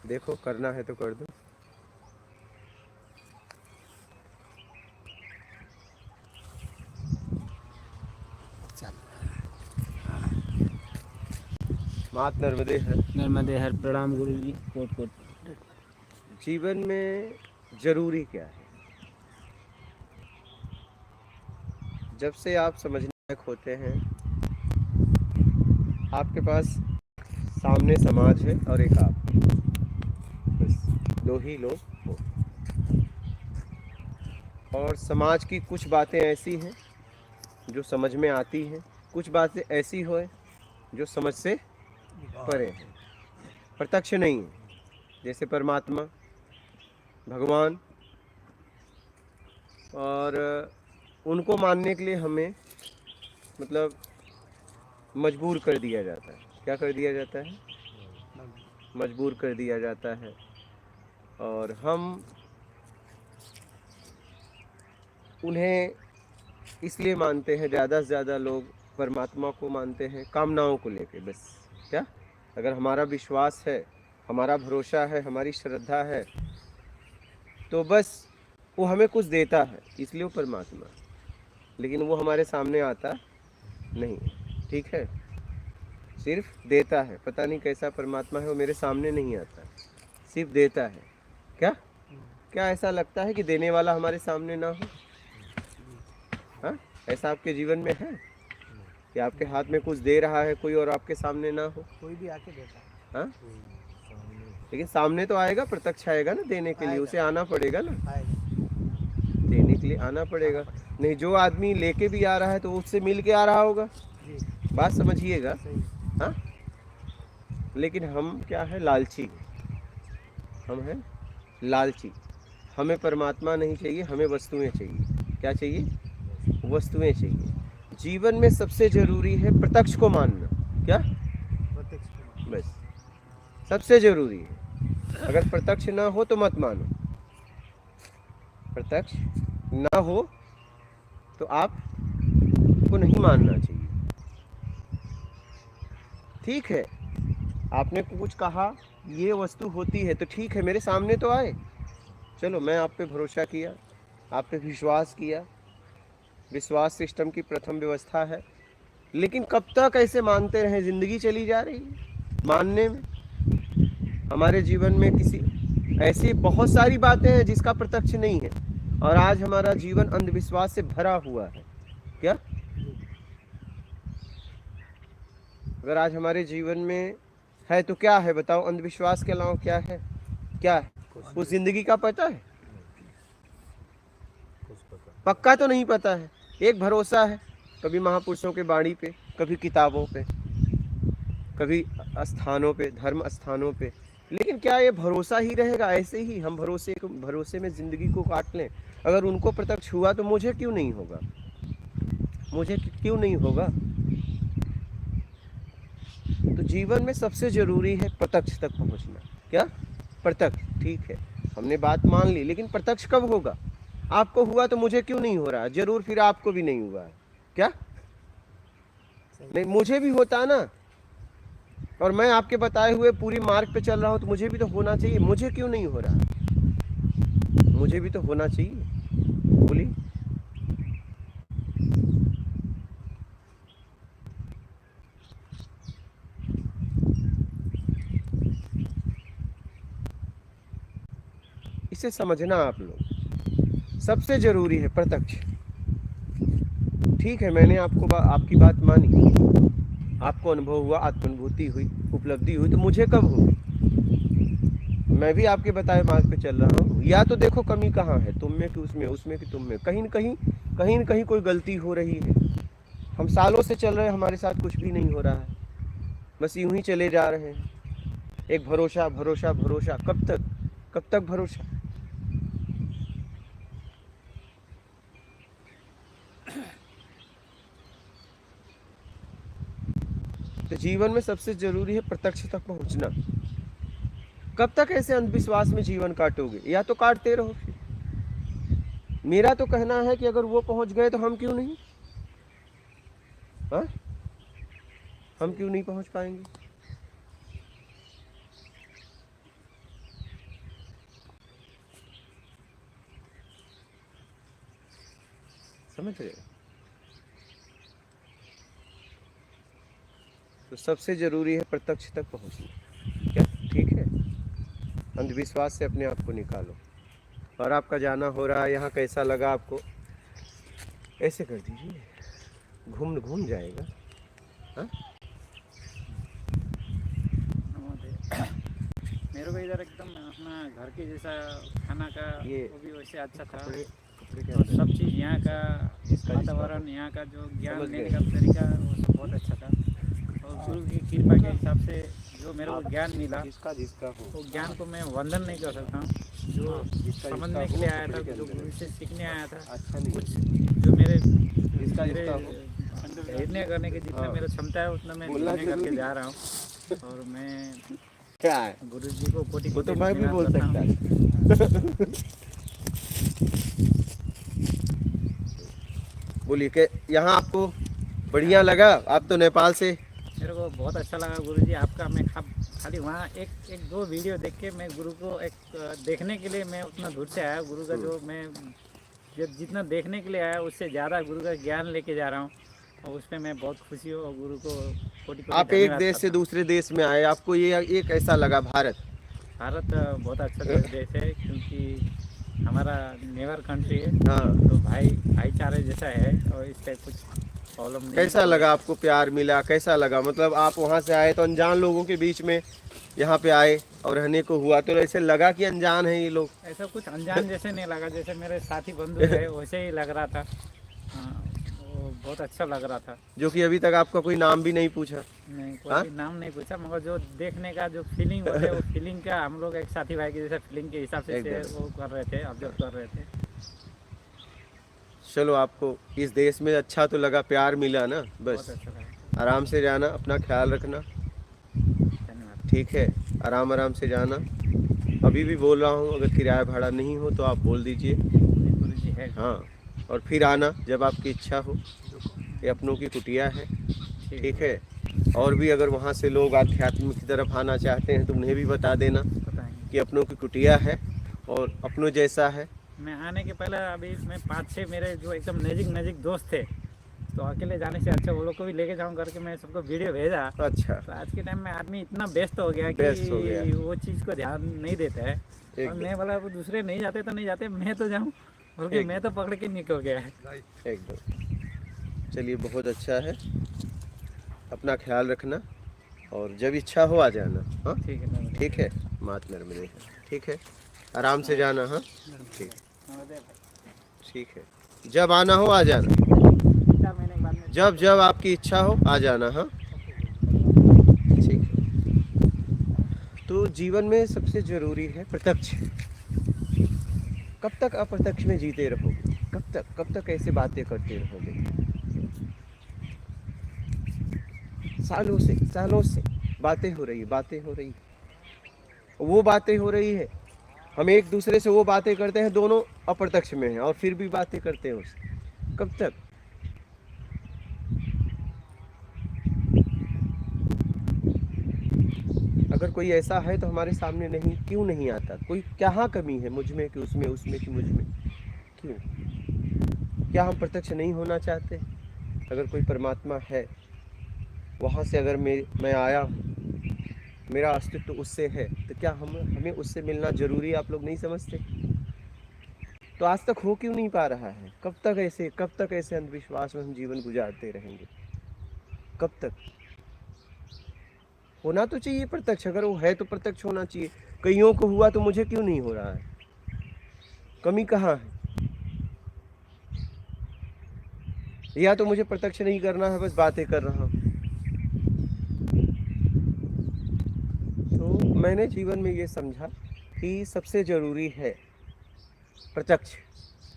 देखो करना है तो कर दो। मात नर्मदे हर। नर्मदे हर। प्रणाम गुरु जी। Coat coat. जीवन में जरूरी क्या है? जब से आप समझने लायक होते हैं, आपके पास सामने समाज है और एक आप, बस दो ही लोग हो। और समाज की कुछ बातें ऐसी हैं जो समझ में आती हैं, कुछ बातें ऐसी हो जो समझ से परे हैं, प्रत्यक्ष नहीं है। जैसे परमात्मा, भगवान, और उनको मानने के लिए हमें मतलब मजबूर कर दिया जाता है। क्या कर दिया जाता है? मजबूर कर दिया जाता है। और हम उन्हें इसलिए मानते हैं, ज़्यादा से ज़्यादा लोग परमात्मा को मानते हैं कामनाओं को लेके बस। क्या? अगर हमारा विश्वास है, हमारा भरोसा है, हमारी श्रद्धा है, तो बस वो हमें कुछ देता है, इसलिए वो परमात्मा। लेकिन वो हमारे सामने आता नहीं, ठीक है? सिर्फ देता है। पता नहीं कैसा परमात्मा है, वो मेरे सामने नहीं आता, सिर्फ देता है। क्या क्या ऐसा लगता है कि देने वाला हमारे सामने ना हो? हाँ, ऐसा आपके जीवन में है कि आपके हाथ में कुछ दे रहा है कोई और आपके सामने ना हो? कोई भी आके देता है। हाँ, लेकिन सामने तो आएगा, प्रत्यक्ष आएगा ना देने के लिए, उसे आना पड़ेगा ना, देने के लिए आना पड़ेगा। नहीं, जो आदमी लेके भी आ रहा है तो उससे मिल के आ रहा होगा। बात समझिएगा। हाँ, लेकिन हम क्या है? लालची। हम हैं लालची। हमें परमात्मा नहीं चाहिए, हमें वस्तुएं चाहिए। क्या चाहिए? वस्तुएं चाहिए। जीवन में सबसे जरूरी है प्रत्यक्ष को मानना। क्या? बस सबसे जरूरी है। अगर प्रत्यक्ष ना हो तो मत मानो। प्रत्यक्ष ना हो तो आप को नहीं मानना चाहिए। ठीक है, आपने कुछ कहा, ये वस्तु होती है तो ठीक है, मेरे सामने तो आए, चलो मैं आप पे भरोसा किया, आप पे विश्वास किया। विश्वास सिस्टम की प्रथम व्यवस्था है। लेकिन कब तक ऐसे मानते रहें? जिंदगी चली जा रही है मानने में। हमारे जीवन में किसी ऐसी बहुत सारी बातें हैं जिसका प्रत्यक्ष नहीं है, और आज हमारा जीवन अंधविश्वास से भरा हुआ है। क्या? अगर आज हमारे जीवन में है तो क्या है बताओ? अंधविश्वास के अलावा क्या है? क्या है? उस जिंदगी का पता है? पक्का तो नहीं पता है। एक भरोसा है, कभी महापुरुषों के वाणी पे, कभी किताबों पे, कभी स्थानों पे, धर्म स्थानों पे। लेकिन क्या ये भरोसा ही रहेगा? ऐसे ही हम भरोसे में जिंदगी को काट लें? अगर उनको प्रत्यक्ष हुआ तो मुझे क्यों नहीं होगा? मुझे क्यों नहीं होगा? तो जीवन में सबसे जरूरी है प्रत्यक्ष तक पहुंचना। क्या? प्रत्यक्ष। ठीक है, हमने बात मान ली, लेकिन प्रत्यक्ष कब होगा? आपको हुआ तो मुझे क्यों नहीं हो रहा? जरूर फिर आपको भी नहीं हुआ है। क्या? नहीं, मुझे भी होता ना, और मैं आपके बताए हुए पूरी मार्ग पे चल रहा हूं तो मुझे भी तो होना चाहिए। मुझे क्यों नहीं हो रहा? मुझे भी तो होना चाहिए। बोलिए। इसे समझना आप लोग, सबसे जरूरी है प्रत्यक्ष। ठीक है, मैंने आपकी बात मानी, आपको अनुभव हुआ, आत्मानुभूति हुई, उपलब्धि हुई, तो मुझे कब होगी? मैं भी आपके बताए मार्ग पे चल रहा हूँ। या तो देखो कमी कहाँ है, तुम में कि उसमें, उसमें कि तुम में। कहीं न कहीं कोई गलती हो रही है। हम सालों से चल रहे हैं, हमारे साथ कुछ भी नहीं हो रहा है, बस यूं ही चले जा रहे हैं। एक भरोसा भरोसा भरोसा, कब तक? कब तक भरोसा? तो जीवन में सबसे जरूरी है प्रत्यक्ष तक पहुंचना। कब तक ऐसे अंधविश्वास में जीवन काटोगे? या तो काटते रहो फिर। मेरा तो कहना है कि अगर वो पहुंच गए तो हम क्यों नहीं? हा? हम क्यों नहीं पहुंच पाएंगे? समझ रहे हो? तो सबसे जरूरी है प्रत्यक्ष तक पहुंचना। क्या ठीक है? अंधविश्वास से अपने आप को निकालो। और आपका जाना हो रहा है, यहाँ कैसा लगा आपको? ऐसे कर दीजिए, घूम घूम जाएगा। हाँ, मेरे को इधर एकदम अपना घर के जैसा खाना का ये वो भी वैसे अच्छा था, कपड़े कपड़े के और अंदर सब चीज़ यहाँ का जिसका वातावरण, यहाँ का जो ज्ञान समझ लेने गए। का तरीका वो सब बहुत अच्छा था। और गुरु की कृपा के हिसाब से जो मेरे को ज्ञान मिला, जिसका जिसका हो, वो ज्ञान को मैं वंदन नहीं कर सकता हूँ। जो जिसका समझने जिसका के हो लिए आया कपड़े था, के जो अंदर गुरु है। से सीखने आया था, अच्छा नहीं कुछ है। जो मेरे जिसका मेरे जिसका हो धैर्य करने की जितना हाँ, मेरा क्षमता है उतना मैं बोलना धैर्य करके जरूरी जा रहा हूँ। और मैं क्या है, गुरु जी को कोटि वो तो कोटि मैं भी प्रणाम बोल करता सकता हूँ। है। बोलिए कि यहाँ आपको बढ़िया लगा? आप तो नेपाल से। मेरे को बहुत अच्छा लगा गुरुजी आपका। मैं खाली वहाँ एक दो वीडियो देख के मैं गुरु को देखने के लिए मैं उतना दूर से आया। गुरु का जो मैं जितना देखने के लिए आया उससे ज़्यादा गुरु का ज्ञान लेके जा रहा हूँ, और उस पर मैं बहुत खुशी हूँ और गुरु को कोटि कोटि आप एक धन्यवाद देश से करता हूँ। दूसरे देश में आए, आपको ये कैसा लगा भारत? भारत बहुत अच्छा देश है, क्योंकि हमारा नेबर कंट्री है, हाँ, तो भाईचारे जैसा है, और इस टाइप कुछ प्रॉब्लम नहीं कैसा है। लगा आपको? प्यार मिला? कैसा लगा? मतलब आप वहाँ से आए तो अनजान लोगों के बीच में यहाँ पे आए और रहने को हुआ, तो ऐसे लगा कि अनजान है ये लोग? ऐसा कुछ अनजान जैसे नहीं लगा, जैसे मेरे साथी बंधु है वैसे ही लग रहा था। हाँ, वो बहुत अच्छा लग रहा था। जो कि अभी तक आपका कोई नाम भी नहीं पूछा। नहीं, कोई हाँ, भी नाम नहीं पूछा, मगर जो देखने का जो फीलिंग होते है, वो फीलिंग का हम लोग एक साथी भाई के जैसा फीलिंग के हिसाब से एकदम। वो कर रहे थे, ऑब्जर्व कर रहे थे। चलो, आपको इस देश में अच्छा तो लगा, प्यार मिला ना? बहुत बस अच्छा लगा। आराम से जाना, अपना ख्याल रखना, धन्यवाद। ठीक है? आराम आराम से जाना। अभी भी बोल रहा हूँ, अगर किराया भाड़ा नहीं हो तो आप बोल दीजिए। गुरु जी है। हाँ, और फिर आना जब आपकी इच्छा हो। ये अपनों की कुटिया है, ठीक है? और भी अगर वहाँ से लोग आध्यात्म की तरफ आना चाहते हैं तो उन्हें भी बता देना बताएंगे। कि अपनों की कुटिया है और अपनों जैसा है। मैं आने के पहले अभी मैं 5-6 मेरे जो एकदम नज़दीक दोस्त थे, तो अकेले जाने से अच्छा वो लोग को भी लेके जाऊँ करके मैं सबको वीडियो भेजा। अच्छा, तो आज के टाइम में आदमी इतना व्यस्त हो गया कि बेस्ट हो गया वो चीज़ को ध्यान नहीं देता है। और एकदम मैं बोला वो दूसरे नहीं जाते तो नहीं जाते, मैं तो जाऊँ, बल्कि मैं तो पकड़ के निकल गया है। एकदम। चलिए, बहुत अच्छा है। अपना ख्याल रखना और जब इच्छा हो आ जाना। हाँ, ठीक है नमस्ते। ठीक है। मात नर्मदे। ठीक है, आराम से जाना। हाँ, ठीक, नमस्ते भाई। ठीक है। जब आना हो आ जाना, 4 महीने के बाद में। जब जब आपकी इच्छा हो आ जाना। हाँ, ठीक है। तो जीवन में सबसे जरूरी है प्रत्यक्ष। कब तक अप्रत्यक्ष में जीते रहोगे? कब तक ऐसे बातें करते रहोगे? सालों से बातें हो रही, वो बातें हो रही है। हम एक दूसरे से वो बातें करते हैं, दोनों अप्रत्यक्ष में हैं और फिर भी बातें करते हैं उससे। कब तक? अगर कोई ऐसा है तो हमारे सामने नहीं, क्यों नहीं आता? कोई क्या कमी है मुझ में कि उसमें, उसमें कि मुझ में? क्यों? क्या हम प्रत्यक्ष नहीं होना चाहते? अगर कोई परमात्मा है, वहाँ से अगर मैं आया हूँ, मेरा अस्तित्व उससे है, तो क्या हमें उससे मिलना जरूरी है? आप लोग नहीं समझते? तो आज तक हो क्यों नहीं पा रहा है? कब तक ऐसे अंधविश्वास में हम जीवन गुजारते रहेंगे? कब तक? होना तो चाहिए प्रत्यक्ष, अगर वो है तो प्रत्यक्ष होना चाहिए। कईयों को हुआ तो मुझे क्यों नहीं हो रहा है? कमी कहाँ है? या तो मुझे प्रत्यक्ष नहीं करना है, बस बातें कर रहा हूँ। तो मैंने जीवन में ये समझा कि सबसे जरूरी है प्रत्यक्ष।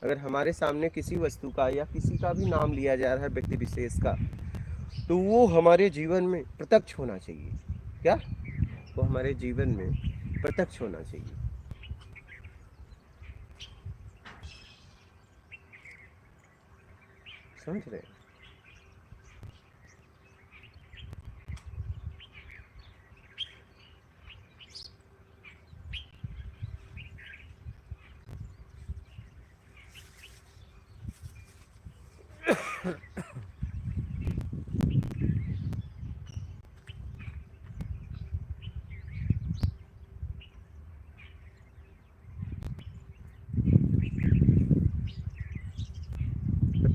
अगर हमारे सामने किसी वस्तु का या किसी का भी नाम लिया जा रहा है, व्यक्ति विशेष का, तो वो हमारे जीवन में प्रत्यक्ष होना चाहिए। क्या? वो हमारे जीवन में प्रत्यक्ष होना चाहिए। समझ रहे हैं?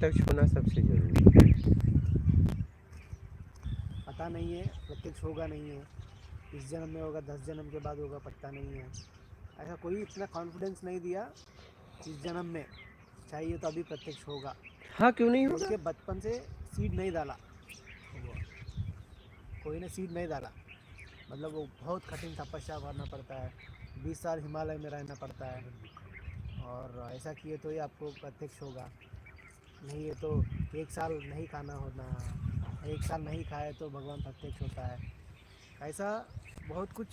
प्रत्यक्ष होना सबसे जरूरी है। पता नहीं है, प्रत्यक्ष होगा नहीं है, इस जन्म में होगा, 10 जन्म के बाद होगा, पता नहीं है। ऐसा कोई इतना कॉन्फिडेंस नहीं दिया इस जन्म में चाहिए तो अभी प्रत्यक्ष होगा। हाँ, क्यों नहीं होगा? उसके बचपन से सीड नहीं डाला, कोई ने सीड नहीं डाला, मतलब वो बहुत कठिन तपस्या करना पड़ता है, 20 साल हिमालय में रहना पड़ता है, और ऐसा किए तो ही आपको प्रत्यक्ष होगा। नहीं है तो 1 साल नहीं खाना होना, 1 साल नहीं खाए तो भगवान प्रत्यक्ष होता है। ऐसा बहुत कुछ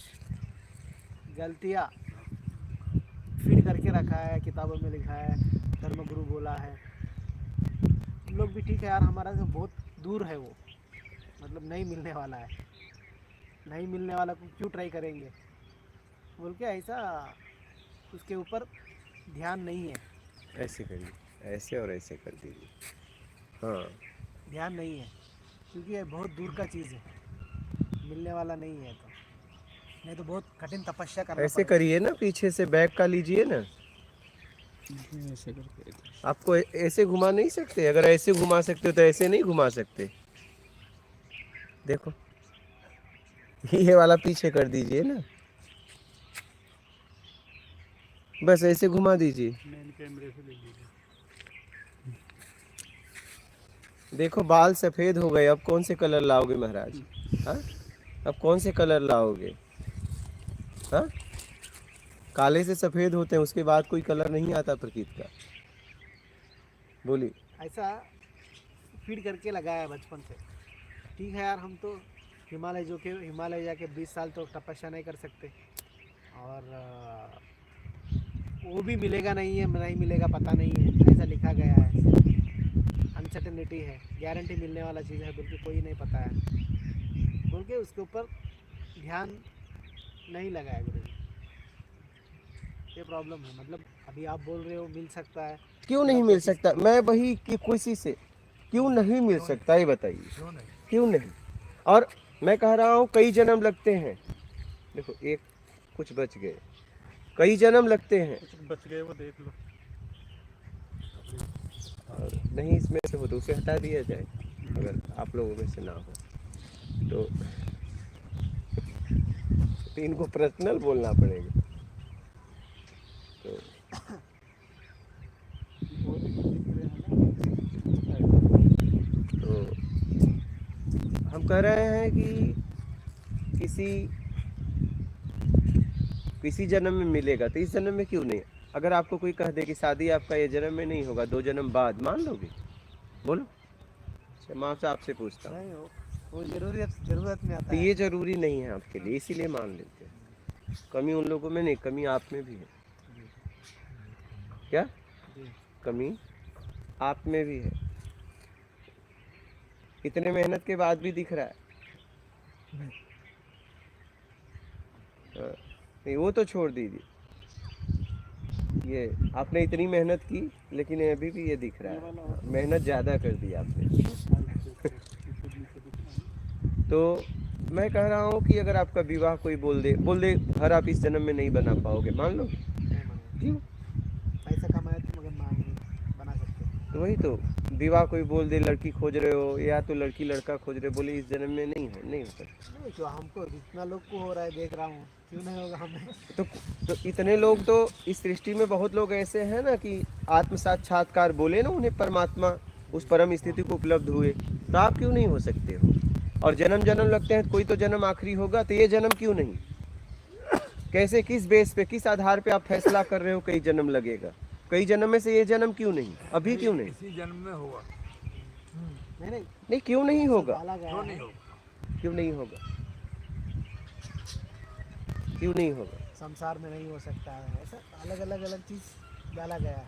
गलतियाँ फीड करके रखा है, किताबों में लिखा है, धर्मगुरु बोला है। हम लोग भी ठीक है यार, हमारा से बहुत दूर है वो, मतलब नहीं मिलने वाला है, नहीं मिलने वाला को क्यों ट्राई करेंगे बोल के, ऐसा उसके ऊपर ध्यान नहीं है। ऐसे करिए, ऐसे और ऐसे कर दीजिए। हाँ, ध्यान नहीं है क्योंकि ये बहुत दूर का चीज़ है, मिलने वाला नहीं है। तो नहीं तो बहुत कठिन तपस्या करना ऐसे पड़ेगा। करिए ना, पीछे से बैक का लीजिए ना। ऐसे करके आपको ऐसे घुमा नहीं सकते? अगर ऐसे घुमा सकते हो तो ऐसे नहीं घुमा सकते। देखो, ये वाला पीछे कर दीजिए ना, बस ऐसे घुमा दीजिए। मेन कैमरे से ले लीजिए। देखो, बाल सफेद हो गए, अब कौन से कलर लाओगे महाराज? हाँ, अब कौन से कलर लाओगे? हाँ, काले से सफेद होते हैं, उसके बाद कोई कलर नहीं आता प्रतीत का। बोलिए। ऐसा फीड करके लगाया बचपन से। ठीक है यार, हम तो हिमालय जाके 20 साल तो तपस्या नहीं कर सकते, और वो भी मिलेगा नहीं है, नहीं मिलेगा पता नहीं है, ऐसा लिखा गया है। अनसर्टेनिटी है, गारंटी मिलने वाला चीज़ है बोल के कोई नहीं पता है बोल के उसके ऊपर ध्यान नहीं लगाया गुरु जी। ये प्रॉब्लम है। मतलब अभी आप बोल रहे हो मिल सकता है, क्यों नहीं मिल सकता? मैं वही कि किसी से क्यों नहीं मिल सकता, ये बताइए, क्यों नहीं? और मैं कह रहा हूँ कई जन्म लगते हैं। देखो, एक कुछ बच गए, कई जन्म लगते हैं। बच गए वो देख लो। और नहीं इसमें से हो तो उसे हटा दिया जाए, अगर आप लोगों में से ना हो तो इनको पर्सनल बोलना पड़ेगा। तो हम कह रहे हैं कि किसी जन्म में मिलेगा, तो इस जन्म में क्यों नहीं? अगर आपको कोई कह दे कि शादी आपका ये जन्म में नहीं होगा, 2 जन्म बाद, मान लोगे? बोलो। अच्छा, मैं आपसे पूछता हूँ। नहीं हो, वो जरूरत में आता तो है। ये जरूरी नहीं है आपके लिए, इसीलिए मान लेते हैं। कमी उन लोगों में नहीं, कमी आप में भी है। क्या कमी आप में भी है? इतने मेहनत के बाद भी दिख रहा है। नहीं, वो तो छोड़ दीजिए, ये आपने इतनी मेहनत की लेकिन अभी भी ये दिख रहा है, मेहनत ज़्यादा कर दी आपने। तो मैं कह रहा हूँ कि अगर आपका विवाह कोई बोल दे घर आप इस जन्म में नहीं बना पाओगे, मान लो क्यों? पैसा कमाया तो मगर माँ नहीं बना सकते। तो वही तो, विवाह कोई बोल दे, लड़की खोज रहे हो या तो लड़की लड़का खोज रहे, बोले इस जन्म में नहीं हो सकता। नहीं तो हमको जितना लोग को हो रहा है देख रहा हूँ, क्यों नहीं होगा हमें? तो इतने लोग तो इस सृष्टि में बहुत लोग ऐसे हैं ना कि आत्म साक्षात्कार बोले ना, उन्हें परमात्मा उस परम स्थिति को उपलब्ध हुए, तो आप क्यों नहीं हो सकते हो? और जन्म जन्म लगते हैं, कोई तो जन्म आखिरी होगा, तो ये जन्म क्यों नहीं? कैसे, किस बेस पे, किस आधार पे आप फैसला कर रहे हो कई जन्म लगेगा? कई जन्म में से ये जन्म क्यों नहीं? अभी क्यों नहीं? इसी जन्म में होगा। नहीं क्यों नहीं होगा? डाला गया क्यों है। नहीं होगा? क्यों नहीं होगा? क्यों नहीं होगा? संसार में नहीं हो सकता है, ऐसा अलग अलग चीज़ डाला गया है।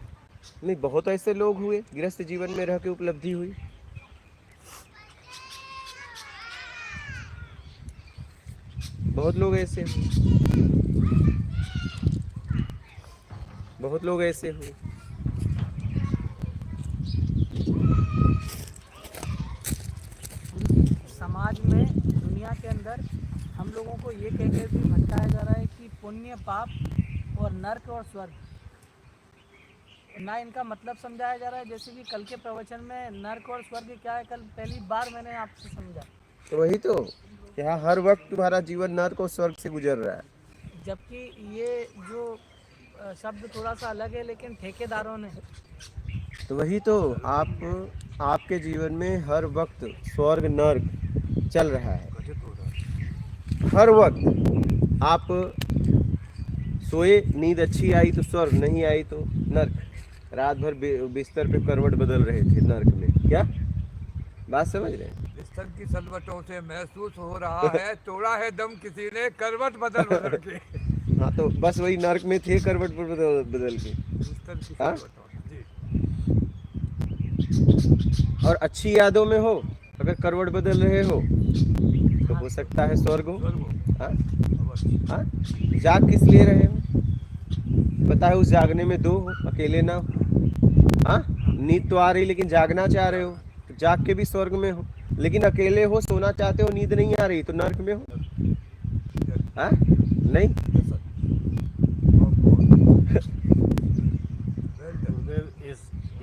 नहीं, बहुत ऐसे लोग हुए गृहस्थ जीवन में रह के उपलब्धि हुई। बहुत लोग ऐसे हुए, बहुत लोग ऐसे हुए। समाज में, दुनिया के अंदर हम लोगों को ये कह के भी भटकाया जा रहा है कि पुण्य पाप और नर्क और स्वर्ग, ना इनका मतलब समझाया जा रहा है। जैसे कि कल के प्रवचन में नर्क और स्वर्ग क्या है, कल पहली बार मैंने आपसे समझा। तो वही तो, यहाँ हर वक्त तुम्हारा जीवन नर्क और स्वर्ग से गुजर रहा है। जबकि ये जो शब्द थोड़ा सा अलग है, लेकिन ठेकेदारों ने तो वही तो, आपके जीवन में हर वक्त स्वर्ग नर्क चल रहा है। हर वक्त आप सोए, नींद अच्छी आई तो स्वर्ग, नहीं आई तो नर्क। रात भर बिस्तर पे करवट बदल रहे थे नर्क में। क्या बात समझ रहे हैं? बिस्तर की सलवटों से महसूस हो रहा है तोड़ा है दम किसी ने करवट बदल बदल के। हाँ, तो बस वही नर्क में थे करवट पर बदल बदल के। बिस्तर की हाँ? सलवटों से, जी। और अच्छी यादों में हो, अगर करवट बदल रहे हो तो हो सकता है स्वर्ग हो। स्वर्ग हो, हाँ? अवश्य। हाँ? जाग किस लिए रहे हो? पता है उस जागने में दो हो, अकेले ना हो। हाँ, नींद तो आ रही लेकिन जागना चाह रहे हो, तो जाग के भी स्वर्ग में हो। लेकिन अकेले हो, सोना चाहते हो, नींद नहीं आ रही तो नर्क में हो। हाँ? नहीं? गुरुदेव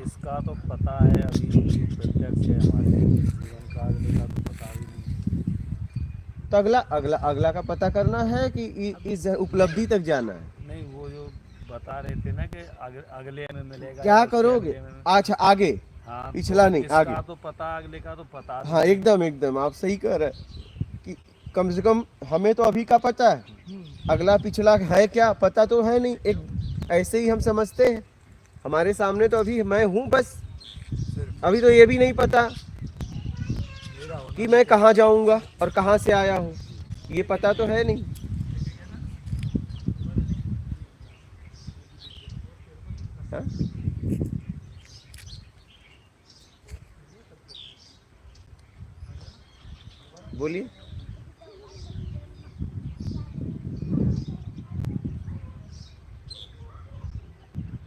इसका तो पता है, अभी प्रत्यक्ष है हमारे जीवन का, अगले का तो पता ही नहीं। तो अगला का पता करना है कि इस उपलब्धि तक जाना है। नहीं, वो जो बता रहे थे ना कि अगले में मिलेगा। क्या या उससे करोगे? अगले में। अच्छा, आगे, हाँ, पिछला नहीं, इसका आगे। तो पता, अगले का तो पता हाँ, नहीं। एकदम आप सही कह रहे हैं कि कम से कम हमें तो अभी का पता है, अगला पिछला है क्या पता तो है नहीं। एक ऐसे ही हम समझते हैं, हमारे सामने तो अभी मैं हूँ बस, अभी तो ये भी नहीं पता कि मैं कहाँ जाऊँगा और कहाँ से आया हूँ, ये पता तो है नहीं। हाँ? बोलिए।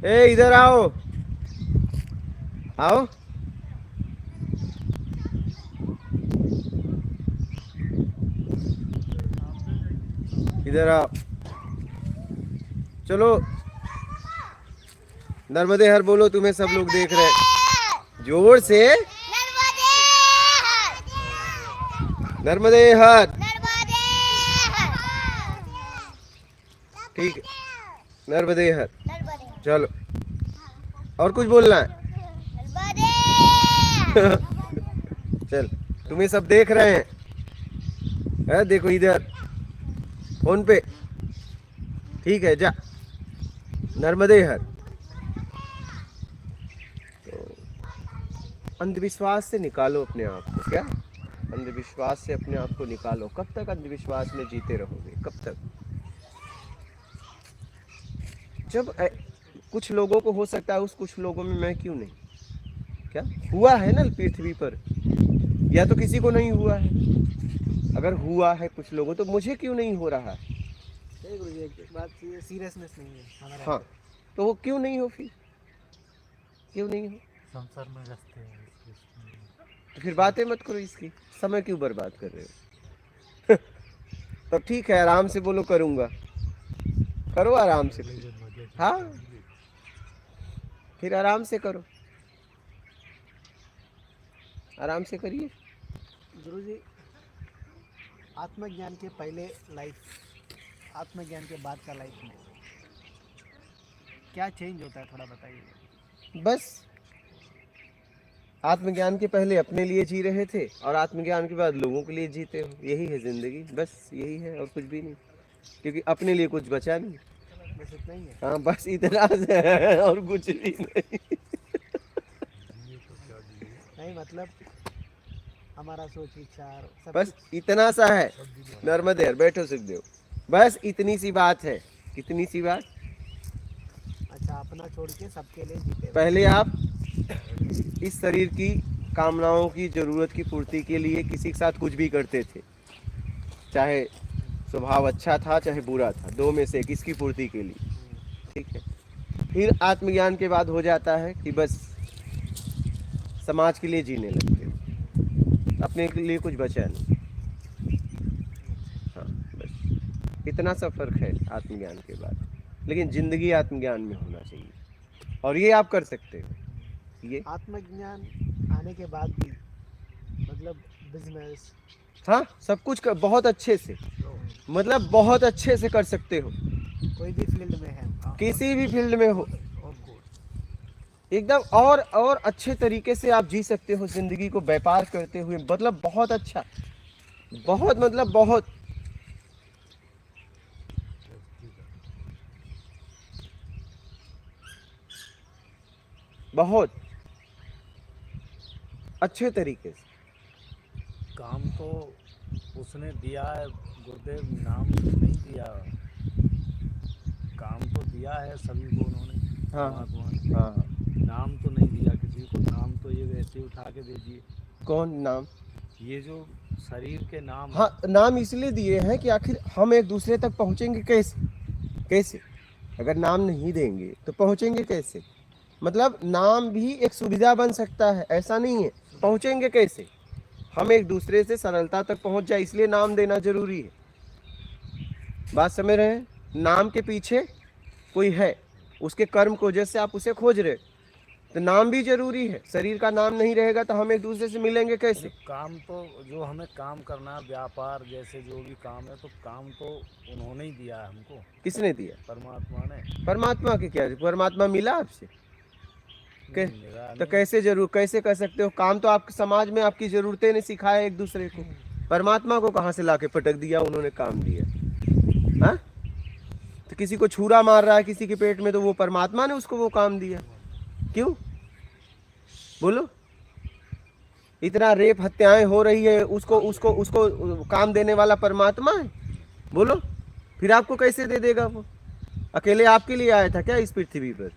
ए, इधर आओ, आओ। इधर आओ, चलो। नर्मदे हर बोलो, तुम्हें सब लोग देख रहे हैं, जोर से। नर्मदे हर। ठीक है, नर्मदे हर। चलो, और कुछ बोलना है? चल, तुम्हें सब देख रहे हैं, देखो इधर फोन पे। ठीक है, जा, नर्मदे हर। तो अंधविश्वास से निकालो अपने आप को। क्या? अंधविश्वास से अपने आप को निकालो। कब तक अंधविश्वास में जीते रहोगे? कब तक? जब कुछ लोगों को हो सकता है, उस कुछ लोगों में मैं क्यों नहीं? क्या हुआ है ना पृथ्वी पर, या तो किसी को नहीं हुआ है। अगर हुआ है कुछ लोगों, तो मुझे क्यों नहीं हो रहा है? एक बात सीरियसनेस नहीं है हमारे हाँ, तो वो क्यों नहीं हो? फिर क्यों नहीं हो? संसार में रखते हैं। तो फिर बातें मत करो इसकी, समय क्यों बर्बाद कर रहे हो? तब ठीक है, आराम से बोलो, करूँगा। करो आराम से। हाँ, फिर आराम से करो, आराम से करिए। गुरुजी, आत्मज्ञान के पहले लाइफ, आत्मज्ञान के बाद का लाइफ में क्या चेंज होता है, थोड़ा बताइए। बस आत्मज्ञान के पहले अपने लिए जी रहे थे, और आत्मज्ञान के बाद लोगों के लिए जीते हो। यही है जिंदगी, बस यही है, और कुछ भी नहीं। क्योंकि अपने लिए कुछ बचा नहीं। बस इतना ही है। हाँ, बस इतना से है, और कुछ भी नहीं। नहीं मतलब हमारा सोच विचार सब बस इतना सा है। नर्मदे बैठो सुखदेव, बस इतनी सी बात है। कितनी सी बात? अच्छा, अपना छोड़ के सबके लिए जीते। पहले आप इस शरीर की कामनाओं की जरूरत की पूर्ति के लिए किसी के साथ कुछ भी करते थे, चाहे स्वभाव अच्छा था चाहे बुरा था, दो में से किसकी पूर्ति के लिए। ठीक है, फिर आत्मज्ञान के बाद हो जाता है कि बस समाज के लिए जीने लगते हो, अपने के लिए कुछ बचा नहीं। हाँ, बस इतना सा फर्क है आत्मज्ञान के बाद। लेकिन जिंदगी आत्मज्ञान में होना चाहिए। और ये आप कर सकते हो। ये आत्मज्ञान आने के बाद भी मतलब बिजनेस हाँ, सब कुछ बहुत अच्छे से, मतलब बहुत अच्छे से कर सकते हो, कोई भी फील्ड में है। किसी भी फील्ड में हो, एकदम और अच्छे तरीके से आप जी सकते हो जिंदगी को व्यापार करते हुए, मतलब बहुत अच्छा, बहुत मतलब बहुत। बहुत अच्छे तरीके से काम तो उसने दिया है गुरुदेव, नाम नहीं दिया, काम तो दिया है सभी को उन्होंने, हाँ परमात्मा ने। हाँ। नाम तो नहीं दिया किसी को, नाम तो ये वैसे ही उठा के दे दिए। कौन नाम? ये जो शरीर के नाम है, हाँ, नाम इसलिए दिए हैं कि आखिर हम एक दूसरे तक पहुंचेंगे कैसे? कैसे? अगर नाम नहीं देंगे तो पहुंचेंगे कैसे? मतलब नाम भी एक सुविधा बन सकता है, ऐसा नहीं है। पहुंचेंगे कैसे? हम एक दूसरे से सरलता तक पहुंच जाए, इसलिए नाम देना जरूरी है। बात समझ रहे हैं? नाम के पीछे कोई है, उसके कर्म को जैसे आप उसे खोज रहे, तो नाम भी जरूरी है। शरीर का नाम नहीं रहेगा तो हम एक दूसरे से मिलेंगे कैसे? काम तो जो हमें काम करना, व्यापार जैसे जो भी काम है, तो काम तो उन्होंने ही दिया है हमको। किसने दिया? परमात्मा ने। परमात्मा के क्या? परमात्मा मिला आपसे? नहीं मिला तो नहीं। कैसे जरूर कैसे कर सकते हो काम? तो आपके समाज में आपकी जरूरतें ने सिखाया एक दूसरे को। परमात्मा को कहाँ से लाके पटक दिया उन्होंने, काम दिया? हाँ, तो किसी को छुरा मार रहा है किसी के पेट में, तो वो परमात्मा ने उसको वो काम दिया। क्यों? बोलो। इतना रेप हत्याएं हो रही है, उसको उसको उसको काम देने वाला परमात्मा है। बोलो, फिर आपको कैसे दे देगा वो? अकेले आपके लिए आया था क्या इस पृथ्वी पर?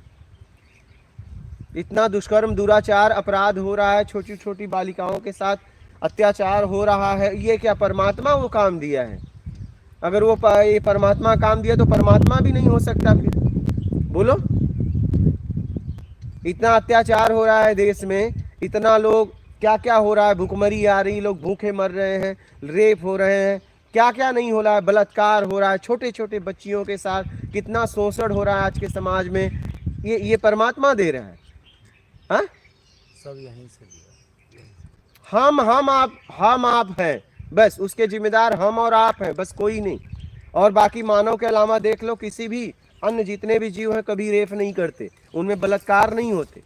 इतना दुष्कर्म, दुराचार, अपराध हो रहा है, छोटी छोटी बालिकाओं के साथ अत्याचार हो रहा है, ये क्या परमात्मा वो काम दिया है? अगर वो ये परमात्मा काम दिया तो परमात्मा भी नहीं हो सकता फिर। बोलो, इतना अत्याचार हो रहा है देश में, इतना लोग, क्या क्या हो रहा है, भूखमरी आ रही, लोग भूखे मर रहे हैं, रेप हो रहे हैं, क्या क्या नहीं हो रहा है, बलात्कार हो रहा है, छोटे छोटे बच्चियों के साथ कितना शोषण हो रहा है आज के समाज में, ये परमात्मा दे रहा है। हाँ, सब यहीं से लिया। हम आप हैं, बस उसके जिम्मेदार हम और आप हैं, बस कोई नहीं। और बाकी मानव के अलावा देख लो, किसी भी अन्य जितने भी जीव हैं कभी रेप नहीं करते, उनमें बलात्कार नहीं होते।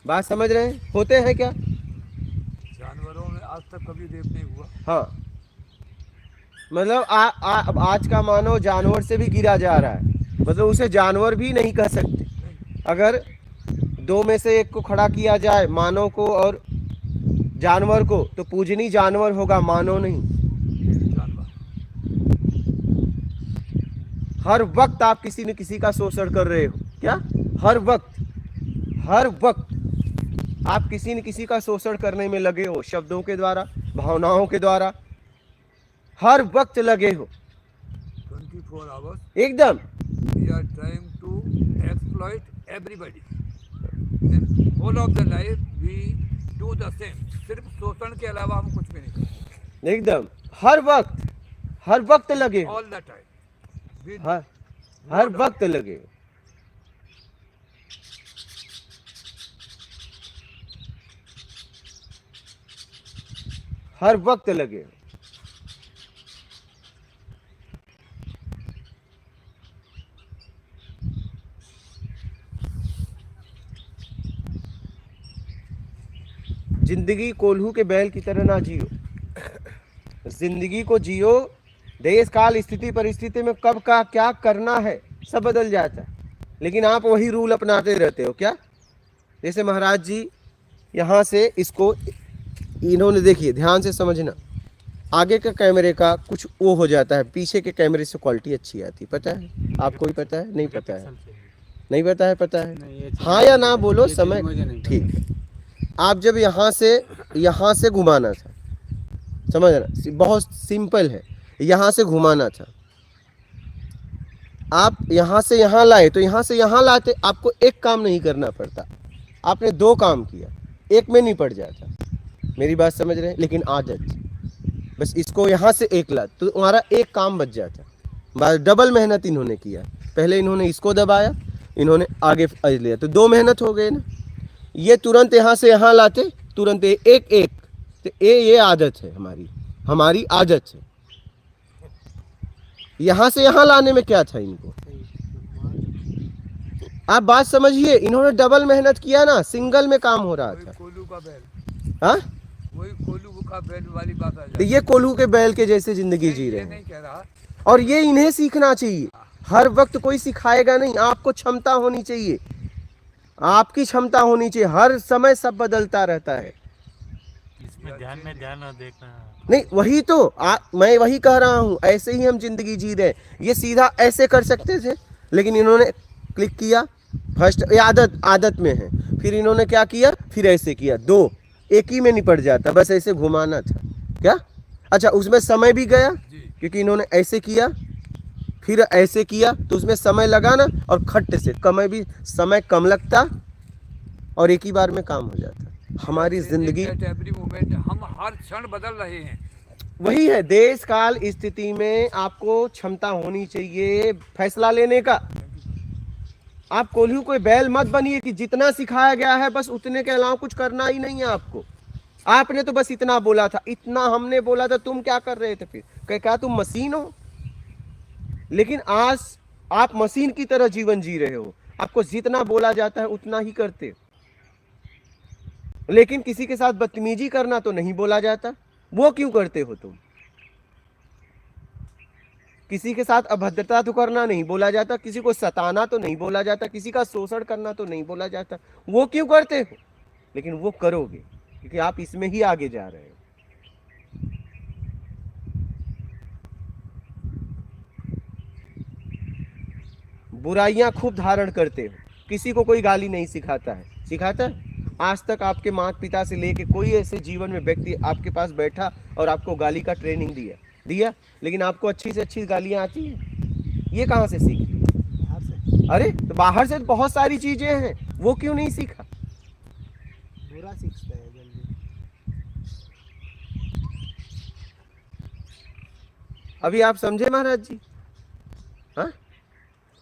बात समझ रहे हैं? होते हैं क्या? जानवरों में आज तक कभी रेप नहीं हुआ। हाँ, मतलब आज का मानव जानवर से भी गिरा जा रहा है, मतलब उसे जानवर भी नहीं कह सकते। अगर दो में से एक को खड़ा किया जाए, मानव को और जानवर को, तो पूजनी जानवर होगा, मानव नहीं। जानवर हर वक्त आप किसी न किसी का शोषण कर रहे हो क्या? हर वक्त आप किसी न किसी का शोषण करने में लगे हो, शब्दों के द्वारा, भावनाओं के द्वारा, हर वक्त लगे हो 24 hours एकदम। we are trying to exploit everybody in whole of the life we do the same। सिर्फ शोषण के अलावा हम कुछ भी नहीं करते। एकदम हर वक्त लगे हो, ऑल द टाइम हर वक्त लगे हो। हर वक्त लगे हो। जिंदगी कोल्हू के बैल की तरह ना जियो, जिंदगी को जियो। देश काल स्थिति परिस्थिति में कब का क्या करना है सब बदल जाता है, लेकिन आप वही रूल अपनाते रहते हो क्या? जैसे महाराज जी यहाँ से इसको इन्होंने, देखिए ध्यान से समझना, आगे का कैमरे का कुछ वो हो जाता है, पीछे के कैमरे से क्वालिटी अच्छी आती है, पता है आपको? ही पता है? नहीं पता है? नहीं पता है? पता है? हाँ या ना बोलो, समय ठीक है। आप जब यहाँ से घुमाना था, समझना, बहुत सिंपल है, यहाँ से घुमाना था, आप यहाँ से यहाँ लाए, तो यहाँ से यहाँ लाते आपको एक काम नहीं करना पड़ता, आपने दो काम किया, एक में निपट जाता। मेरी बात समझ रहे हैं? लेकिन आदत, बस इसको यहाँ से एक ला तो तुम्हारा एक काम बच जाता। डबल मेहनत इन्होंने किया, पहले इन्होंने इसको दबाया, इन्होंने आगे लिया, तो 2 मेहनत हो गए ना। ये तुरंत यहाँ से यहाँ लाते, तुरंत एक एक, तो ये आदत है हमारी आदत है। यहाँ से यहाँ लाने में क्या था इनको, आप बात समझिए। इन्होंने डबल मेहनत किया ना, सिंगल में काम हो रहा वही था। कोलू का बैल, हाँ, वही कोलू का बैल वाली बात आ तो जाती ये कोल्हू के बैल के जैसे जिंदगी जी है। रहे ये हैं, नहीं कह रहा, और ये इन्हें सीखना चाहिए। हर वक्त कोई सिखाएगा नहीं, आपको क्षमता होनी चाहिए, आपकी क्षमता होनी चाहिए। हर समय सब बदलता रहता है। इसमें ध्यान में ध्यान न देखना। नहीं, वही तो मैं वही कह रहा हूँ, ऐसे ही हम जिंदगी जी रहे। ये सीधा ऐसे कर सकते थे, लेकिन इन्होंने क्लिक किया फर्स्ट, ये आदत में है। फिर इन्होंने क्या किया, फिर ऐसे किया, 2 एक ही में निपट जाता, बस ऐसे घुमाना था क्या। अच्छा, उसमें समय भी गया, क्योंकि इन्होंने ऐसे किया फिर ऐसे किया, तो उसमें समय लगा ना, और खट्ट से भी समय कम लगता और एक ही बार में काम हो जाता। हमारी जिंदगी एवरी मोमेंट, हम हर क्षण बदल रहे हैं। वही है, देश काल स्थिति में आपको क्षमता होनी चाहिए फैसला लेने का। आप कोल्हू कोई बैल मत बनिए कि जितना सिखाया गया है बस उतने के अलावा कुछ करना ही नहीं है आपको। आपने तो बस इतना बोला था, इतना हमने बोला था, तुम क्या कर रहे थे फिर, क्या तुम मशीन हो? लेकिन आज आप मशीन की तरह जीवन जी रहे हो, आपको जितना बोला जाता है उतना ही करते हो। लेकिन किसी के साथ बदतमीजी करना तो नहीं बोला जाता, वो क्यों करते हो तुम? किसी के साथ अभद्रता तो करना नहीं बोला जाता, किसी को सताना तो नहीं बोला जाता, किसी का शोषण करना तो नहीं बोला जाता, वो क्यों करते हो? लेकिन वो करोगे क्योंकि आप इसमें ही आगे जा रहे हो। बुराइयां खूब धारण करते हो, किसी को कोई गाली नहीं सिखाता है, सिखाता है? आज तक आपके माता पिता से लेके कोई ऐसे जीवन में व्यक्ति आपके पास बैठा और आपको गाली का ट्रेनिंग दिया, लेकिन आपको अच्छी से अच्छी गालियां आती हैं, ये कहाँ से सीखी? बाहर से अरे तो बाहर से तो बहुत सारी चीजें हैं, वो क्यों नहीं सीखा? बुरा सीखते हैं जल्दी। अभी आप समझे महाराज जी? हाँ,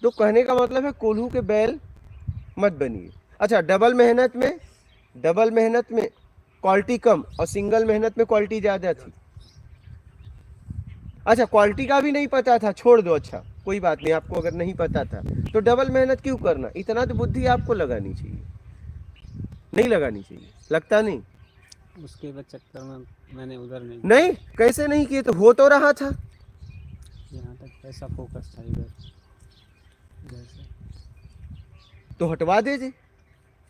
तो कहने का मतलब है कोल्हू के बैल मत बनिए। अच्छा, डबल मेहनत में क्वालिटी कम और सिंगल मेहनत में क्वालिटी ज्यादा थी। अच्छा, क्वालिटी का भी नहीं पता था, छोड़ दो, अच्छा कोई बात नहीं, आपको अगर नहीं पता था तो डबल मेहनत क्यों करना? इतना तो बुद्धि आपको लगानी चाहिए, नहीं लगानी चाहिए, लगता नहीं? उसके बाद चक्कर में मैंने उधर नहीं, कैसे नहीं किए? तो हो तो रहा था। यहाँ तक पैसा फोकस था इधर से। तो हटवा दे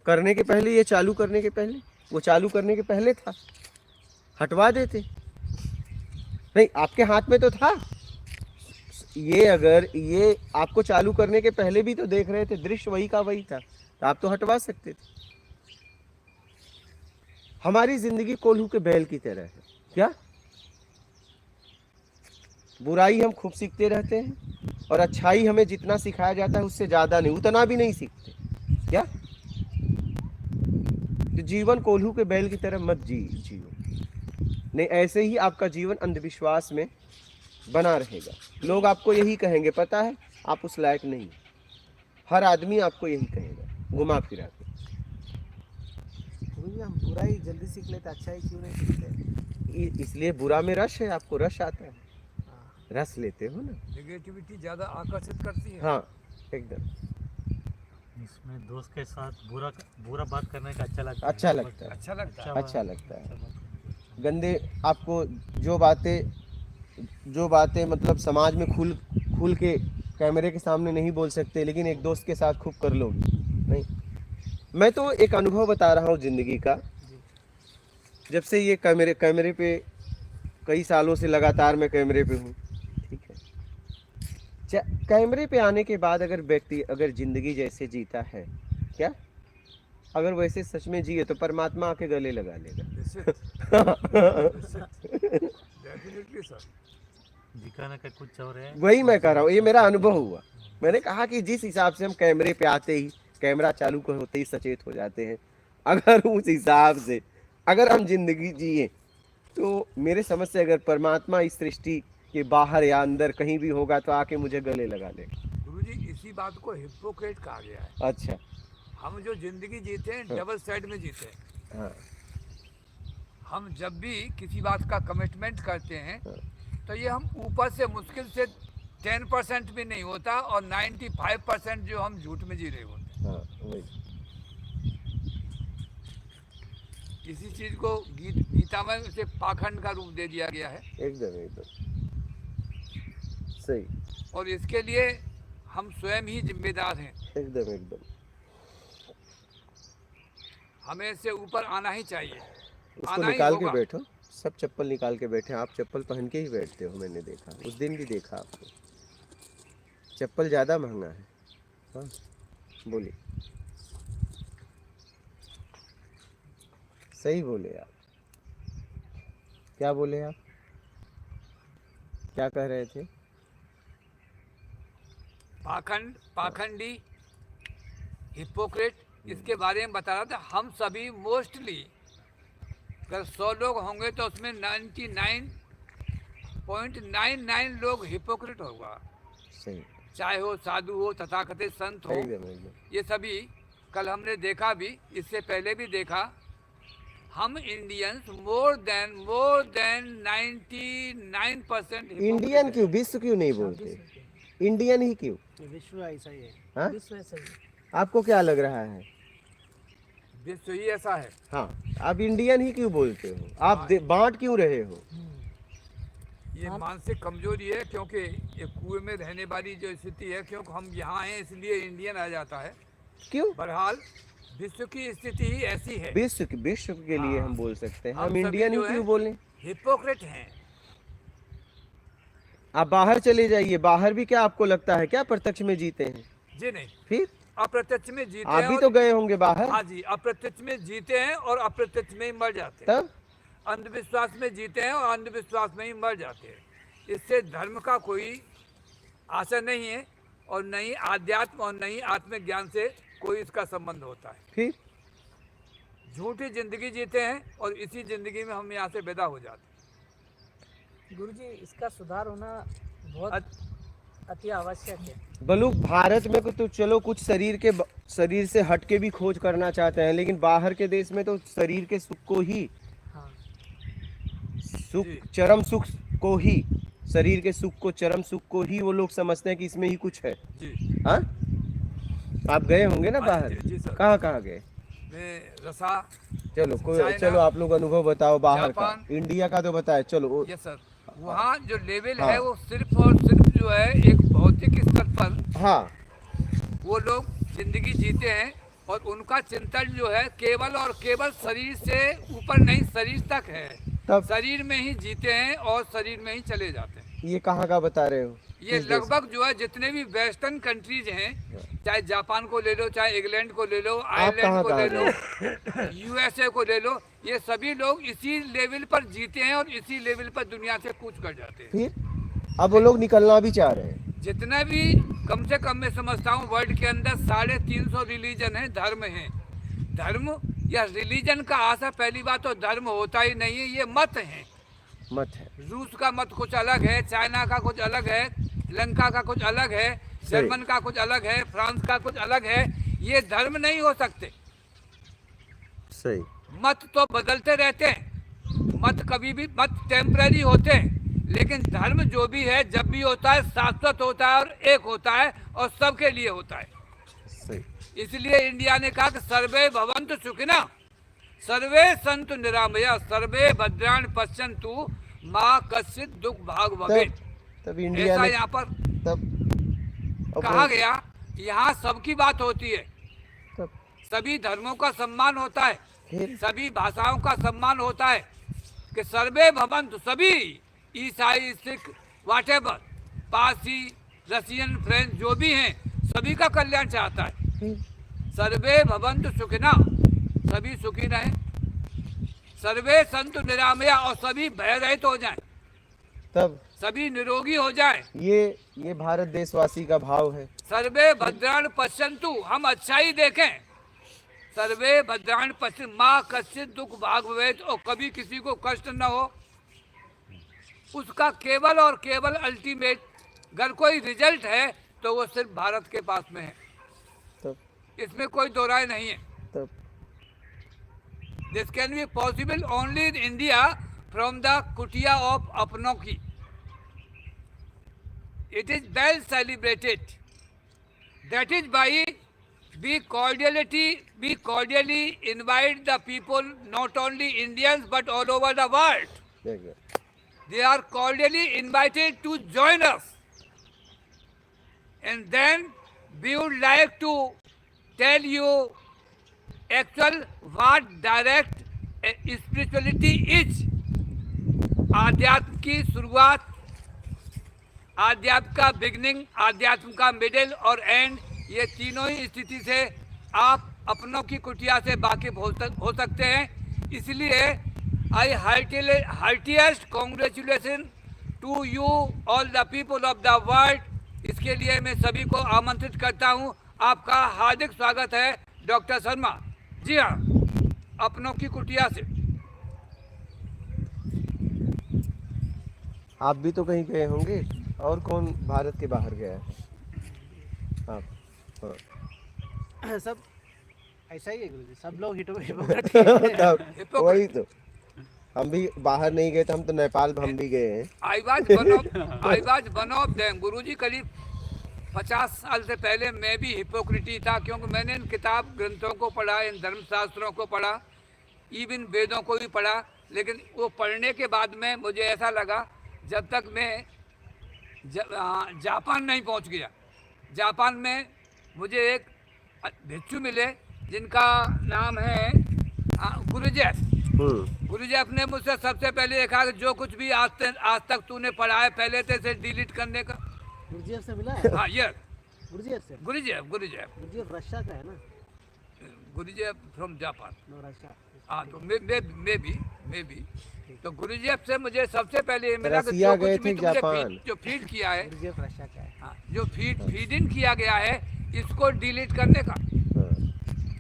करने के पहले, ये चालू करने के पहले, वो चालू करने के पहले था, हटवा देते। नहीं, आपके हाथ में तो था ये। अगर ये आपको चालू करने के पहले भी तो देख रहे थे, दृश्य वही का वही था, तो आप तो हटवा सकते थे। हमारी जिंदगी कोल्हू के बैल की तरह है क्या? बुराई हम खूब सीखते रहते हैं और अच्छाई हमें जितना सिखाया जाता है उससे ज्यादा नहीं, उतना भी नहीं सीखते क्या? तो जीवन कोल्हू के बैल की तरह मत जियो। नहीं, ऐसे ही आपका जीवन अंधविश्वास में बना रहेगा। लोग आपको यही कहेंगे, पता है आप उस लायक नहीं। हर आदमी आपको यही कहेगा घुमा फिरा के। गुरुजी, हम बुराई जल्दी सीख लेते, अच्छाई क्यों नहीं सीखते? इसलिए बुरा में रस है, आपको रस आता है, हाँ। रस लेते हो ना। नेगेटिविटी ज्यादा आकर्षित करती है। हाँ, एकदम। इसमें दोस्त के साथ बुरा बात करने का अच्छा लगता है। अच्छा लगता है, अच्छा लगता है। अच्छा लगता है। गंदे आपको जो बातें मतलब समाज में खुल के कैमरे के सामने नहीं बोल सकते, लेकिन एक दोस्त के साथ खूब कर लोगे। नहीं, मैं तो एक अनुभव बता रहा हूँ जिंदगी का। जब से ये कैमरे पे कई सालों से लगातार मैं कैमरे पे हूँ, ठीक है। कैमरे पे आने के बाद अगर व्यक्ति अगर जिंदगी जैसे जीता है क्या, अगर वैसे सच में जिए तो परमात्मा आके गले लगा लेगा। Definitely sir. दिखाने का कुछ और है। वही मैं कह रहा हूँ, ये मेरा अनुभव हुआ। मैंने कहा कि जिस हिसाब से हम कैमरे पे आते ही, कैमरा चालू होते ही सचेत हो जाते हैं, अगर उस हिसाब से अगर हम जिंदगी जिए तो मेरे समझ से अगर परमात्मा इस सृष्टि के बाहर या अंदर कहीं भी होगा तो आके मुझे गले लगा लेगा। गुरुजी गुरुजी इसी बात को हिपोक्रेट कहा गया है। अच्छा। हम जो जिंदगी जीते हैं डबल साइड में जीते हैं। हाँ। हम जब भी किसी बात का कमिटमेंट करते हैं हाँ। तो ये हम ऊपर से मुश्किल से 10% भी नहीं होता और 95% जो हम झूठ में जी रहे होते हैं। हाँ वही। इसी चीज को गीता में उसे पाखंड का रूप दे दिया गया है एकदम एकदम सही। और इसके लिए हम स्वयं ही जिम्मेदार हैं। एकदम एकदम। हमें इससे ऊपर आना ही चाहिए। उसको आना ही निकाल के होगा। बैठो। सब चप्पल निकाल के बैठे। आप चप्पल पहन के ही बैठते हो, मैंने देखा उस दिन भी देखा आपको। चप्पल ज़्यादा महंगा है। हाँ बोलिए। सही बोले आप। क्या बोले आप? क्या कह रहे थे? पाखंडी हिपोक्रेट, इसके बारे में बता रहा था। हम सभी मोस्टली अगर 100 लोग होंगे तो उसमें 99.99 लोग हिपोक्रेट होगा। सही। चाहे हो साधु हो, तथाकथित संत हो, एकदम एकदम। ये सभी कल हमने देखा भी, इससे पहले भी देखा। हम इंडियंस मोर देन 99% इंडियन क्यों, विश्व क्यों नहीं बोलते? इंडियन ही क्यों? विश्व ऐसा ही है। हाँ? विश्व ऐसा ही। आपको क्या लग रहा है? विश्व ही ऐसा है। हाँ, आप इंडियन ही क्यों बोलते हो? आप बांट क्यों रहे हो? ये मानसिक कमजोरी है, क्योंकि ये कुएं में रहने वाली जो स्थिति है, क्योंकि हम यहाँ हैं इसलिए इंडियन आ जाता है। क्यों? बहरहाल विश्व की स्थिति ही ऐसी है। विश्व के लिए हम बोल सकते हैं। हम सभी इंडियन ही जो है, क्यों बोलें? हिपोक्रेट हैं। आप बाहर चले जाइए। बाहर भी क्या आपको लगता है क्या प्रत्यक्ष में जीते हैं? जी नहीं, फिर अप्रत्यक्ष में जीते आप हैं। भी और- तो गए होंगे बाहर। हाँ जी, अप्रत्यक्ष में जीते हैं और अप्रत्यक्ष में ही मर जाते हैं। तब अंधविश्वास में जीते हैं और अंधविश्वास में ही मर जाते हैं। इससे धर्म का कोई आशा नहीं है और न ही आध्यात्म और न ही आत्मज्ञान से कोई इसका संबंध होता है। फिर झूठी जिंदगी जीते हैं और इसी जिंदगी में हम यहाँ से विदा हो जाते हैं। गुरुजी इसका सुधार होना बहुत अति आवश्यक है। बलूक भारत में तो चलो कुछ शरीर से हट के भी खोज करना चाहते हैं, लेकिन बाहर के देश में तो शरीर के सुख को ही, हाँ। सुख जी। चरम सुख को ही, शरीर के सुख को, चरम सुख को ही वो लोग समझते हैं कि इसमें ही कुछ है। जी हाँ, आप गए होंगे ना हाँ, बाहर। जी सर। कहाँ कहाँ गए? मैं रसा, चलो चाइना, आप लोग अनुभव बताओ बाहर का। जापान। इंडिया का तो बताए चलो। यस सर, वहाँ जो लेवल हाँ। है वो सिर्फ और सिर्फ जो है एक भौतिक स्तर पर हाँ वो लोग जिंदगी जीते हैं और उनका चिंतन जो है केवल और केवल शरीर से ऊपर नहीं, शरीर तक है। तब शरीर में ही जीते हैं और शरीर में ही चले जाते हैं। ये कहाँ का बता रहे हो? ये किस देश? लगभग जो है जितने भी वेस्टर्न कंट्रीज हैं, चाहे जापान को ले लो, चाहे इंग्लैंड को ले लो, आयरलैंड कहाँ को ले कहाँ लो, यूएसए को ले लो, ये सभी लोग इसी लेवल पर जीते हैं और इसी लेवल पर दुनिया से कूच कर जाते हैं। फिर अब वो लोग निकलना भी चाह रहे हैं। जितना भी कम से कम मैं समझता हूँ वर्ल्ड के अंदर 350 रिलीजन है, धर्म है। धर्म या रिलीजन का आशा, पहली बात तो धर्म होता ही नहीं है, ये मत है। मत है। रूस का मत कुछ अलग है, चाइना का कुछ अलग है, श्रीलंका का कुछ अलग है, जर्मन का कुछ अलग है, फ्रांस का कुछ अलग है। ये धर्म नहीं हो सकते। सही। मत तो बदलते रहते हैं, मत कभी भी मत टेम्पररी होते हैं, लेकिन धर्म जो भी है जब भी होता है शाश्वत होता है और एक होता है और सबके लिए होता है। सही। इसलिए इंडिया ने कहा कि सर्वे भवन्तु सुखिनः, सर्वे सन्तु निरामया, सर्वे भद्राणि पश्यन्तु माँ कश्चित् दुख भाग भवेत्। तब इंडिया ऐसा ने यहाँ पर तब कहा गया। यहाँ सबकी बात होती है, तब सभी धर्मों का सम्मान होता है, फिर सभी भाषाओं का सम्मान होता है कि सर्वे भवन्तु, सभी ईसाई, Sikh, whatever, Parsi, Russian, French जो भी हैं, सभी का कल्याण चाहता है। सर्वे भवन्तु सुखिनः, सभी सुखी रहें, सर्वे सन्तु निरामया, और सभी भय रहित हो जाएं, तब सभी निरोगी हो जाएं। ये भारत देशवासी का भाव है। सर्वे भद्राणि पश्यन्तु, हम अच्छा ही देखें। सर्वे भद्राणि पश्यन्तु माँ कश्चित् दुख भाग भवेत्, और कभी किसी को कष्ट न हो। उसका केवल और केवल अल्टीमेट, अगर कोई रिजल्ट है तो वो सिर्फ भारत के पास में है, तब इसमें कोई दो राय नहीं है। तब this can be possible only in India from the कुटिया ऑफ अपनों की। It is well celebrated, that is by we cordially invite the people, not only Indians but all over the world. exactly. They are cordially invited to join us. And then we would like to tell you actual what direct spirituality is. आध्यात्म की शुरुआत, आध्यात्म का beginning, आध्यात्म का middle और and, ये तीनों ही स्थिति से आप अपनों की कुटिया से वाकिफ हो सकते हैं। इसलिए I heartiest congratulation to you all the people of the world. इसके लिए मैं सभी को आमंत्रित करता हूं। आपका हार्दिक स्वागत है डॉक्टर शर्मा। जी हाँ, अपनों की कुटिया से। आप भी तो कहीं गए होंगे, और कौन भारत के बाहर गया है? आप? हाँ। सब ऐसा ही है गुरुजी, सब लोग हिपोक्रेट वही तो, हम भी बाहर नहीं गए, तो हम तो नेपाल हम भी गए हैं। I was one of them Guruji. करीब 50 साल से पहले मैं भी हिपोक्रेटी था, क्योंकि मैंने इन किताब ग्रंथों को पढ़ा, इन धर्मशास्त्रों को पढ़ा, इवन वेदों को भी पढ़ा। लेकिन वो पढ़ने के बाद में मुझे ऐसा लगा, जब तक मैं जापान नहीं पहुंच गया। जापान में मुझे एक भिक्षु मिले जिनका नाम है गुरुजेफ। गुरुजेफ ने मुझसे सबसे पहले कहा कि जो कुछ भी आज तक तूने पढ़ा है पहले से डिलीट करने का। गुरुजीएफ से मिला है? हाँ, ये गुरुजीएफ से। गुरुजेफ रशिया का है ना? Gurdjieff from Japan. No, Russia. हाँ, तो मैं भी तो गुरुजेफ से मुझे सबसे पहले मिला कि रसिया जो गए कुछ भी थे तुमने जापान। जो फीड किया है, गुरुजीएफ रशिया का है। हाँ, जो फीड इन किया गया है, इसको डिलीट करने का।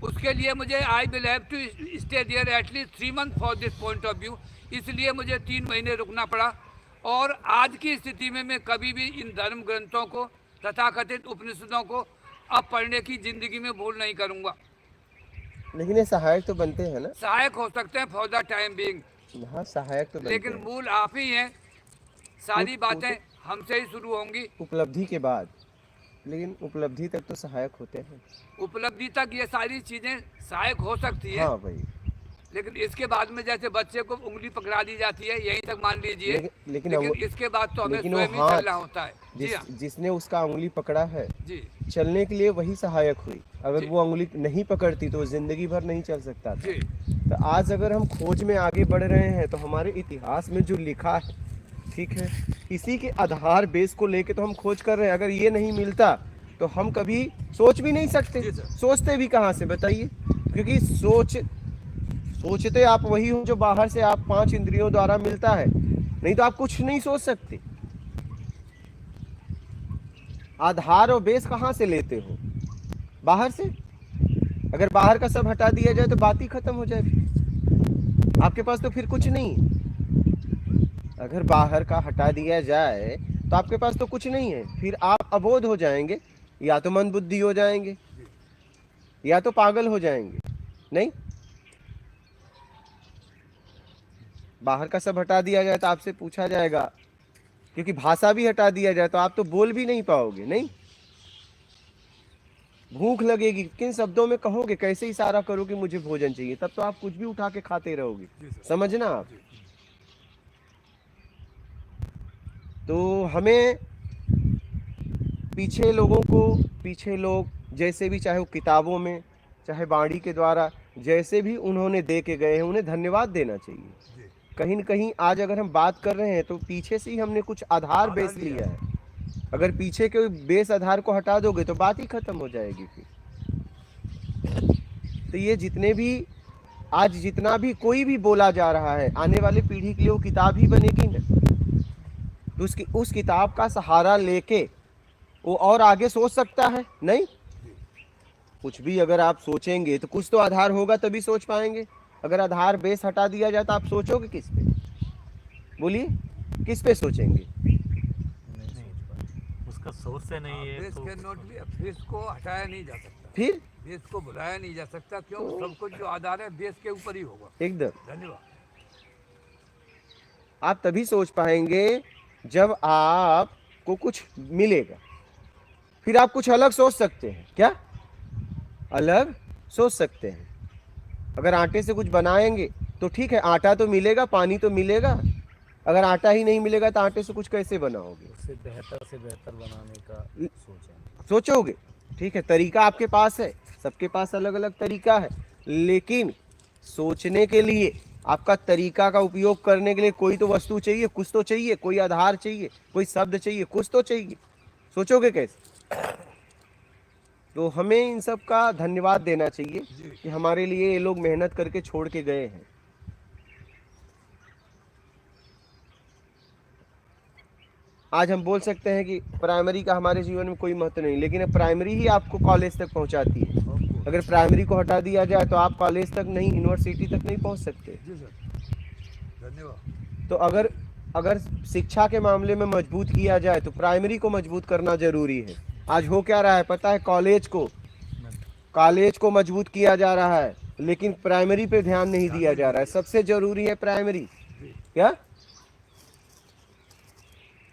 उसके लिए मुझे I will have to stay there at least 3 months for this point of view. इसलिए मुझे 3 महीने रुकना पड़ा। और आज की स्थिति में मैं कभी भी इन धर्म ग्रंथों को, तथाकथित उपनिषदों को अब पढ़ने की जिंदगी में भूल नहीं करूंगा। लेकिन ये सहायक तो बनते हैं ना? सहायक हो सकते हैं फॉर द टाइम बीइंग, हाँ, सहायक तो बनते लेकिन हैं। मूल आप ही हैं। सारी बातें हमसे ही शुरू होंगी। उपलब्धि के बाद, लेकिन उपलब्धि तक तो सहायक होते हैं। उपलब्धि तक ये सारी चीजें सहायक हो सकती है। हाँ भाई, लेकिन इसके बाद में जैसे बच्चे को उंगली पकड़ा दी जाती है, यहीं तक मान लीजिए। लेकिन लेकिन इसके बाद तो हमें लेकिन वो स्वयं ही हाथ चलना होता है। जी हाँ, जिसने उसका उंगली पकड़ा है, जी चलने के लिए वही सहायक हुई। अगर जी। वो उंगली नहीं पकड़ती तो वो जिंदगी भर नहीं चल सकता था। जी तो आज अगर हम खोज में आगे बढ़ रहे हैं, तो हमारे इतिहास में जो लिखा है, ठीक है, इसी के आधार बेस को लेके तो हम खोज कर रहे हैं। अगर ये नहीं मिलता तो हम कभी सोच भी नहीं सकते। जी सर। सोचते भी कहाँ से, बताइए? क्योंकि सोचते आप वही हो जो बाहर से आप 5 इंद्रियों द्वारा मिलता है, नहीं तो आप कुछ नहीं सोच सकते। आधार और बेस कहाँ से लेते हो? बाहर से। अगर बाहर का सब हटा दिया जाए तो बात ही खत्म हो जाए, फिर आपके पास तो फिर कुछ नहीं है। अगर बाहर का हटा दिया जाए तो आपके पास तो कुछ नहीं है, फिर आप अबोध हो जाएंगे, या तो मंद बुद्धि हो जाएंगे, या तो पागल हो जाएंगे। नहीं, बाहर का सब हटा दिया जाए तो आपसे पूछा जाएगा, क्योंकि भाषा भी हटा दिया जाए तो आप तो बोल भी नहीं पाओगे। नहीं, भूख लगेगी, किन शब्दों में कहोगे, कैसे इशारा करोगे मुझे भोजन चाहिए, तब तो आप कुछ भी उठा के खाते रहोगे। समझना आप। तो हमें पीछे लोग जैसे भी, चाहे वो किताबों में, चाहे वाणी के द्वारा, जैसे भी उन्होंने दे के गए हैं, उन्हें धन्यवाद देना चाहिए। कहीं न कहीं आज अगर हम बात कर रहे हैं तो पीछे से ही हमने कुछ आधार बेस लिया है। अगर पीछे के बेस आधार को हटा दोगे तो बात ही खत्म हो जाएगी फिर। तो ये जितने भी आज जितना भी कोई भी बोला जा रहा है, आने वाले पीढ़ी के लिए वो किताब ही बनेगी ना। तो उस किताब का सहारा लेके वो और आगे सोच सकता है। नहीं, कुछ भी अगर आप सोचेंगे तो कुछ तो आधार होगा, तभी सोच पाएंगे। अगर आधार बेस हटा दिया जाए तो आप सोचोगे किस पे? बोलिए, किस पे सोचेंगे? का सोच से नहीं है देश तो के नोट भी देश को हटाया नहीं जा सकता, फिर देश को भुलाया नहीं जा सकता, क्यों? सब कुछ जो आधार है देश के ऊपर ही होगा। एकदम धन्यवाद। आप तभी सोच पाएंगे जब आपको कुछ मिलेगा, फिर आप कुछ अलग सोच सकते हैं। क्या अलग सोच सकते हैं? अगर आटे से कुछ बनाएंगे तो ठीक है, आटा तो मिलेगा, पानी तो मिलेगा। अगर आटा ही नहीं मिलेगा तो आटे से कुछ कैसे बनाओगे? उससे बेहतर बनाने का सोचें। सोचोगे, ठीक है, तरीका आपके पास है, सबके पास अलग अलग तरीका है, लेकिन सोचने के लिए, आपका तरीका का उपयोग करने के लिए कोई तो वस्तु चाहिए, कुछ तो चाहिए, कोई आधार चाहिए, कोई शब्द चाहिए, कुछ तो चाहिए। सोचोगे कैसे? तो हमें इन सब का धन्यवाद देना चाहिए कि हमारे लिए ये लोग मेहनत करके छोड़ के गए हैं। आज हम बोल सकते हैं कि प्राइमरी का हमारे जीवन में कोई महत्व नहीं, लेकिन प्राइमरी ही आपको कॉलेज तक पहुंचाती है। अगर प्राइमरी को हटा दिया जाए तो आप कॉलेज तक नहीं, यूनिवर्सिटी तक नहीं पहुंच सकते। जी सर, धन्यवाद। तो अगर शिक्षा के मामले में मजबूत किया जाए तो प्राइमरी को मजबूत करना जरूरी है। आज हो क्या रहा है पता है? कॉलेज को मजबूत किया जा रहा है, लेकिन प्राइमरी पे ध्यान नहीं दिया जा रहा है। सबसे जरूरी है प्राइमरी। क्या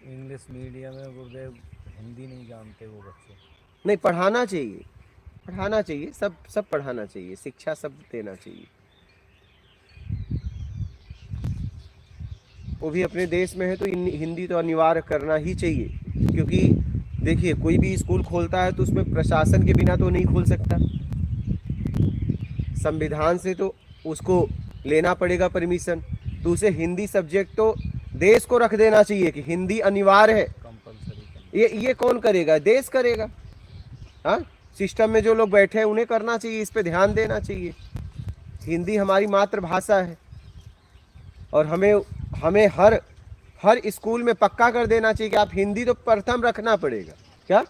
इंग्लिश मीडियम में गुरुदेव हिंदी नहीं जानते वो बच्चे। नहीं, पढ़ाना चाहिए, पढ़ाना चाहिए, सब पढ़ाना चाहिए, शिक्षा सब देना चाहिए। वो भी अपने देश में है तो हिंदी तो अनिवार्य करना ही चाहिए, क्योंकि देखिए कोई भी स्कूल खोलता है तो उसमें प्रशासन के बिना तो नहीं खोल सकता। संविधान से तो उसको लेना पड़ेगा परमिशन। तो उसे हिंदी सब्जेक्ट तो देश को रख देना चाहिए कि हिंदी अनिवार्य है। कंपलसरी ये कौन करेगा? देश करेगा। हाँ, सिस्टम में जो लोग बैठे हैं उन्हें करना चाहिए, इस पे ध्यान देना चाहिए। हिंदी हमारी मातृभाषा है और हमें हर स्कूल में पक्का कर देना चाहिए कि आप हिंदी तो प्रथम रखना पड़ेगा। क्या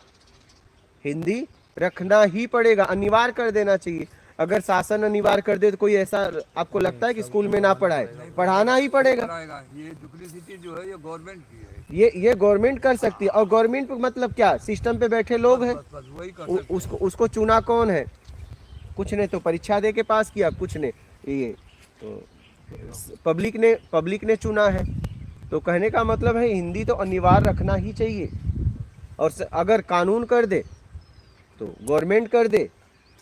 हिंदी रखना ही पड़ेगा, अनिवार्य कर देना चाहिए। अगर शासन अनिवार्य कर दे तो कोई ऐसा आपको लगता है कि स्कूल में ना पढ़ाए? पढ़ाना ही पड़ेगा। ये डुप्लीसिटी जो है ये गवर्नमेंट की है, ये गवर्नमेंट कर सकती है। और गवर्नमेंट मतलब क्या? सिस्टम पे बैठे लोग हैं, बस वही कर सकते हैं। उसको चुना कौन है? कुछ ने तो परीक्षा दे के पास किया, कुछ ने ये तो पब्लिक ने चुना है। तो कहने का मतलब है हिंदी तो अनिवार्य रखना ही चाहिए। और अगर कानून कर दे तो गवर्नमेंट कर दे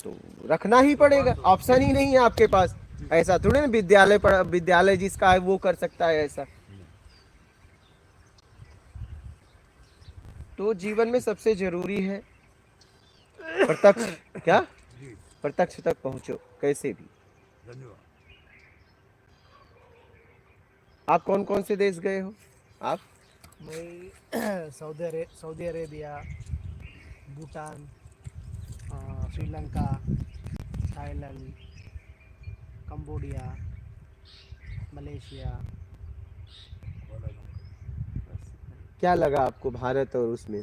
तो रखना ही पड़ेगा, ऑप्शन ही नहीं है आपके पास। ऐसा थोड़ी ना विद्यालय जिसका है वो कर सकता है ऐसा। तो जीवन में सबसे जरूरी है प्रत्यक्ष। क्या प्रत्यक्ष तक पहुंचो कैसे भी। धन्यवाद। आप कौन कौन से देश गए हो? आप? मैं Saudi Arabia, Bhutan, Sri Lanka, Thailand, Cambodia, Malaysia. क्या लगा आपको भारत और उसमें?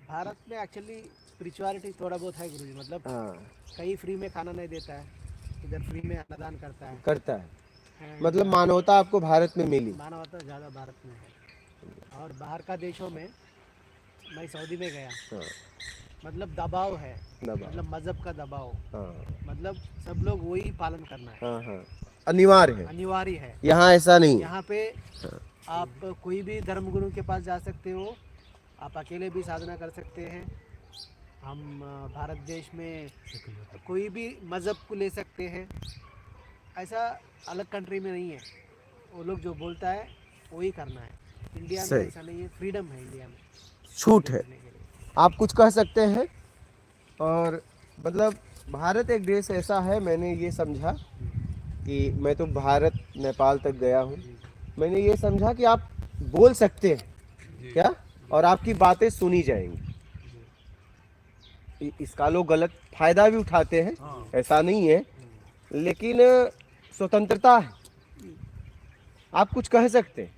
भारत में एक्चुअली स्पिरिचुअलिटी थोड़ा बहुत है गुरुजी। मतलब हाँ, कहीं फ्री में खाना नहीं देता है, इधर फ्री में अन्नदान करता है। करता है। मतलब मानवता आपको भारत में मिली। मानवता ज़्यादा भारत में है। और बाहर का देशों में मैं सऊदी में गया, हाँ, मतलब दबाव है, दबाव। मतलब मजहब का दबाव। हाँ मतलब सब लोग वही पालन करना है, हाँ हाँ, अनिवार्य है। अनिवार्य है। यहाँ ऐसा नहीं है। यहाँ पे आप कोई भी धर्मगुरु के पास जा सकते हो, आप अकेले भी साधना कर सकते हैं। हम भारत देश में कोई भी मज़हब को ले सकते हैं, ऐसा अलग कंट्री में नहीं है। वो लोग जो बोलता है वही करना है। इंडिया में सही। ऐसा नहीं है, फ्रीडम है इंडिया में छूट है, करने के लिए। आप कुछ कह सकते हैं। और मतलब भारत एक देश ऐसा है, मैंने ये समझा कि मैं तो भारत नेपाल तक गया हूँ, मैंने ये समझा कि आप बोल सकते हैं क्या, और आपकी बातें सुनी जाएंगी। इसका लोग गलत फायदा भी उठाते हैं, ऐसा नहीं है, लेकिन स्वतंत्रता है, आप कुछ कह सकते हैं।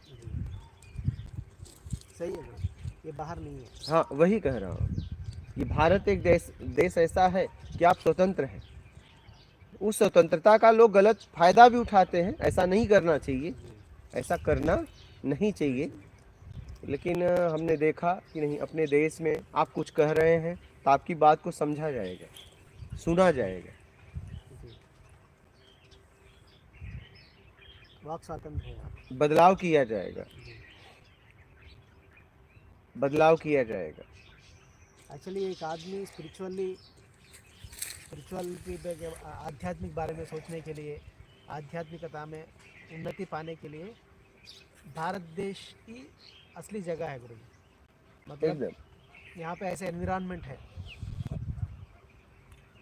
सही है भाई, ये बाहर नहीं है। हाँ, वही कह रहा हूँ। ये भारत एक देश ऐसा है कि आप स्वतंत्र हैं। उस स्वतंत्रता का लोग गलत फायदा भी उठाते हैं, ऐसा नहीं करना चाहिए, ऐसा करना नहीं चाहिए। लेकिन हमने देखा कि नहीं, अपने देश में आप कुछ कह रहे हैं तो आपकी बात को समझा जाएगा, सुना जाएगा। वाक स्वातंत्र है यहाँ पे। बदलाव किया जाएगा, बदलाव किया जाएगा। एक्चुअली एक आदमी स्पिरिचुअलिटी पे आध्यात्मिक बारे में सोचने के लिए, आध्यात्मिकता में उन्नति पाने के लिए भारत देश की असली जगह है गुरु जी। मतलब एकदम यहाँ पे ऐसे एनवायरनमेंट है।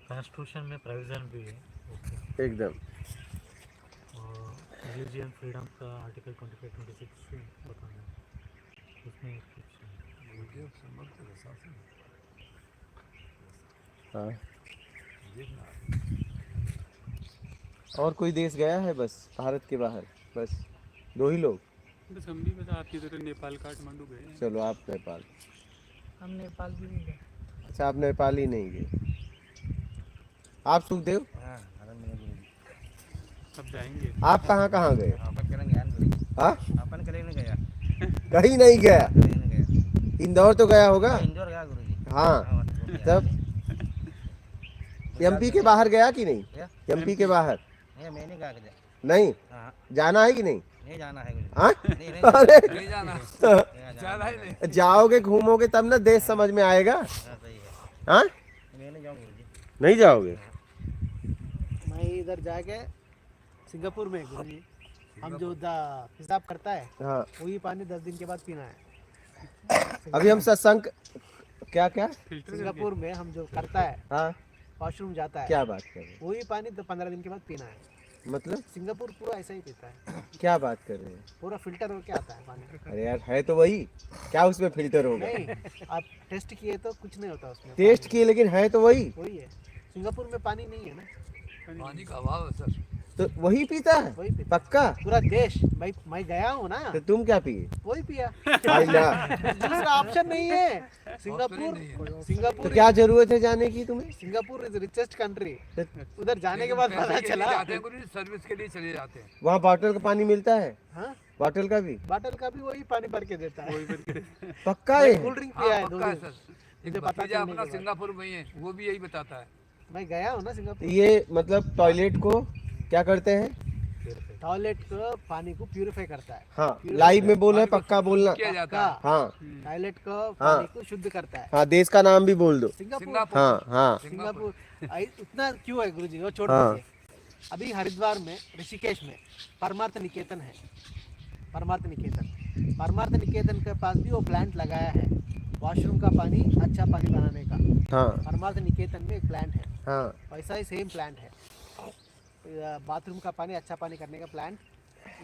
कॉन्स्टिट्यूशन में प्रोविजन भी है एकदम और रिलीजियन फ्रीडम का आर्टिकल 25-26 से बताना है उसमें कुछ हाँ। और कोई देश गया है बस भारत के बाहर? बस 2 ही लोग? बस हम भी बस आपकी तरह नेपाल काठमांडू गए हैं। चलो आप नेपाल। हम नेपाल भी नहीं गए। अच्छा आप नेपाल ही नहीं गए। आप सुखदेव सब जाएंगे। आप कहाँ कहाँ गए? हाँ अपन कहीं नहीं गया, कहीं नहीं गया। कहीं नहीं गया। इंदौर तो गया होगा? इंदौर गया गुरुजी। हाँ तब एमपी के बाहर गया कि नहीं? क्या? एमपी के बाहर नहीं मैं नहीं गया कहीं। नहीं हाँ, जाना है कि नहीं? नहीं जाना है गुरुजी। हाँ नहीं नहीं अरे नहीं जाना, नहीं जाना ही नहीं। जाओगे घूमोगे तब ना देश समझ में आएगा। हाँ, सही है। हाँ मैं नहीं जाऊँ गुरुजी। नहीं जाओगे? मैं इधर जाके सिंगापुर में गुरुजी, हम जो हिसाब करता है हाँ वही पानी 10 दिन के बाद पीना है। अभी हम सत्संग क्या क्या सिंगापुर में हम जो करता है, हाँ वॉशरूम जाता है, क्या बात कर रहे वही पानी 15 दिन के बाद पीना है। हैं? मतलब सिंगापुर पूरा ऐसा ही पीता है, क्या बात कर रहे हैं? पूरा फिल्टर होके आता है पानी। अरे यार है तो वही, क्या उसमें फिल्टर होगा? नहीं, आप टेस्ट किए तो कुछ नहीं होता उसमें। टेस्ट किए लेकिन है तो वही। वही है। सिंगापुर में पानी नहीं है ना, पानी का अभाव है सर। तो वही पीता है वही पीता पक्का? पूरा देश। मैं गया हूँ ना, तो तुम क्या पिए? वही पिया। आइला। दूसरा ऑप्शन नहीं है। नहीं सिंगापुर तो सिंगापुर क्या जरूरत है जाने की तुम्हें? Singapore is richest country. तो उधर जाने के बाद पैसे पता के लिए चला। जाते हैं गुरुजी, सर्विस के लिए चले जाते हैं। वहाँ बॉटल का पानी मिलता है? हाँ, बॉटल का भी? बॉटल का भी वही पानी भर के देता है। पक्का है? कोल्ड ड्रिंक हाँ, पिया है पक्का है 2 दिन। सर। मुझे एक पता भतीजा चलने अपना के बाद। सिंगापुर में ही है, वो भी यही बताता है। मैं गया हूँ ना तो सिंगापुर। ये मतलब टॉयलेट को क्या करते हैं? टॉयलेट को पानी को प्यूरिफाई करता है। हाँ लाइव में बोल रहे हैं, पक्का बोलना। किया जाता है। हाँ टॉयलेट को पानी को शुद्ध करता है। हाँ देश का नाम भी बोल दो। सिंगापुर। सिंगापुर। हाँ हाँ सिंगापुर उतना क्यों है गुरुजी, वो छोड़ हाँ। दीजिए। अभी हरिद्वार में, ऋषिकेश में परमार्थ निकेतन है। परमार्थ निकेतन के पास भी वो प्लांट लगाया है, वॉशरूम का पानी अच्छा पानी बनाने का। हाँ परमार्थ निकेतन में एक प्लांट है, हाँ वैसा ही सेम प्लांट है। बाथरूम का पानी अच्छा पानी करने का प्लांट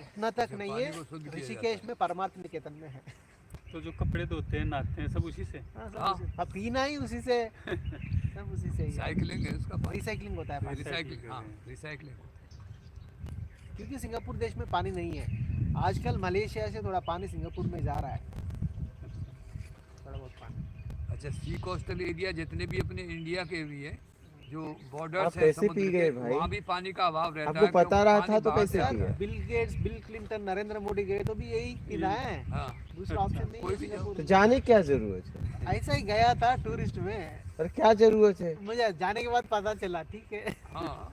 इतना तक नहीं पानी है। को शुद्ध किया ऋषिकेश में परमार्थ निकेतन में है। तो जो कपड़े धोते हैं नहाते हैं सब उसी से। हाँ, सब हाँ। उसी- हाँ, पीना ही उसी से, सब उसी से ही है। साइकिलिंग है उसका पानी। रिसाइकलिंग होता है पानी। रिसाइकलिंग, हाँ रिसाइकलिंग। क्योंकि सिंगापुर देश में पानी नहीं है। आजकल मलेशिया से थोड़ा पानी सिंगापुर में जा रहा है, थोड़ा बहुत पानी। अच्छा सी कोस्टल एरिया जितने भी अपने इंडिया के भी है, जो आप बॉर्डर्स हैं कैसे समुद्र पी के, गए भाई? वहाँ भी पानी का अभाव रहता आपको है। पता क्योंकि रहा पानी था तो बाहर कैसे से आता पिया? है। Bill Gates, bill Clinton, Narendra Modi गए तो भी यही पीना है, हाँ दूसरा ऑप्शन नहीं कोई है भी सिंगापुर तो में। जाने क्या जरूरत है? ऐसा ही गया था टूरिस्ट में, अरे क्या जरूरत है? मुझे जाने के बाद पता चला। ठीक है, हाँ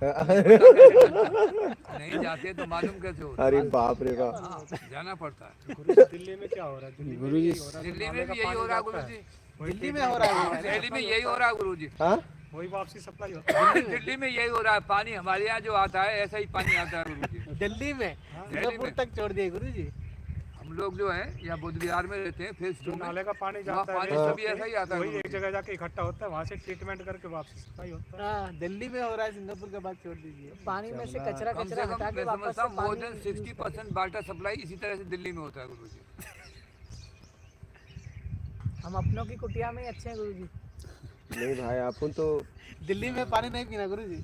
नहीं जाते तो मालूम कैसे होता अरे बाप रे बाप। हाँ, जाना पड़ता है। दिल्ली में क्या हो रहा है? गुरुजी दिल्ली में भी यही हो रहा है गुरुजी। दिल्ली में हो रहा है। दिल्ली में यही हो रहा है गुरुजी। हाँ वही वापसी सप्लाई होता है। दिल्ली में यही हो रहा है। पानी हमारे यहाँ जो आता है ऐसा ही पानी आता है गुरुजी। दिल्ली में सिंगापुर में। तक छोड़ दिए गुरुजी। हम लोग जो है यहाँ बुद्ध विहार में रहते हैं, फेस जो 2 में, नाले का पानी वहाँ जाता पानी है सभी ऐसा ही आता है वही एक गुरुजी। जगह जाके इकट्ठा होता है, वहाँ से ट्रीटमेंट करके वापसी सप्लाई होता है। हाँ, दिल्ली में हो रहा है, सिंगापुर के बाद छोड़ दीजिए। पानी में से कचरा कम से कचरा कम हटा के मैं वापस समझता से हूँ मोर पानी देन 60% वाटर सप्लाई इसी तरह से दिल्ली में होता है गुरुजी। हम अपनों की कुटिया में ही अच्छे हैं गुरुजी। नहीं भाई अपन तो दिल्ली में पानी नहीं पीना गुरुजी।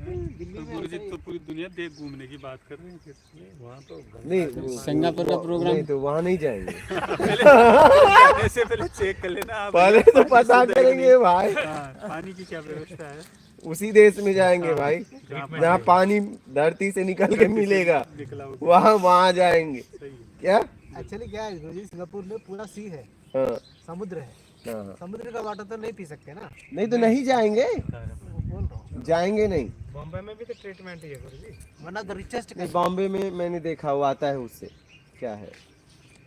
दिल्ली तो में गुरुजी ऐसा ही- तो पूरी दुनिया देख घूमने की बात कर रहे हैं फिर। वहाँ तो नहीं सिंगापुर का प्रोग्राम- नहीं तो वहाँ नहीं जाएंगे। जाने से पहले चेक कर लेना आप। पहले तो पता करेंगे भाई, हाँ, पानी की क्या व्यवस्था है? उसी देश में जाएंगे भाई जहाँ पानी धरती से निकल के मिलेगा, निकला हुआ वहाँ जाएंगे। सही है। क्या एक्चुअली क्या है गुरुजी, सिंगापुर में पूरा सी है, हाँ समुद्र है, हाँ। समुद्र का वाटर तो नहीं पी सकते ना, नहीं तो नहीं जाएंगे, वो बोल रहा हूँ। जाएंगे नहीं। बॉम्बे में भी तो ट्रीटमेंट ही है गुरुजी। वन ऑफ द रिचेस्ट नहीं, बॉम्बे में मैंने देखा वो आता है उससे, क्या है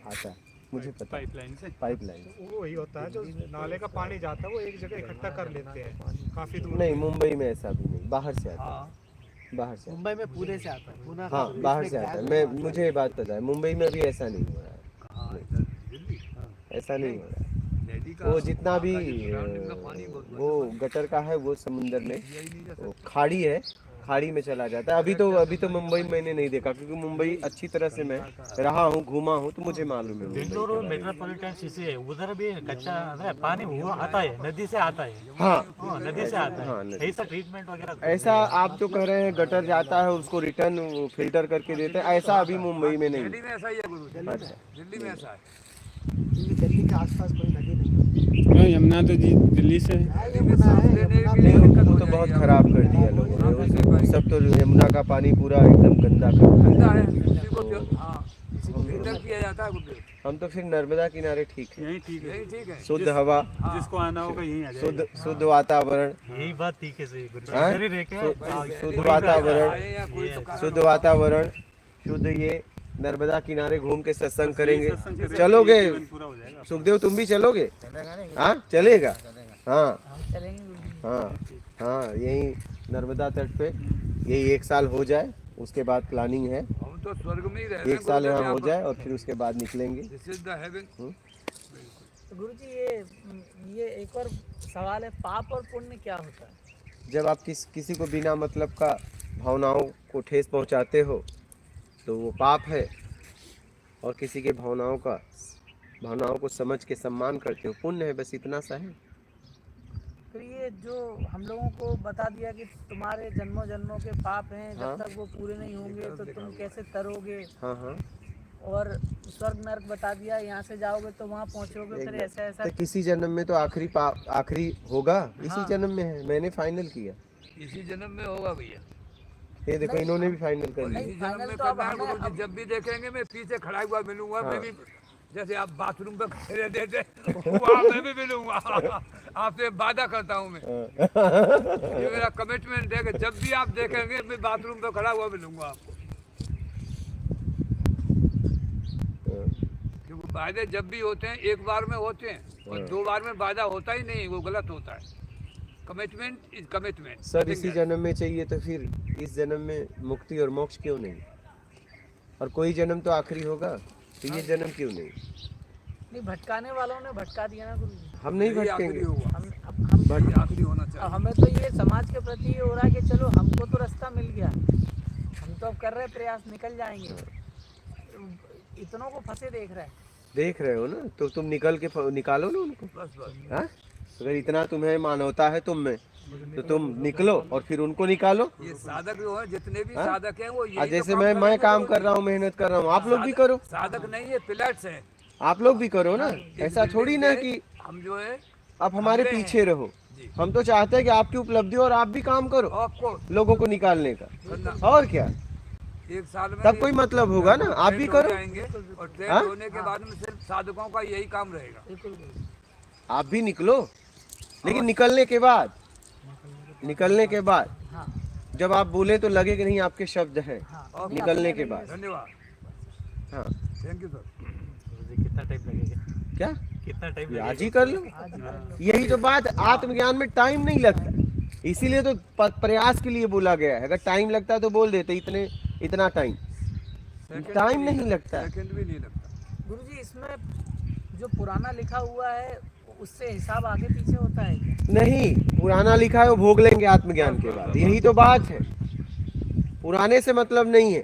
आता है मुझे पता, पाइपलाइन से पाइपलाइन। वो वही होता है जो नाले का पानी जाता है वो एक जगह इकट्ठा कर लेते हैं काफी दूर। नहीं मुंबई में ऐसा भी नहीं, बाहर से आता है, बाहर से। मुंबई में पूरे से आता है, पूना हाँ बाहर से आता है, मैं मुझे ये बात पता है, मुंबई में भी ऐसा नहीं हो रहा है, ऐसा नहीं हो रहा है। वो जितना भी वो गटर का है वो समुंदर में वो खाड़ी है, खाड़ी में चला जाता है। अभी तो मुंबई मैंने नहीं देखा, क्योंकि मुंबई अच्छी तरह से मैं रहा हूँ, घूमा हूँ, तो मुझे मालूम है मुंबई के बेंगलुरु बारे में। मेट्रोपॉलिटन सिटी है, उधर भी कच्चा है, पानी वो आता है, नदी से आता है। हाँ हाँ, नदी से आता हाँ, है। नदी ऐसा ट्रीटमेंट वगैरह ऐसा आप जो कह रहे हैं गटर जाता है उसको रिटर्न फिल्टर करके देते हैं, ऐसा अभी मुंबई में नहीं। दिल्ली में ऐसा ही है गुरु जी, अच्छा दिल्ली में ऐसा है। क्योंकि दिल्ली के आसपास कोई नदी नहीं हाँ, यमुना तो जी दिल्ली से है। है, यमुना है, यमुना में नहीं वो तो बहुत खराब कर दिया लोगों ने, वो सब तो यमुना का पानी पूरा एकदम गंदा कर दिया। गंदा है, उसी को हाँ फिल्टर किया जाता है गुरु जी। हम तो फिर नर्मदा किनारे ठीक है, यही ठीक है, यही ठीक है। शुद्ध हवा, जिसको आना होगा यही आ जाएगा। शुद्ध वातावरण, यही बात ठीक है, सही गुरु हाँ? इधर ही रह के शुद्ध वातावरण, आए या कोई तो कारण शुद्ध वातावरण, शुद्ध ये नर्मदा किनारे घूम के सत्संग करेंगे। चलोगे पूरा हो जाएगा। सुखदेव, तुम भी चलोगे? हाँ चलेगा, हाँ हम चलेंगे गुरुजी। हाँ हाँ, यही नर्मदा तट पे यही 1 साल हो जाए, उसके बाद प्लानिंग है हम तो स्वर्ग में ही रह रहे 1 साल यहाँ हो जाए और फिर उसके बाद निकलेंगे। This is the haven. तो गुरुजी ये एक और सवाल है, पाप और पुण्य क्या होता है? जब आप किसी को बिना मतलब का भावनाओं को ठेस पहुंचाते हो तो वो पाप है, और किसी के भावनाओं को समझ के सम्मान करते हो पुण्य है, बस इतना सा है। तो ये जो हम लोगों को बता दिया कि तुम्हारे जन्मों जन्मों के पाप हैं, जब हाँ। तक वो पूरे नहीं होंगे तो तुम कैसे तरोगे, हाँ हाँ, और स्वर्ग नरक बता दिया, यहाँ से जाओगे तो वहाँ पहुँचोगे, फिर ऐसा ऐसा। तो किसी जन्म में तो आखिरी होगा, इसी जन्म में है, मैंने फाइनल किया। इसी जन्म में होगा भैया, ये देखो इन्होंने भी फाइनल कर और लिया। इसी जन्म फाइनल में तो अब करना है हमें गुरु जी। जब भी देखेंगे मैं पीछे खड़ा हुआ मिलूंगा, मैं भी जैसे आप बाथरूम पे खड़े देते वहाँ मैं भी मिलूंगा, आपसे वादा करता हूँ मैं। ये मेरा कमिटमेंट है कि जब भी आप देखेंगे मैं बाथरूम पे खड़ा हुआ मिलूंगा आपको, क्योंकि वायदे जब भी होते हैं 1 बार में होते हैं, और 2 बार में वायदा होता ही नहीं, वो गलत होता है। Commitment is commitment. सर इसी जन्म में चाहिए तो फिर इस जन्म में मुक्ति और मोक्ष क्यों नहीं? और कोई जन्म तो आखिरी होगा, तो ये जन्म क्यों नहीं? नहीं, भटकाने वालों ने भटका दिया ना गुरुजी। हम नहीं यही आखिरी भटकेंगे। होगा, हम यही आखिरी होना अब चाहिए। हमें तो ये समाज के प्रति ये हो रहा है कि चलो हमको तो रास्ता मिल गया, हम तो अब कर रहे प्रयास, निकल जाएंगे। इतनों को फंसे देख रहे हो ना, तो तुम निकालो ना उनको। बस बस हाँ? अगर इतना तुम्हें मानवता है तुम में, तो तुम निकलो और फिर उनको निकालो। ये साधक जो है, जितने भी हाँ? साधक हैं वो आज यही जैसे तो मैं करेंगे काम गुरु कर जी। रहा हूँ, मेहनत कर रहा हूँ, आप लोग भी करो। साधक नहीं, ये पिलर्स हैं। आप लोग भी करो ना, ऐसा थोड़ी ना कि हम जो है आप हमारे हमले हैं। पीछे रहो। जी। हम तो चाहते हैं कि आपकी उपलब्धि हो और आप भी काम करो आपको लोगों को निकालने का, करना और क्या, 1 साल में तब कोई मतलब होगा ना, आप भी ट्रेंड हो करो, जाएंगे, और ट्रेंड हाँ? होने के बाद में सिर्फ साधकों का यही काम रहेगा। बिल्कुल गुरुजी। आप भी निकलो, लेकिन निकलने के बाद हाँ जब आप बोले तो लगे कि नहीं आपके शब्द हैं, हाँ, निकलने के बाद। धन्यवाद, हाँ थैंक यू सर। गुरुजी कितना टाइम लगेगा? क्या कितना टाइम ये आज लगेगा? ही कर लो। आज ही कर लो। यही तो बात, आत्मज्ञान में टाइम नहीं लगता, इसीलिए तो प्रयास के लिए बोला गया है। अगर टाइम लगता तो बोल देते इतना टाइम नहीं लगता है। सेकंड भी नहीं लगता। गुरुजी, इसमें जो पुराना लिखा हुआ है उससे हिसाब आगे पीछे होता है क्या? नहीं, पुराना लिखा है वो भोग लेंगे आत्मज्ञान के बाद, यही तो बात है। पुराने से मतलब नहीं है,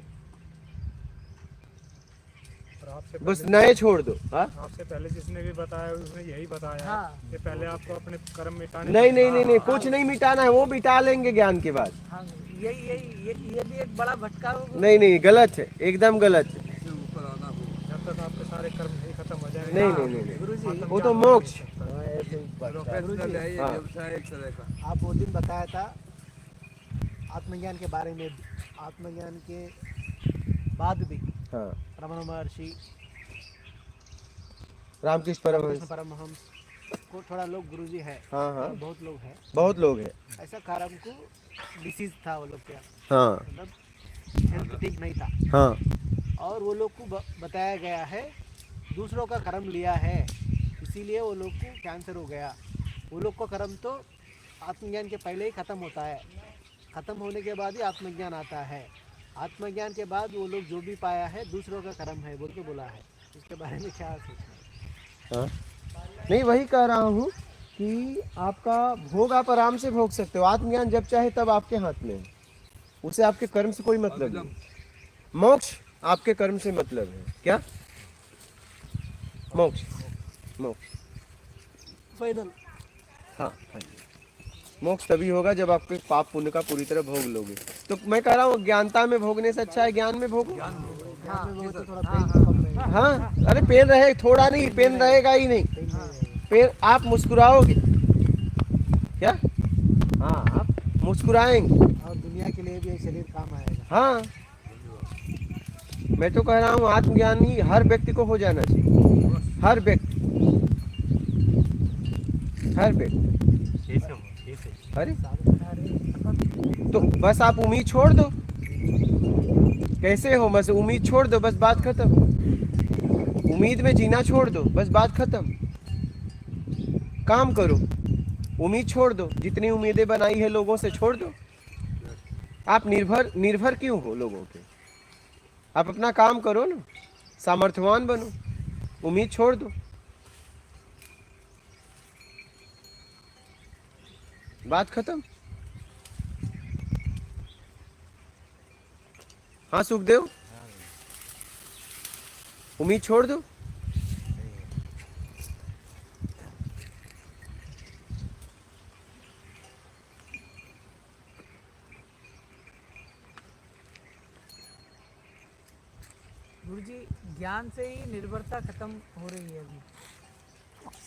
और आपसे बस नए छोड़ दो। हाँ? आपसे पहले जिसने भी बताया उसने यही बताया हाँ। कि पहले आपको अपने कर्म मिटाने। नहीं, कुछ नहीं मिटाना है, वो मिटा लेंगे ज्ञान के बाद। हाँ, ये भी एक बड़ा भटका होगा। नहीं, गलत है, एकदम गलत है। इससे ऊपर आना होगा। जब तक आपके सारे कर्म नहीं खत्म हो जाएंगे। नहीं, गुरुजी, वो तो मोक्ष। प्रोफेशनल है ये हाँ। व्यवसाय एक तरह का। आप वो दिन बताया था आत्मज्ञान के बारे में, आत्मज्ञान के बाद भी हाँ रमण महर्षि रामकृष्ण रामकृष्ण परमहंस। परमहंस को थोड़ा लोग गुरुजी है, हाँ हाँ, बहुत लोग हैं, बहुत लोग हैं। ऐसा कारण को डिसीज था वो लोग क्या, हाँ मतलब हेल्थ ठीक नहीं था, हाँ और वो लोग को बताया गया है दूसरों का कर्म लिया है, इसीलिए वो लोग को कैंसर हो गया। वो लोग का कर्म तो आत्मज्ञान के पहले ही ख़त्म होता है, ख़त्म होने के बाद ही आत्मज्ञान आता है। आत्मज्ञान के बाद वो लोग जो भी पाया है दूसरों का कर्म है बोल के बोला है। इसके बारे में क्या सोचना है? हाँ, नहीं वही कह रहा हूँ कि आपका भोग आप आराम से भोग सकते हो। आत्मज्ञान जब चाहे तब आपके हाथ में है, उसे आपके कर्म से कोई मतलब नहीं। मोक्ष आपके कर्म से मतलब है। क्या मोक्ष? मोक्ष पैदल हाँ हाँ। मोक्ष तभी होगा जब आपके पाप पुण्य का पूरी तरह भोग लोगे। तो मैं कह रहा हूँ ज्ञानता में भोगने से अच्छा है ज्ञान में भोगो। हाँ, अरे पेन रहे थोड़ा नहीं, पेन रहेगा ही नहीं। पेन आप मुस्कुराओगे क्या? हाँ, आप मुस्कुराएंगे और दुनिया के लिए भी ये शरीर काम आएगा। हाँ। मैं तो कह रहा हूँ आत्मज्ञानी हर व्यक्ति को हो जाना चाहिए, हर व्यक्ति, हर व्यक्ति। अरे तो बस आप उम्मीद छोड़ दो। कैसे हो? बस उम्मीद छोड़ दो, बस बात खत्म। उम्मीद में जीना छोड़ दो, बस बात खत्म। काम करो, उम्मीद छोड़ दो। जितनी उम्मीदें बनाई है लोगों से छोड़ दो। आप निर्भर क्यों हो लोगों पे? आप अपना काम करो ना, सामर्थ्यवान बनो, उम्मीद छोड़ दो, बात खत्म। हाँ सुखदेव, उम्मीद छोड़ दो। गुरुजी ज्ञान से ही निर्भरता खत्म हो रही है अभी,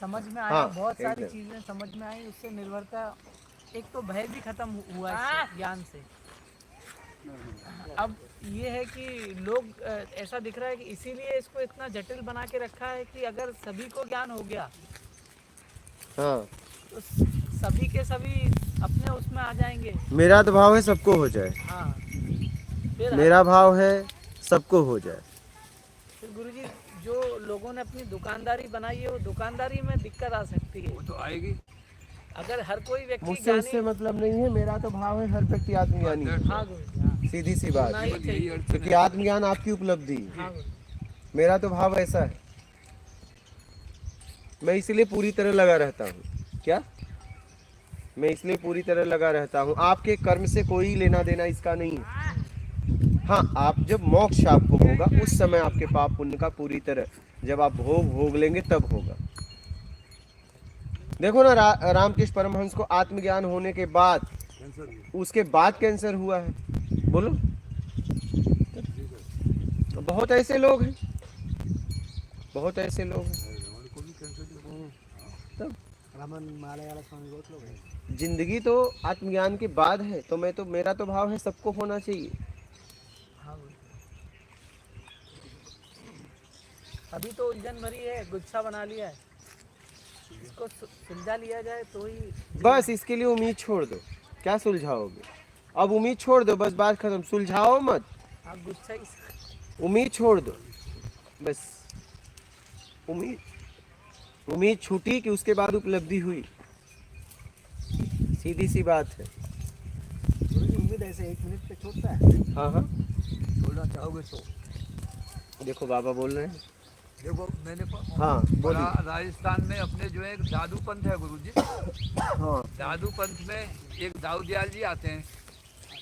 समझ में आया। हाँ, बहुत सारी एकदम। चीजें समझ में आई, उससे निर्भरता, एक तो भय भी खत्म हुआ इससे, ज्ञान से। अब ये है कि लोग ऐसा दिख रहा है कि इसीलिए इसको इतना जटिल बना के रखा है कि अगर सभी को ज्ञान हो गया हाँ, तो सभी के सभी अपने उसमें आ जाएंगे। मेरा तो भाव है सबको हो जाए। हाँ, फिर मेरा भाव है सबको हो जाए। फिर गुरुजी जो लोगों ने अपनी दुकानदारी बनाई है वो दुकानदारी में दिक्कत आ सकती है। वो तो आएगी। अगर हर कोई व्यक्ति मुझसे ज्ञानी, उससे मतलब नहीं है। मेरा तो भाव है हर व्यक्ति आत्मज्ञानी है। हाँ गुरुजी, हाँ, सीधी सी बात होना है, ही चाहिए। क्योंकि आत्मज्ञान आपकी उपलब्धि है। हाँ गुरुजी, मेरा तो भाव ऐसा है, मैं इसलिए पूरी तरह लगा रहता हूँ। क्या? मैं इसलिए पूरी तरह लगा रहता हूँ। आपके कर्म से कोई लेना देना इसका नहीं है। हाँ, आप जब मोक्ष आपको होगा उस समय आपके पाप पुण्य का पूरी तरह जब आप भोग लेंगे तब होगा। देखो ना, रामकृष्ण परमहंस को आत्मज्ञान होने के बाद, उसके बाद कैंसर हुआ है। बोलो, बहुत ऐसे लोग हैं, बहुत ऐसे लोग हैं। तब रमन मालयाला स्वामी बहुत लोग हैं। जिंदगी तो आत्मज्ञान के बाद है। तो मेरा तो भाव है सबको होना चाहिए। हाँ गुरुजी। अभी तो उलझन भरी है, गुच्छा बना लिया है, इसको सुलझा लिया जाए तो ही। बस इसके लिए उम्मीद छोड़ दो। क्या सुलझाओगे? अब उम्मीद छोड़ दो, बस बात खत्म। सुलझाओ मत, आप गुच्छा ही उम्मीद छोड़ दो बस। उम्मीद छूटी कि उसके बाद उपलब्धि हुई। सीधी सी बात है। गुरुजी उम्मीद ऐसे 1 मिनट पे छूटता है। हाँ हाँ, बोलना चाहोगे तो देखो बाबा बोल रहे हैं। देखो, मैंने हाँ बोलिए। राजस्थान में अपने जो एक दादू पंथ है गुरुजी, हाँ दादू पंथ में एक दाऊ दयाल जी आते हैं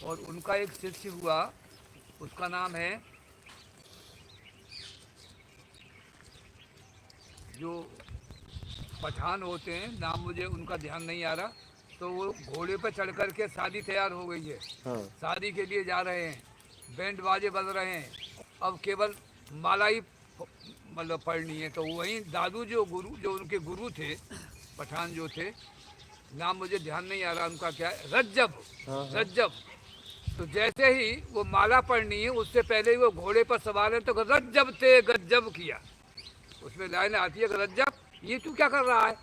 और उनका एक शिष्य हुआ, उसका नाम है, जो पठान होते हैं, नाम मुझे उनका ध्यान नहीं आ रहा, तो वो घोड़े पर चढ़ कर के शादी तैयार हो गई है, हाँ शादी के लिए जा रहे हैं, बैंड बाजे बज रहे हैं, अब केवल माला ही मतलब पढ़नी है। तो वहीं दादू जो उनके गुरु थे, पठान जो थे, नाम मुझे ध्यान नहीं आ रहा उनका क्या है, रज्जब, रज्जब। तो जैसे ही वो माला पढ़नी है उससे पहले ही वो घोड़े पर सवार है तो रज्जब ते गज्जब किया। उसमें लाइन आती है कि रज्जब ये तू क्या कर रहा है,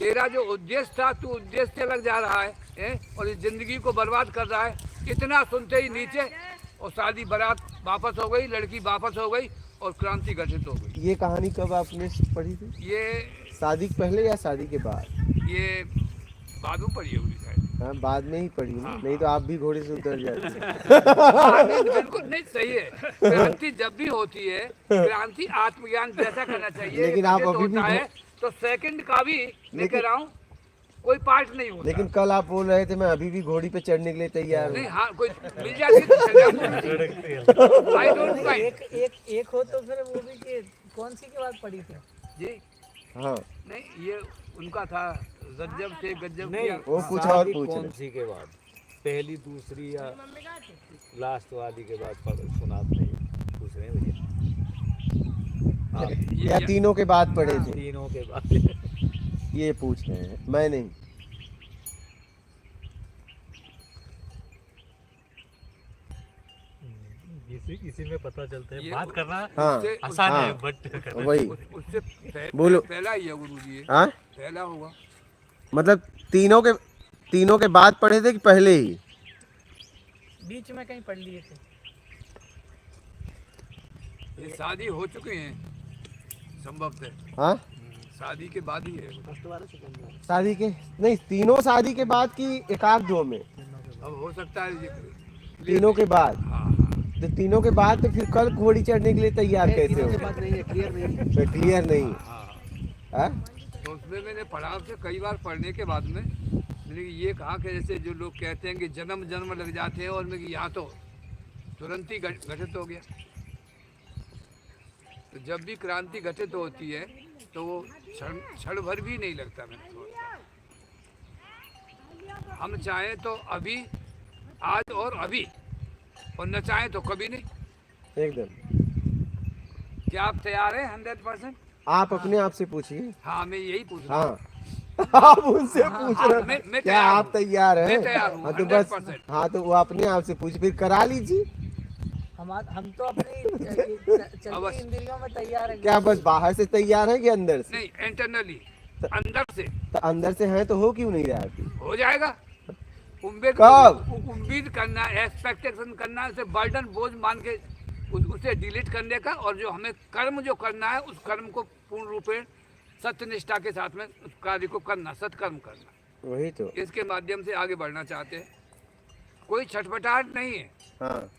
तेरा जो उद्देश्य था तू उद्देश्य से लग जा रहा है और इस जिंदगी को बर्बाद कर रहा है। इतना सुनते ही नीचे और शादी बारात वापस हो गई, लड़की वापस हो गई और क्रांति घटित हो गई। ये कहानी कब आपने पढ़ी थी? ये शादी के पहले या शादी के बाद? ये बाद में पढ़ी होगी शायद। हाँ, बाद में ही पढ़ी ना, नहीं तो आप भी घोड़े से उतर जाते। हाँ, नहीं, बिल्कुल नहीं, सही है। क्रांति जब भी होती है, क्रांति आत्मज्ञान जैसा करना चाहिए। लेकिन आप घटित अभी भी होता है तो सेकंड का भी लेके रहा हूँ, कोई पार्ट नहीं होता। लेकिन कल आप बोल रहे थे मैं अभी भी घोड़ी पे चढ़ने के लिए तैयार नहीं, हूँ। हाँ, कोई मिल जाती तो चल जाऊँ। I don't mind। एक हो तो फिर वो भी कि कौन सी की बात पड़ी थी? जी हाँ, नहीं, ये उनका था रज्जब से गज्जब नहीं, किया। वो कुछ और शादी पूछ कौन रहे। सी के बाद, पहली दूसरी या लास्ट वाली के बाद सुनाते हैं, पूछ रहे हैं भैया आप? या तीनों के बाद पढ़े थे, तीनों के बाद ये पूछ रहे हैं, मैं नहीं। इसी में पता चलता है, ये बात करना हाँ, आसान है हाँ, बट वही उससे बोलो। पहला ही है गुरु जी, हाँ, पहला होगा। मतलब तीनों के बाद पढ़े थे कि पहले ही? बीच में कहीं पढ़ लिए थे। ये शादी हो चुकी है संभव से, हाँ, शादी के बाद ही है। शादी के नहीं, तीनों शादी के बाद की एक आध दो में? अब हो सकता है ये तीनों के बाद? हाँ, तो तीनों के बाद तो फिर कल घोड़ी चढ़ने के लिए तैयार कैसे हो? नहीं है, क्लियर नहीं है। क्लियर नहीं। हाँ। हाँ? तो उसमें मैंने पढ़ा से कई बार पढ़ने के बाद में मैंने ये कहा कि जैसे जो लोग कहते हैं कि जन्म जन्म लग जाते हैं, और मैं यहाँ तो तुरंत ही घटित हो गया। तो जब भी क्रांति घटित होती है तो वो क्षण भर भी नहीं लगता। मैं हम चाहें तो अभी, आज और अभी, और न चाहें तो कभी नहीं। एकदम। क्या आप तैयार हैं 100%? आप अपने आप से पूछिए। हाँ, मैं यही पूछ रहा हूँ। हाँ, आप उनसे पूछ हाँ, रहे मैं हैं क्या तैयार आप हूँ। तैयार हैं? मैं तैयार हूँ, हाँ तो बस, 100%। हाँ तो वो अपने आप से पूछ, फिर करा लीजिए। हम तो अपनी चलती इंद्रियों में तैयार है। क्या बस बाहर से तैयार है कि अंदर से? नहीं, इंटरनली, अंदर से। तो अंदर से हैं तो हो क्यों नहीं रहा अभी? हो जाएगा। कब? उम्मीद करना, एक्सपेक्टेशन करना, उसे बर्डन बोझ मान के उसे डिलीट करने का, और जो हमें कर्म जो करना है उस कर्म को पूर्ण रूपेण सत्यनिष्ठा के साथ में उस कार्य को करना, सत्कर्म करना। वही तो। इसके माध्यम से आगे बढ़ना चाहते हैं। कोई छटपटाहट नहीं है, हाँ,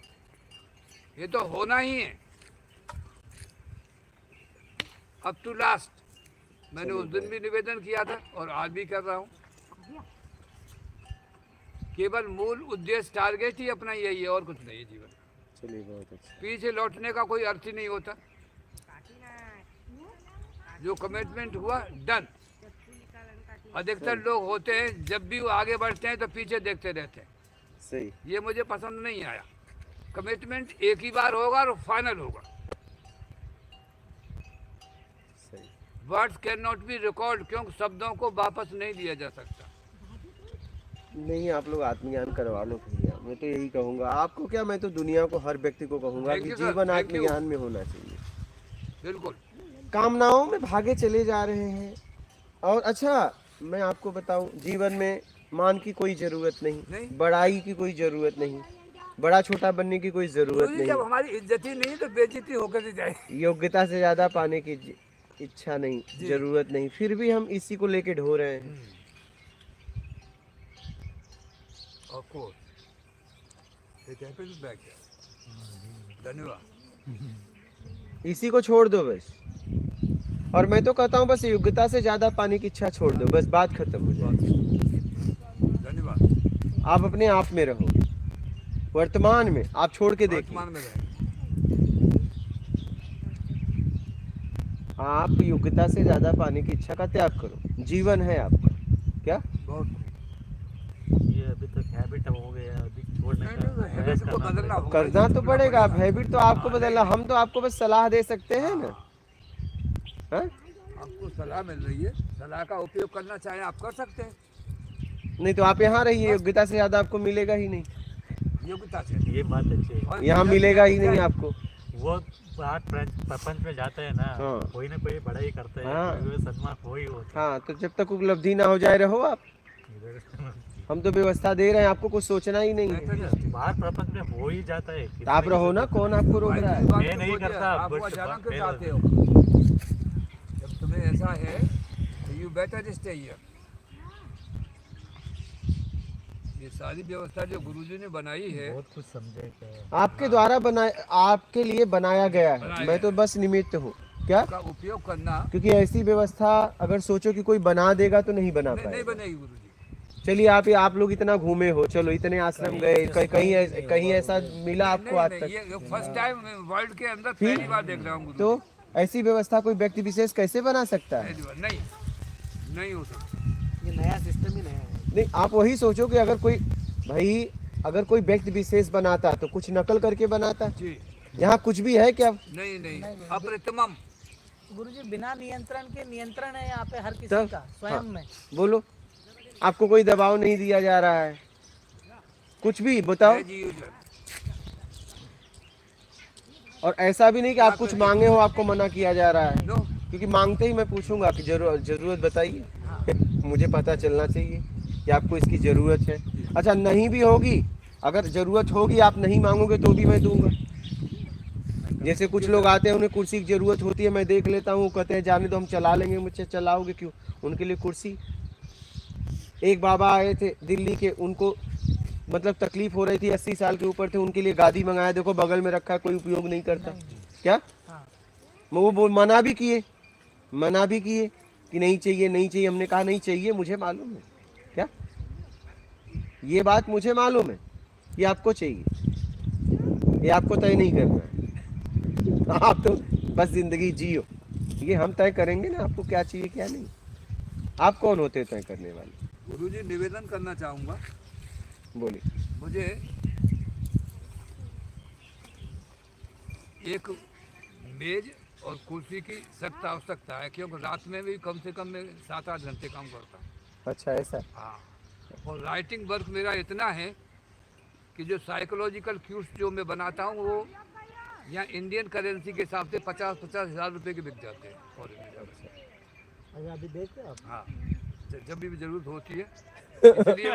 ये तो होना ही है। अब टू लास्ट मैंने उस दिन भी निवेदन किया था और आज भी कर रहा हूँ, केवल मूल उद्देश्य टारगेट ही अपना यही है और कुछ नहीं है जीवन। चलिए बहुत अच्छा। पीछे लौटने का कोई अर्थ ही नहीं होता। जो कमिटमेंट हुआ डन। अधिकतर लोग होते हैं जब भी वो आगे बढ़ते हैं तो पीछे देखते रहते हैं। सही। ये मुझे पसंद नहीं आया। कमिटमेंट एक ही बार होगा और फाइनल होगा। सही। Words can not be record, क्योंकि शब्दों को वापस नहीं लिया जा सकता। नहीं, आप लोग आत्मज्ञान करवा लो भैया, मैं तो यही कहूँगा। आपको क्या, मैं तो दुनिया को, हर व्यक्ति को कहूँगा Thank कि you, sir. जीवन Thank you. आत्मज्ञान में होना चाहिए। बिल्कुल। कामनाओं में भागे चले जा रहे हैं। और अच्छा, मैं आपको बताऊं, जीवन में मान की कोई जरूरत नहीं, नहीं। बड़ाई की कोई जरूरत नहीं, बड़ा छोटा बनने की कोई जरूरत जब नहीं, हमारी इज्जत ही नहीं तो बेइज्जती होकर ही जाए। योग्यता से ज्यादा पाने की इच्छा नहीं, जी। जरूरत नहीं, फिर भी हम इसी को लेके ढो रहे हैं। Of course. It happens back here. धन्यवाद। इसी को छोड़ दो बस। और मैं तो कहता हूँ बस योग्यता से ज्यादा पाने की इच्छा छोड़ दो, बस बात खत्म हो जाए। धन्यवाद। आप अपने आप में रहो, वर्तमान में आप छोड़ के देखिए। वर्तमान में रहें। आप योग्यता से ज्यादा पाने की इच्छा का त्याग करो। जीवन है आपका। क्या बहुत ये अभी तक हैबिट हो गया, अभी छोड़ने का हैबिट को बदलना होगा। करना तो पड़ेगा। आप हैबिट तो आपको बदलना, हम तो आपको बस सलाह दे सकते हैं ना। हाँ? आपको सलाह मिल रही है, सलाह का उपयोग करना चाहे आप कर सकते हैं। नहीं तो आप यहाँ रहिए, योग्यता से ज्यादा आपको मिलेगा ही नहीं। योग्यता से ये बात अच्छी है। और यहाँ मिलेगा ही नहीं आपको। वो बाहर प्रपंच में जाते हैं ना, हाँ। कोई ना कोई बड़ा ही करते हैं, हाँ। कोई सम्मान हो ही होता हाँ, तो जब तक उपलब्धि ना हो जाए रहो आप। है। हम तो व्यवस्था दे रहे हैं, आपको कुछ सोचना ही नहीं है। बाहर प्रपंच में हो ही जाता है। तो आप रहो ना, कौन आपको रोक रहा है? मैं नहीं करता, आप वो बट अचानक क्यों मैं- चाहते हो? जब तुम्हें ऐसा है तो यू बेटर स्टे हियर। ये सारी व्यवस्था जो गुरुजी ने बनाई है, बहुत कुछ समझे कि आपके द्वारा बनाया, आपके लिए बनाया गया है। बनाया मैं तो गया बस निमित्त हूँ क्या, का उपयोग करना क्योंकि ऐसी व्यवस्था अगर सोचो कि कोई बना देगा तो नहीं बना नहीं पाएगा। बनेगी गुरुजी। चलिए आप लोग इतना घूमे हो, चलो इतने आश्रम गए, कहीं ऐसा मिला आपको आज तक? ये फर्स्ट टाइम वर्ल्ड के अंदर फिर? पहली बार देख रहा हूँ गुरुजी। तो ऐसी व्यवस्था कोई व्यक्ति विशेष कैसे बना सकता है? पहली बार। नहीं हो सकता। ये नया सिस्टम ही नया है। नहीं, आप वही सोचो कि अगर कोई व्यक्ति विशेष बनाता तो कुछ नकल करके बनाता। जी यहाँ कुछ भी है क्या? नहीं अप्रतिमम। गुरुजी बिना नियंत्रण के नियंत्रण है यहाँ पे हर किसी तब? का स्वयं हाँ। में। बोलो, आपको कोई दबाव नहीं दिया जा रहा है, कुछ भी बताओ। है जी यूजर। और ऐसा भी नहीं कि आप कुछ मांगे हो आपको मना किया जा रहा है, नो क्योंकि मांगते ही मैं पूछूंगा कि जरूरत बताइए, मुझे पता चलना चाहिए कि आपको इसकी जरूरत है। अच्छा, नहीं भी होगी, अगर जरूरत होगी आप नहीं मांगोगे तो भी मैं दूंगा। जैसे कुछ लोग आते हैं, उन्हें कुर्सी की जरूरत होती है, मैं देख लेता हूँ, कहते हैं जाने दो हम चला लेंगे। मुझसे चलाओगे क्यों? उनके लिए कुर्सी। एक बाबा आए थे दिल्ली के, उनको मतलब तकलीफ हो रही थी, 80 साल के ऊपर थे, उनके लिए गादी मंगाया, देखो बगल में रखा है, कोई उपयोग नहीं करता। क्या हाँ। वो मना भी किए कि नहीं चाहिए। हमने कहा नहीं चाहिए, मुझे मालूम है। क्या ये बात मुझे मालूम है कि आपको चाहिए, ये आपको तय नहीं करना है। आप तो बस जिंदगी जियो, ये हम तय करेंगे ना आपको क्या चाहिए क्या नहीं। आप कौन होते हैं तय करने वाले? गुरुजी निवेदन करना चाहूँगा, बोलिए। मुझे एक मेज और कुर्सी की सख्त आवश्यकता है, क्योंकि रात में भी कम से कम मैं 7-8 घंटे काम करता हूँ। अच्छा, ऐसा? हाँ, और राइटिंग वर्क मेरा इतना है कि जो साइकोलॉजिकल क्यूज जो मैं बनाता हूँ वो यहाँ इंडियन करेंसी के हिसाब से 50-50 हज़ार रुपये के बिक जाते हैं फॉरेन में जाकर। अगर अभी देखते हैं आप, हाँ, जब भी जरूरत होती है, इसलिए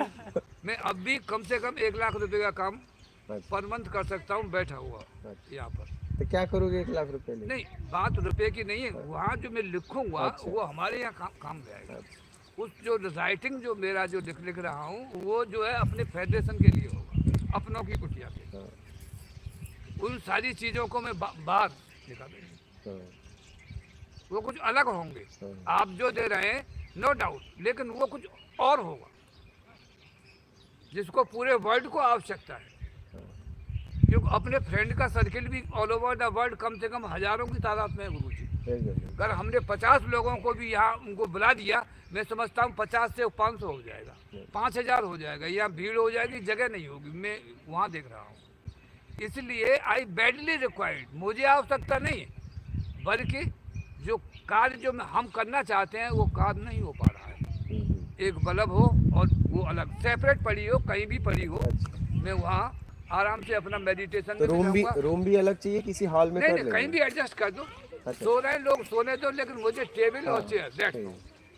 मैं अब भी कम से कम 1 लाख रुपए का काम पर मंथ कर सकता हूँ बैठा हुआ यहाँ पर। तो क्या करोगे 1 लाख रुपए ले? नहीं, बात रुपए की नहीं है, वहाँ जो मैं लिखूंगा अच्छा। वो हमारे यहाँ काम जाएगा। उस जो राइटिंग जो मेरा जो लिख रहा हूँ वो जो है अपने फेडरेशन के लिए होगा, अपनों की कुटिया के। हाँ। उन सारी चीज़ों को मैं बाहर निकालूंगा, हाँ, वो कुछ अलग होंगे। हाँ। आप जो दे रहे हैं नो डाउट, लेकिन वो कुछ और होगा जिसको पूरे वर्ल्ड को आवश्यकता है। क्योंकि अपने फ्रेंड का सर्किल भी ऑल ओवर द वर्ल्ड कम से कम हजारों की तादाद में है गुरुजी। एकदम। अगर हमने 50 लोगों को भी यहाँ उनको बुला दिया, मैं समझता हूँ 50 से 500 हो जाएगा, 5000 हो जाएगा, यहाँ भीड़ हो जाएगी, जगह नहीं होगी। मैं वहाँ देख रहा हूँ, इसलिए आई बैडली रिक्वायर्ड, मुझे आवश्यकता नहीं है, बल्कि जो कार्य जो हम करना चाहते हैं वो कार्य नहीं हो पा रहा है। एक बल्ब हो और वो अलग सेपरेट पड़ी हो, कहीं भी पड़ी हो, मैं वहाँ आराम से अपना मेडिटेशन तो में रूम भी अलग चाहिए, किसी हॉल में नहीं कर नहीं, कहीं भी लेंगे? एडजस्ट कर दो। अच्छा। सो रहे हैं लोग, सोने दो, लेकिन मुझे टेबल और chair,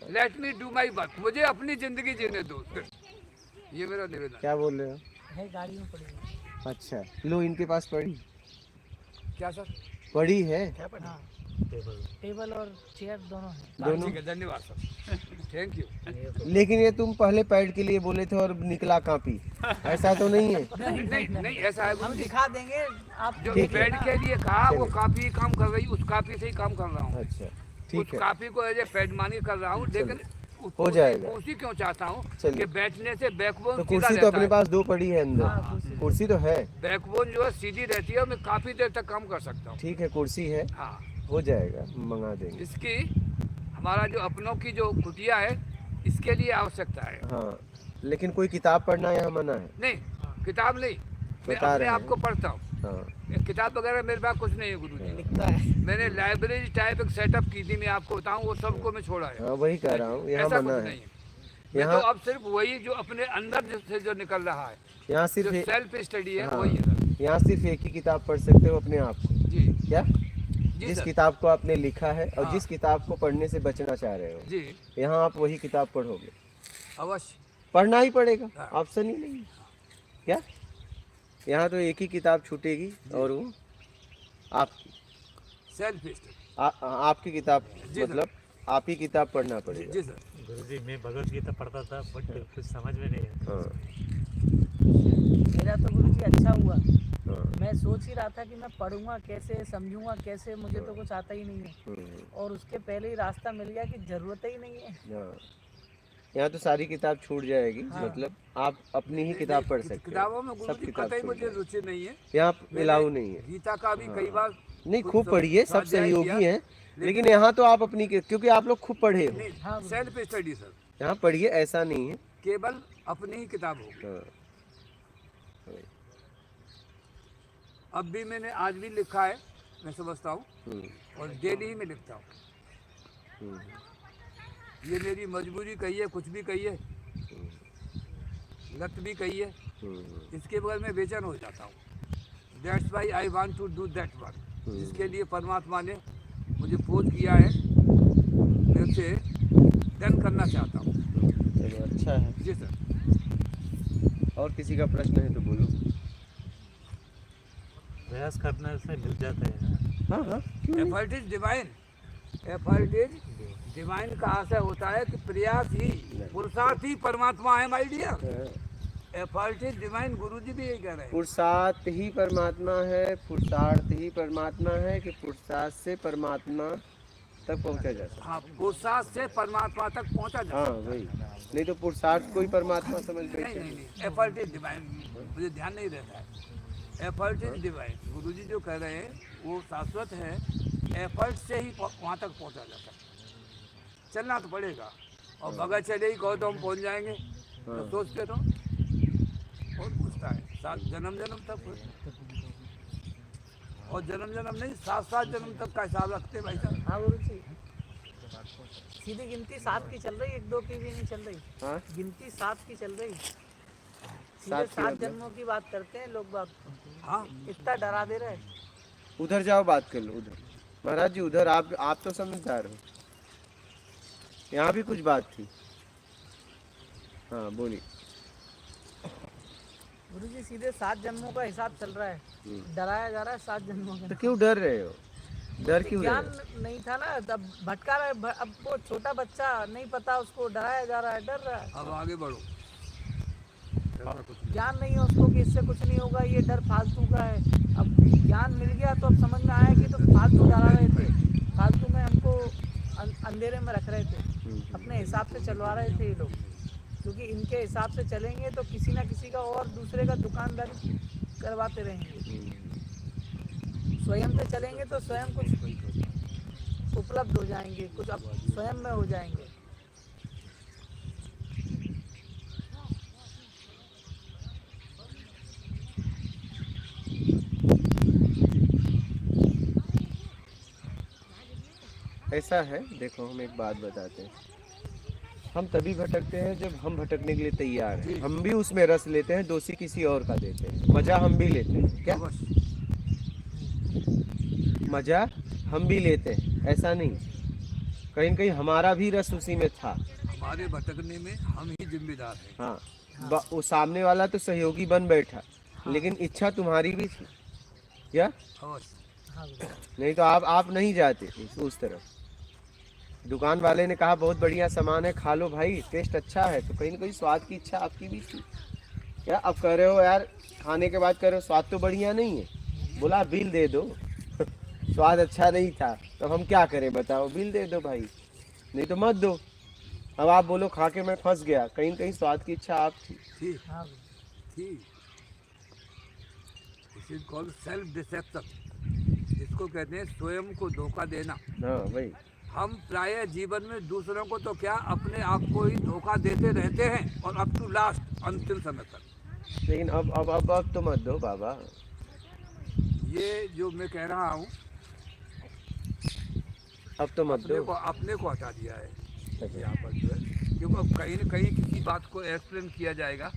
let me do my work, मुझे अपनी जिंदगी जीने दो। ये मेरा निवेदन। क्या बोल रहे हो? है गाड़ी में पड़ी है। अच्छा, लो इनके पास पड़ी क्या सर? पड़ी है हाँ, टेबल और चेयर दोनों है। दोनों। ठीक है, धन्यवाद सर, थैंक यू। लेकिन ये तुम पहले पैड के लिए बोले थे और निकला कापी, ऐसा तो नहीं है? नहीं ऐसा है हम गुरुजी, दिखा देंगे आप। जो ठीक है। पैड के लिए कहा वो चलिए। काफी काम कर रही, उस काफी से ही काम कर रहा हूँ। अच्छा, उस ठीक है। काफी को एज ए पैड मानी कर रहा हूँ, लेकिन हो जाएगा। कुर्सी क्यों चाहता हूँ चलिए। कि बैठने से बैकबोन तो सीधा कुर्सी तो रहता अपने है। पास 2 पड़ी है अंदर, हाँ, कुर्सी तो है। बैकबोन जो है सीधी रहती है और मैं काफी देर तक काम कर सकता हूँ। ठीक है, कुर्सी है, हाँ, हो जाएगा, मंगा देंगे। इसकी हमारा जो अपनों की जो कुटिया है इसके लिए आवश्यकता है। हाँ, लेकिन कोई किताब पढ़ना यहाँ मना है? नहीं, किताब नहीं, मैं बता अपने रहे आप हैं। को पढ़ता हूँ। हाँ, एक किताब वगैरह मेरे पास कुछ नहीं है गुरुजी। लिखता है। मैंने लाइब्रेरी टाइप एक सेटअप की थी, मैं आपको बताऊँ, वो सबको मैं छोड़ा है। हाँ, वही कह रहा हूँ, यहाँ ऐसा मना कुछ है। नहीं है। मैं यहाँ तो अब सिर्फ वही जो अपने अंदर से जो निकल रहा है, यहाँ जो सिर्फ सेल्फ स्टडी है हाँ, वही है। यहाँ सिर्फ एक ही किताब पढ़ सकते हो अपने आप को। जी क्या जी जिस सर किताब को आपने लिखा है और हाँ। जिस किताब को पढ़ने से बचना चाह रहे हो, जी यहाँ आप वही किताब पढ़ोगे, अवश्य पढ़ना ही पड़ेगा, हाँ। ऑप्शन ही नहीं है। क्या यहाँ तो एक ही किताब छूटेगी और वो आपकी सेल्फ स्टडी आपकी किताब, जी सर। मतलब आप ही किताब पढ़ना पड़ेगा। जी सर गुरुजी मैं भगवत गीता पढ़ता था बट कुछ समझ में नहीं आता। हाँ मेरा तो गुरुजी अच्छा हुआ। हाँ मैं सोच ही रहा था कि मैं पढ़ूंगा कैसे, समझूंगा कैसे, मुझे तो कुछ आता ही नहीं है। और उसके पहले ही रास्ता मिल गया कि जरूरत ही नहीं है। हाँ। यहाँ तो सारी किताब छूट जाएगी, हाँ। मतलब आप अपनी ही किताब पढ़ सकते हो। किताबों में सब गुरुजी किताब कतई छूट मुझे जाएगी। रुचि नहीं है। यहाँ मैंने इलाऊ नहीं है। गीता का भी कई बार नहीं कुछ खूब पढ़िए, सब स्वाध्याय किया, सहयोगी हैं, लेकिन यहाँ तो आप अपनी क्योंकि आप लोग खूब पढ़े हो, हाँ सेल्फ स्टडी सर यहाँ पढ़िए, ऐसा नहीं है। केवल अपनी ही किताब होगी। हाँ अब भी मैंने आज भी लिखा है, मैं समझता हूँ, और डेली ही मैं लिखता हूँ। ये मेरी मजबूरी कही है, कुछ भी कही है, लत भी कही है, इसके बगैर मैं बेचैन हो जाता हूँ। That's why I want to do that work, जिसके लिए परमात्मा ने मुझे खोज किया है, मैं उसे डन करना चाहता हूँ। चलो अच्छा है। जी सर। और किसी का प्रश्न है तो बोलो। प्रयास करने से मिल जाता है ना। हाँ हाँ क्यों नहीं? Effort is divine, effort is divine का आशय होता है कि प्रयास ही, पुरुषार्थ ही परमात्मा है my dear. Effort is divine, Guruji भी यही कह रहे हैं। पुरुषार्थ ही परमात्मा है, पुरुषार्थ ही परमात्मा है कि पुरुषार्थ से परमात्मा तक पहुंचा जा सकता हाँ, पुरुषार्थ से परमात्मा तक पहुंचा है। जा हाँ सकता वही, नहीं तो पुरुषार्थ को ही परमात्मा समझ है। नहीं बैठे। नहीं नहीं, एफर्ट इज डिवाइन, मुझे ध्यान नहीं रहता है। एफर्ट इज डिवाइन, गुरुजी जो कह रहे हैं वो शाश्वत है। एफर्ट से ही वहाँ तक पहुंचा जाता है। चलना तो पड़ेगा, और बगैर चले ही कहो तो हम पहुंच जाएंगे, तो सोचते तो कौन पूछता है। सात जन्म तक, और जन्म नहीं, 7 जन्म तक का हिसाब रखते हैं भाई साहब। हाँ गुरुजी, सीधी गिनती 7 की चल रही, 1-2 की भी नहीं चल रही। हाँ गिनती 7 की चल रही। सीधे 7 की 7 मतलब? जन्मों की बात करते हैं लोग बात। हाँ इतना डरा दे रहे हैं। उधर जाओ, बात कर लो उधर। महाराज जी उधर, आप तो समझदार हो, यहाँ भी कुछ बात थी। हाँ बोलिए। गुरुजी सीधे 7 जन्मों का हिसाब चल रहा है, डराया जा रहा है 7 जन्मों तो का। क्यों डर रहे हो? डर क्यों रहे ज्ञान हो? नहीं था ना, तब भटका रहा है। अब वो छोटा बच्चा नहीं पता, उसको डराया जा रहा है, डर रहा है। अब आगे बढ़ो। ज्ञान नहीं है उसको कि इससे कुछ नहीं होगा, ये डर फालतू का है। अब ज्ञान मिल गया तो अब समझ में आया कि तो फालतू डरा रहे थे, फालतू में हमको अंधेरे में रख रहे थे, अपने हिसाब से चलवा रहे थे ये लोग। क्योंकि इनके हिसाब से चलेंगे तो किसी ना किसी का और दूसरे का दुकानदारी करवाते रहेंगे। स्वयं से चलेंगे तो स्वयं कुछ उपलब्ध हो जाएंगे, कुछ अब स्वयं में हो जाएंगे। ऐसा है, देखो हम एक बात बताते हैं। हम तभी भटकते हैं जब हम भटकने के लिए तैयार हैं। हम भी उसमें रस लेते हैं, दोषी किसी और का देते हैं, मजा हम भी लेते हैं। क्या मजा हम भी लेते हैं, ऐसा नहीं, कहीं न कहीं हमारा भी रस उसी में था। हमारे भटकने में हम ही जिम्मेदार हैं। हाँ वो सामने वाला तो सहयोगी बन बैठा, लेकिन इच्छा तुम्हारी भी थी। क्या अवश्य। हाँ नहीं तो आप नहीं जाते उस तरफ। दुकान वाले ने कहा बहुत बढ़िया सामान है, खा लो भाई, टेस्ट अच्छा है, तो कहीं ना कहीं स्वाद की इच्छा आपकी भी थी। क्या अब कह रहे हो यार, खाने के बाद कह रहे हो स्वाद तो बढ़िया नहीं है, बोला बिल दे दो। स्वाद अच्छा नहीं था तो हम क्या करें बताओ, बिल दे दो भाई, नहीं तो मत दो। अब आप बोलो खा के मैं फंस गया, कहीं न कहीं स्वाद की इच्छा आप थी। ठीक हाँ ठीक, this is called self deception. इसको कहते हैं स्वयं को धोखा देना। हाँ वही, हम प्राय जीवन में दूसरों को तो क्या, अपने आप को ही धोखा देते रहते हैं, और अप टू लास्ट, अंतिम समय तक। लेकिन अब तो मत दो बाबा। ये जो मैं कह रहा हूँ, अब तो मत दो। अपने को हटा दिया है यहाँ पर जो है, क्योंकि अब कहीं न कहीं किसी बात को एक्सप्लेन किया जाएगा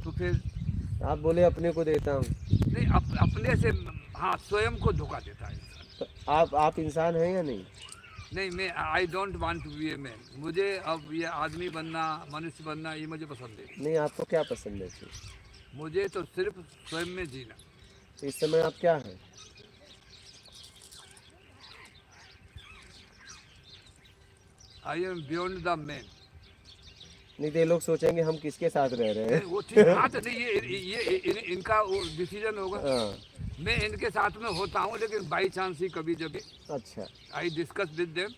तो फिर आप बोले अपने को देता हूँ। नहीं, अपने से हाँ स्वयं को धोखा देता है इंसान। तो आप इंसान हैं या नहीं? नहीं, मैं I don't want to be a man. मुझे अब ये आदमी बनना, मनुष्य बनना, ये मुझे पसंद नहीं। नहीं, आपको क्या पसंद है फिर? मुझे तो सिर्फ स्वयं में जीना। तो इस समय आप क्या हैं? I am beyond the man. नहीं तो ये लोग सोचेंगे हम किसके साथ रह रहे हैं। वो ठीक हाँ, तो नहीं ये इनका वो डिसीजन होगा। हाँ, मैं इनके साथ में होता हूँ, लेकिन बाई चांस ही कभी जब अच्छा। I discuss with them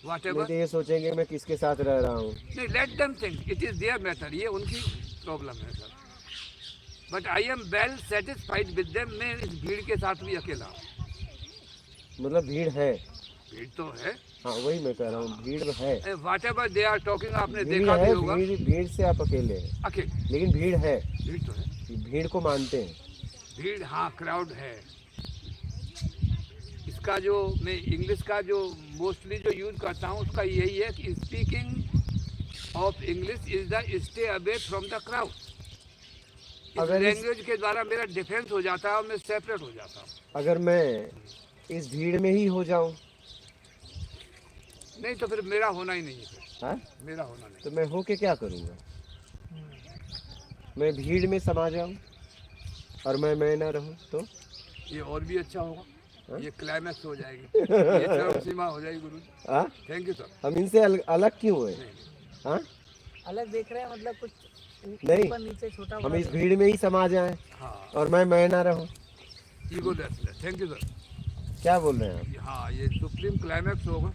what नहीं एवर। तो ये सोचेंगे मैं किसके साथ रह रहा हूँ। नहीं, let them think, it is their matter, ये उनकी प्रॉब्लम है sir. But I am well satisfied with them. मैं इस भीड़ के साथ भी अकेला हूँ। मतलब भीड़ है। भीड़ तो है, हाँ वही मैं कह रहा हूँ, भीड़ है। Whatever they are talking, आपने भीड़ देखा भी है, होगा। भीड़ से आप अकेले हैं, अकेले लेकिन भीड़ है। भीड़ तो है, भीड़ को मानते हैं। भीड़ हाँ, क्राउड है। इसका जो मैं इंग्लिश का जो मोस्टली जो यूज करता हूँ उसका यही है कि speaking of English is the stay away from the crowd. इस अगर लैंग्वेज के द्वारा मेरा डिफेंस हो जाता है और मैं सेपरेट हो जाता हूँ। अगर मैं इस भीड़ में ही हो जाऊं, नहीं तो फिर मेरा होना ही नहीं है फिर। हाँ? मेरा होना नहीं। तो मैं होके क्या करूँगा? मैं भीड़ में समा जाऊं और मैं ना रहूं तो ये और भी अच्छा होगा। हाँ? ये क्लाइमैक्स हो जाएगी, ये चरम सीमा हो जाएगी गुरु। हाँ? Thank you sir. हम इनसे अलग क्यों हुए? हाँ? अलग देख रहे हैं मतलब कुछ नहीं, ऊपर नीचे छोटा हम बड़ा इस भीड़ में ही समा जाएं हाँ, और मैं ना रहूं। Ego less. Thank you sir. क्या बोल रहे हैं आप? हाँ, ये सुप्रीम क्लाइमैक्स होगा,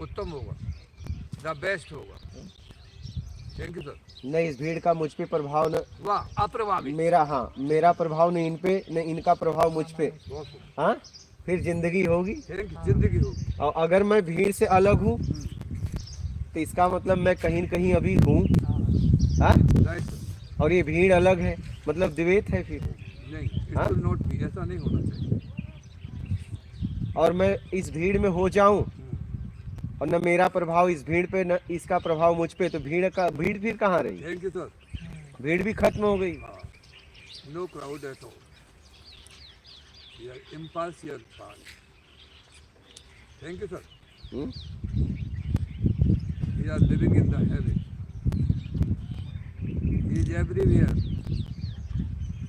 उत्तम होगा, द बेस्ट होगा। Thank you sir. नहीं, इस भीड़ का मुझ पे प्रभाव न, वाह, अप्रभावी। मेरा प्रभाव न इन पे, न इनका प्रभाव मुझ पे। बहुत। हाँ, फिर जिंदगी होगी। थैंक यू, जिंदगी होगी। और अगर मैं भीड़ से अलग हूँ तो इसका मतलब मैं कहीं न कहीं अभी हूँ। हाँ? Right sir. और ये भीड़ अलग है, मतलब द्वैत है फिर। नहीं, इट हाँ? विल नॉट बी, ऐसा नहीं होना चाहिए। और मैं इस भीड़ में हो जाऊं और न मेरा प्रभाव इस भीड़ पे, न इसका प्रभाव मुझ पे, तो भीड़ फिर कहाँ रही? Thank you sir. भीड़ भी खत्म हो गई। हाँ, no crowd at all, we are impartial part. Thank you sir. Hmm? We are living in the heaven. He is everywhere.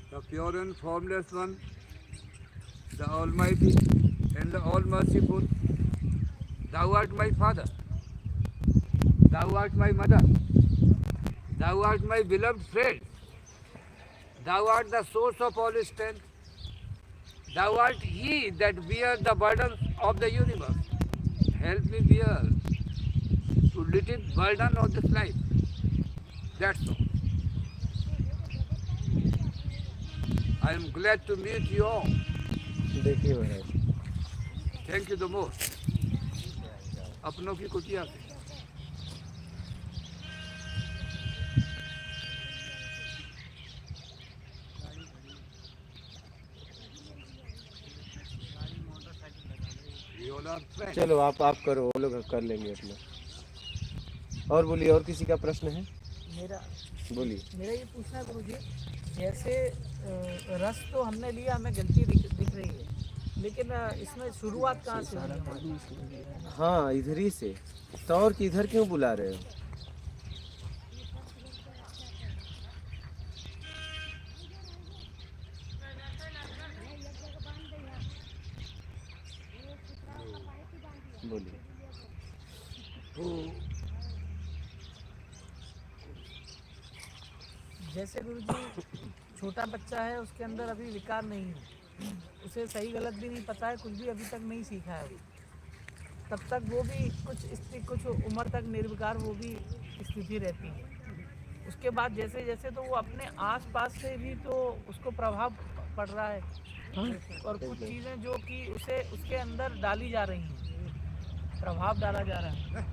The pure and formless one, the Almighty and the All-Merciful. Thou art my Father. Thou art my Mother. Thou art my beloved friend. Thou art the source of all strength. Thou art He that bears the burdens of the universe. Help me bear to little burden of this life. That's all. I am glad to meet you all. देखिए महाराज, Thank you the most. अपनों की कुटिया से। We all are friends. चलो आप करो, वो लोग कर लेंगे अपना। और बोलिए, और किसी का प्रश्न है? मेरा बोलिए। ये पूछना है गुरुजी, जैसे रस तो हमने लिया, हमें गलती दिख रही है, लेकिन इसमें शुरुआत कहाँ से हुई हमारी? हाँ, इधर ही से। तो और किधर क्यों बुला रहे हो? बोलिए। जैसे गुरुजी छोटा बच्चा है, उसके अंदर अभी विकार नहीं है, उसे सही गलत भी नहीं पता है, कुछ भी अभी तक नहीं सीखा है, तब तक वो भी कुछ उम्र तक निर्विकार वो भी स्थिति रहती है। उसके बाद जैसे जैसे तो वो अपने आसपास से भी तो उसको प्रभाव पड़ रहा है, और कुछ चीज़ें जो कि उसे उसके अंदर डाली जा रही हैं, प्रभाव डाला जा रहा है।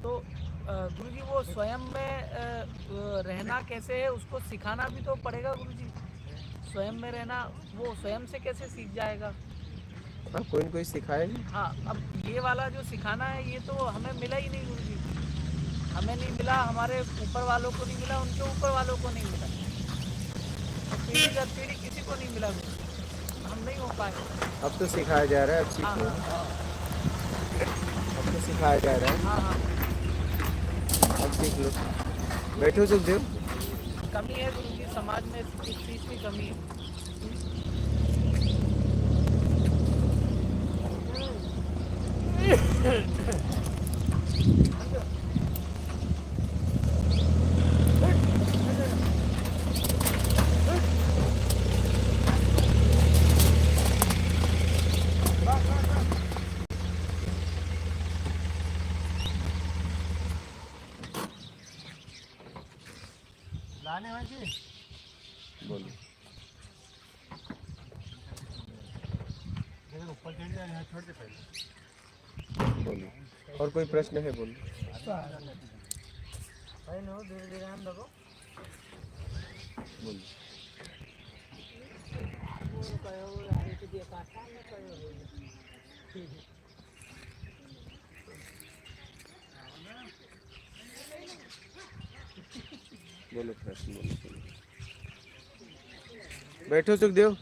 तो गुरुजी वो स्वयं में रहना कैसे है, उसको सिखाना भी तो पड़ेगा गुरुजी। स्वयं में रहना वो स्वयं से कैसे सीख जाएगा? हाँ, कोई न कोई सिखाएगा। हाँ, अब ये वाला जो सिखाना है ये तो हमें मिला ही नहीं गुरुजी, हमें नहीं मिला, हमारे ऊपर वालों को नहीं मिला, उनके ऊपर वालों को नहीं मिला। तो पीढ़ी दर पीढ़ी किसी को नहीं मिला गुरु जी। हम नहीं हो पाए। अब तो सिखाया जा रहा है, अब सीख हाँ लो। हाँ अब तो सिखाया जा रहा है, हाँ हाँ। अब सीख लो। बैठो सुखदेव। कमी है गुरु जी, समाज में इस चीज की कमी है। लाने वाली बोलो। ऊपर चढ़ जाए, यहाँ छोड़ दे पहले। बोलो, और कोई प्रश्न है? बोलो। धीरे धीरे हम देखो। बोलो। बोलो प्रश्न, बोलो। बैठो सुखदेव।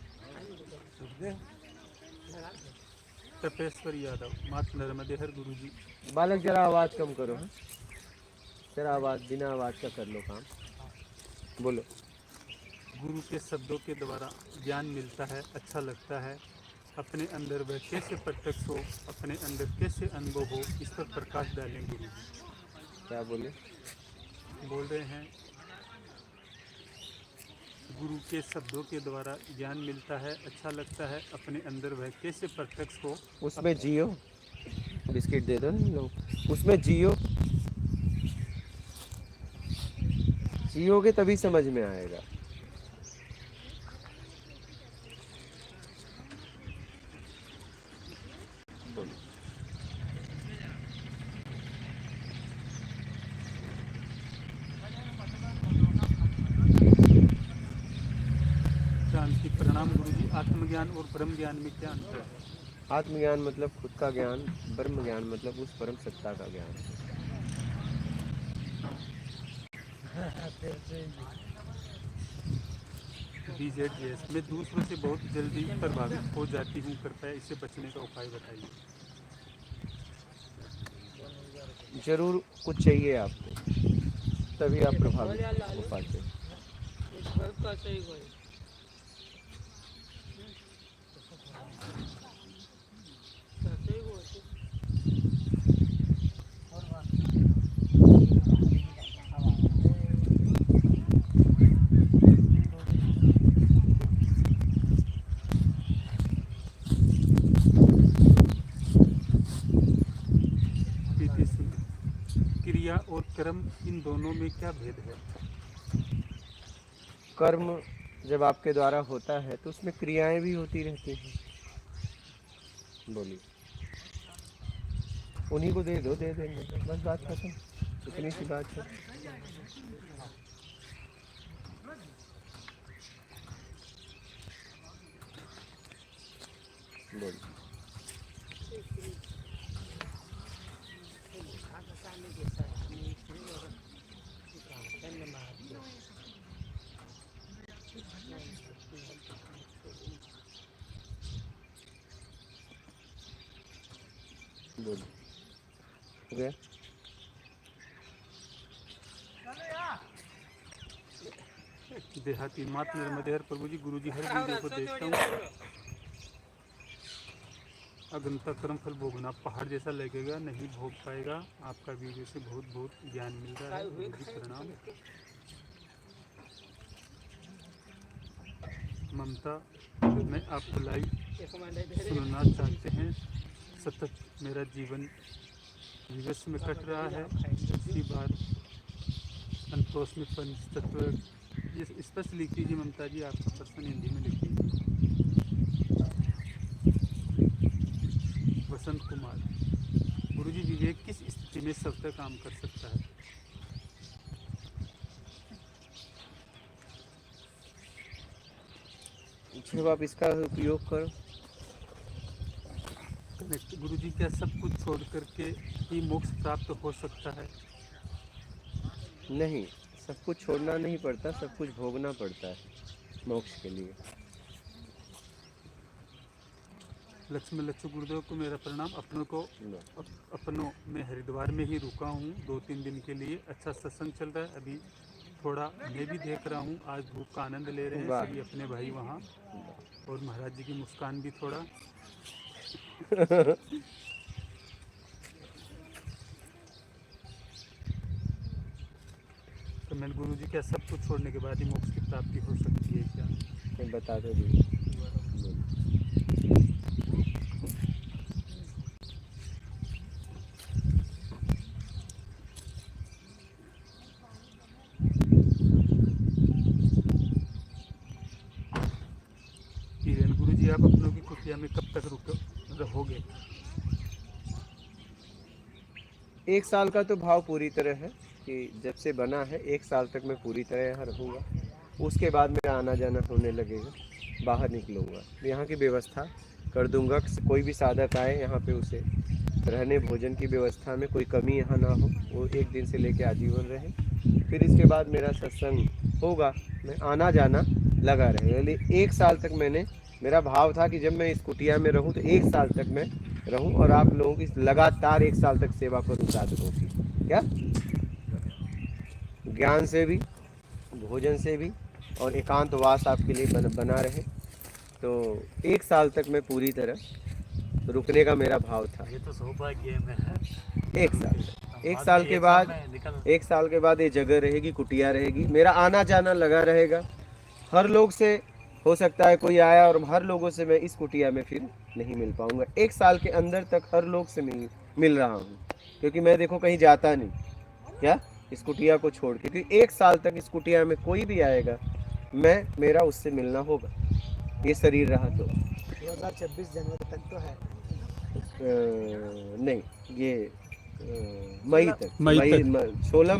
तपेश्वर यादव, मात नर्मदे हर गुरु जी। बालक जरा आवाज कम करो। हाँ? जरा आवाज, बिना आवाज का कर लो काम। बोलो। गुरु के शब्दों के द्वारा ज्ञान मिलता है, अच्छा लगता है। अपने अंदर वह कैसे प्रत्यक्ष हो, अपने अंदर कैसे अनुभव हो, इस पर प्रकाश डालें गुरु जी। क्या बोले? बोल रहे हैं गुरु के शब्दों के द्वारा ज्ञान मिलता है, अच्छा लगता है। अपने अंदर वह कैसे प्रत्यक्ष हो, उसमें जियो। बिस्किट दे दो ना लोग। उसमें जियो, जियोगे तभी समझ में आएगा। बोलो। शांति। प्रणाम गुरु जी। आत्मज्ञान और ब्रह्म ज्ञान में क्या अंतर है? आत्मज्ञान मतलब खुद का ज्ञान, ब्रह्म ज्ञान मतलब उस परम सत्ता का ज्ञान। BZJS, मैं दूसरों से बहुत जल्दी प्रभावित हो जाती हूँ, कृपया इससे बचने का उपाय बताइए। जरूर कुछ चाहिए आपको, तभी आप प्रभावित हो पाते हैं। प्रीति सिंह, क्रिया और कर्म, इन दोनों में क्या भेद है? कर्म जब आपके द्वारा होता है तो उसमें क्रियाएं भी होती रहती हैं। बोलिए। उन्हीं को दे दो, दे देंगे, बस बात खत्म। इतनी सी बात है। बोलिए। बोलिए। हो गया? देहाती। मात नर्मदे हर प्रभु जी। गुरु जी हर वीडियो को देखता हूँ, अगंता कर्म फल भोगना पहाड़ जैसा लगेगा, नहीं भोग पाएगा। आपका वीडियो से बहुत बहुत ज्ञान मिल रहा है। गुरु जी प्रणाम। ममता, मैं आपको लाइव सुनना चाहते हैं। सतत मेरा जीवन विवश में कट रहा है। इसी बार संतोष में पंच तत्व ये स्पष्ट लिख दीजिए ममता जी, आपका प्रश्न हिंदी में लिख दीजिए। वसंत कुमार, गुरुजी विवेक किस स्थिति में सबका काम कर सकता है? जब आप इसका उपयोग करो। गुरुजी, क्या सब कुछ छोड़ करके ही मोक्ष प्राप्त हो सकता है? नहीं, सब कुछ छोड़ना नहीं पड़ता, सब कुछ भोगना पड़ता है। मोक्ष के लिए। लक्ष्मण लच्छू गुरुदेव को मेरा प्रणाम। अपनों में हरिद्वार में ही रुका हूँ 2-3 दिन के लिए। अच्छा सत्संग चल रहा है। अभी थोड़ा मैं भी देख रहा हूँ, आज धूप का आनंद ले रहे हैं वाह। सभी अपने भाई वहाँ, और महाराज जी की मुस्कान भी थोड़ा। तो मैं गुरु जी, क्या सब कुछ छोड़ने के बाद ही मोक्ष की प्राप्ति हो सकती है क्या? मैं बता दो भी। गुरु जी, आप अपनों की कुटिया में कब तक रहोगे? 1 साल का तो भाव पूरी तरह है कि जब से बना है 1 साल तक मैं पूरी तरह यहाँ रहूँगा। उसके बाद मेरा आना जाना होने लगेगा, बाहर निकलूँगा, यहाँ की व्यवस्था कर दूँगा। कोई भी साधक आए यहाँ पे उसे रहने भोजन की व्यवस्था में कोई कमी यहाँ ना हो, वो 1 दिन से लेके आजीवन रहे। फिर इसके बाद मेरा सत्संग होगा, मैं आना जाना लगा रहेगा। 1 साल तक मेरा भाव था कि जब मैं इस कुटिया में रहूं तो 1 साल तक मैं रहूं और आप लोगों की लगातार 1 साल तक सेवा करूं साधकों की। क्या ज्ञान से भी, भोजन से भी, और एकांतवास आपके लिए बना रहे। तो 1 साल तक मैं पूरी तरह रुकने का मेरा भाव था। ये तो सौभाग्य है। 1 साल 1 साल के बाद 1 साल के बाद ये जगह रहेगी, कुटिया रहेगी, मेरा आना जाना लगा रहेगा। हर लोग से हो सकता है कोई आया और हर लोगों से मैं इस कुटिया में फिर नहीं मिल पाऊंगा। 1 साल के अंदर तक हर लोग से मिल रहा हूँ, क्योंकि मैं देखो कहीं जाता नहीं क्या इस कुटिया को छोड़ के, क्योंकि 1 साल तक इस कुटिया में कोई भी आएगा मेरा उससे मिलना होगा, ये शरीर रहा तो। 2026 जनवरी तक तो है। नहीं, ये मई तक, 16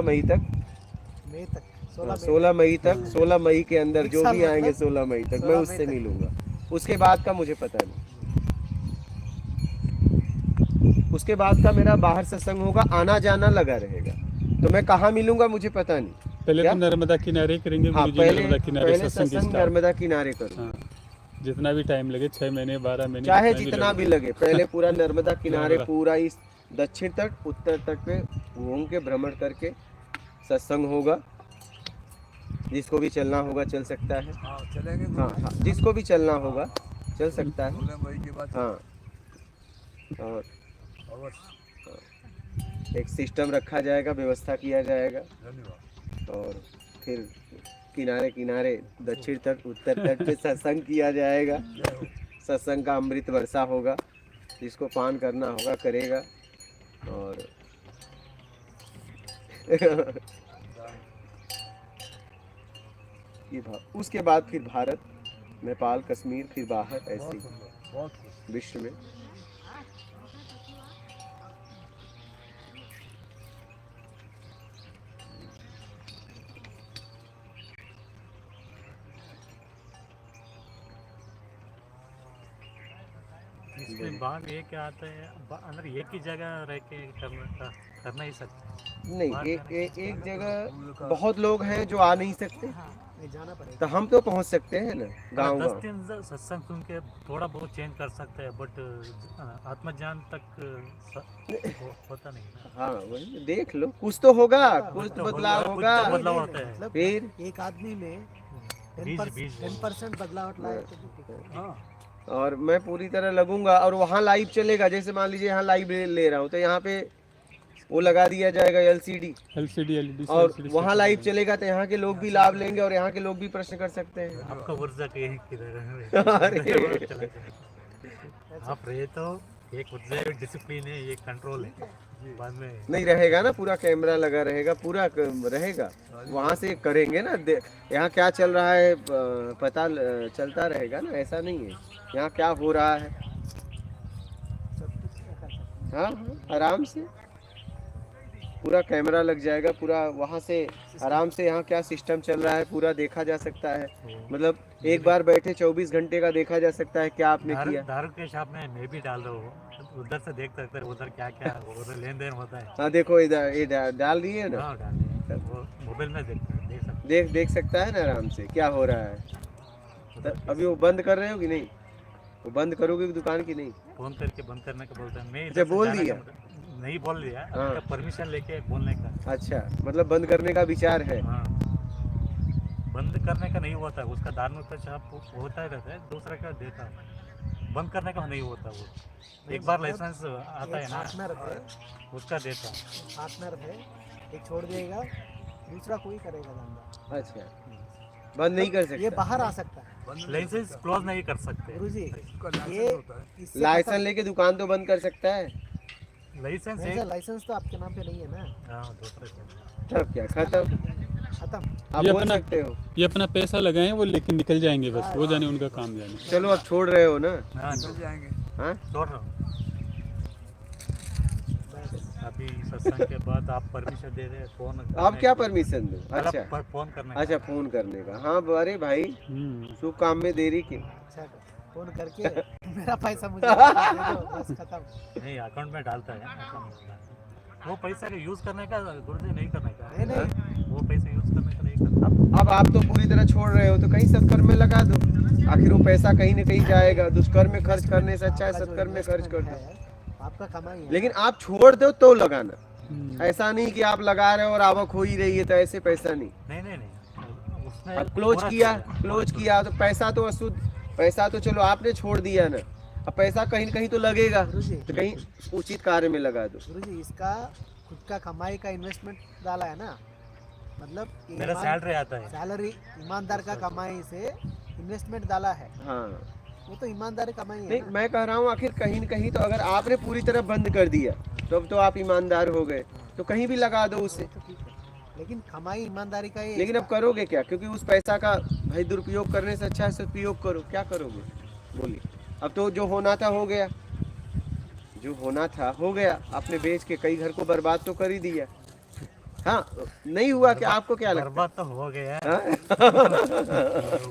मई तक, 16 मई के अंदर जो भी आएंगे 16 मई तक मैं उससे मिलूंगा। उसके बाद का मुझे पता नहीं। उसके बाद का मेरा बाहर सत्संग होगा, आना जाना लगा रहेगा, तो मैं कहाँ मिलूंगा मुझे पता नहीं। पहले तो नर्मदा किनारे करेंगे। हाँ, पहले सत्संग नर्मदा किनारे करूँ। हाँ, जितना भी टाइम लगे, 6 महीने 12 महीने, चाहे जितना भी लगे, पहले पूरा नर्मदा किनारे, पूरा इस दक्षिण तट उत्तर तट पे घूम के भ्रमण करके सत्संग होगा। जिसको भी चलना होगा चल सकता है। हाँ, जिसको भी चलना होगा चल सकता है। हाँ, और एक सिस्टम रखा जाएगा, व्यवस्था किया जाएगा, और फिर किनारे किनारे दक्षिण तट उत्तर तट पे सत्संग किया जाएगा। सत्संग का अमृत वर्षा होगा, जिसको पान करना होगा करेगा। और ये उसके बाद फिर भारत, नेपाल, कश्मीर, फिर बाहर, ऐसे विश्व में। इसमें भाग ये क्या आता है, अंदर एक ही जगह रह के करना ही सकते हैं। नहीं, एक जगह बहुत लोग हैं जो आ नहीं सकते, जाना पड़ेगा। तो हम तो पहुंच सकते हैं ना गाँव। 10 दिन सत्संग सुन के थोड़ा बहुत चेंज कर सकते हैं, बट आत्मज्ञान तक होता नहीं। हाँ, वही देख लो, कुछ तो होगा, कुछ तो बदलाव होगा। बदलाव होता है। मतलब फिर एक आदमी में 10% बदलाव लाए तो हाँ, और मैं पूरी तरह लगूंगा, और वहाँ लाइव चलेगा। जैसे मान लीजिए यहाँ लाइव ले रहा हूँ, तो यहाँ पे वो लगा दिया जाएगा LCD LED, और वहाँ लाइव चलेगा, तो यहाँ के लोग भी लाभ लेंगे और यहाँ के लोग भी प्रश्न कर सकते हैं। आपका ऊर्जा किधर अरे आप रहे तो एक ऊर्जा, एक डिसिप्लिन है, एक कंट्रोल है। बाद में नहीं रहेगा ना, पूरा कैमरा लगा रहेगा, पूरा रहेगा, वहाँ से करेंगे ना। यहाँ क्या चल रहा है पता चलता रहेगा ना, ऐसा नहीं है यहाँ क्या हो रहा है। हाँ, आराम से पूरा कैमरा लग जाएगा, पूरा वहाँ से आराम से यहाँ क्या सिस्टम चल रहा है पूरा देखा जा सकता है। मतलब एक बार बैठे 24 घंटे का देखा जा सकता है क्या आपने किया। दारू के शॉप में मैं भी डाल रहा हूँ, उधर से देख सकते हैं उधर क्या क्या उधर लेन देन होता है। हाँ देखो, इधर डाल दिए ना। हाँ, डाल दिए। तब वो मोबाइल में देख सकते देख सकता है ना आराम से क्या हो रहा है। तो अभी वो बंद कर रहे हो कि नहीं? वो बंद करोगे दुकान की नहीं? फोन करके बंद करने का बोलते हैं। मैं अच्छा, इधर से बोल जाने दिया? का नहीं बोल दिया, हाँ। परमिशन लेके बोलने का। अच्छा, मतलब बंद करने का विचार है। हाँ, बंद करने का नहीं होता है, उसका धार्मिक पक्ष होता ही रहता है, दूसरा का देता है। बंद करने का नहीं होता वो, एक बार लाइसेंस आता है ना पार्टनर है, उसका देता। पार्टनर है, एक छोड़ देगा, दूसरा कोई करेगा धंधा। अच्छा, बंद नहीं कर ये सकता। बाहर आ सकता है लाइसेंस क्लोज नहीं कर सकते। गुरुजी। ये इससे लाइसेंस लेके दुकान तो बंद कर सकता है। लाइसेंस नहीं सर, लाइसेंस तो आपके नाम पे नहीं है ना। हाँ, दूसरे से। तब क्या खत्म, खत्म। आप ये बोल अपना- सकते हो। ये अपना पैसा लगाए वो लेके निकल जाएंगे, बस वो जाने उनका काम जाने। चलो अब छोड़ रहे हो ना? हाँ, जाएंगे। हाँ, छोड़ रहा हूँ। अभी सत्संग के बाद आप परमिशन दे रहे हैं फोन आप क्या परमिशन दो? अच्छा फोन करने का। अच्छा, फोन करने का। हाँ, अरे भाई शुभ काम में देरी क्यों? अच्छा, फोन करके मेरा पैसा मुझे वापस दे दो, बस खत्म। नहीं, अकाउंट में डालता है, अकाउंट में डालता है। वो पैसा का यूज करने का गुरुजी नहीं करने का। नहीं, वो पैसा यूज करने का नहीं करना। अब आप तो पूरी तरह छोड़ रहे हो तो कहीं सत्कर्म में लगा दो। आखिर वो पैसा कहीं न कहीं जाएगा। दुष्कर्म में खर्च करने से अच्छा है आपका जो सत्कर्म में खर्च कर दो। investment है, आपका कमाई है। लेकिन आप छोड़ दो तो लगाना। ऐसा नहीं कि आप लगा रहे हो और आवक हो ही रही है तो ऐसे पैसा नहीं। नहीं, उसने अब क्लोज पूरा किया तो पैसा तो अशुद्ध, पैसा तो चलो आपने छोड़ दिया ना, अब पैसा कहीं न कहीं तो लगेगा, गुरुजी, तो कहीं उचित कार्य में लगा दो। गुरुजी, इसका खुद का कमाई का इन्वेस्टमेंट डाला है ना, मतलब ये मेरा सैलरी आता है। सैलरी ईमानदार का कमाई से इन्वेस्टमेंट डाला है, हाँ, वो तो ईमानदारी कमाई है नहीं ना। मैं कह रहा हूँ आखिर कहीं न कहीं तो अगर आपने पूरी तरह बंद कर दिया तो अब तो आप ईमानदार हो गए, तो कहीं भी लगा दो उसे। तो ठीक है, लेकिन कमाई ईमानदारी का ही है लेकिन अब इसका। करोगे क्या? क्योंकि उस पैसा का भाई दुरुपयोग करने से अच्छा है सदुपयोग करो। क्या करोगे बोलिए? अब तो जो होना था हो गया, जो होना था हो गया। आपने बेच के कई घर को बर्बाद तो कर ही दिया। हाँ, नहीं हुआ कि आपको क्या लगता बर्बाद तो हो गया है। है?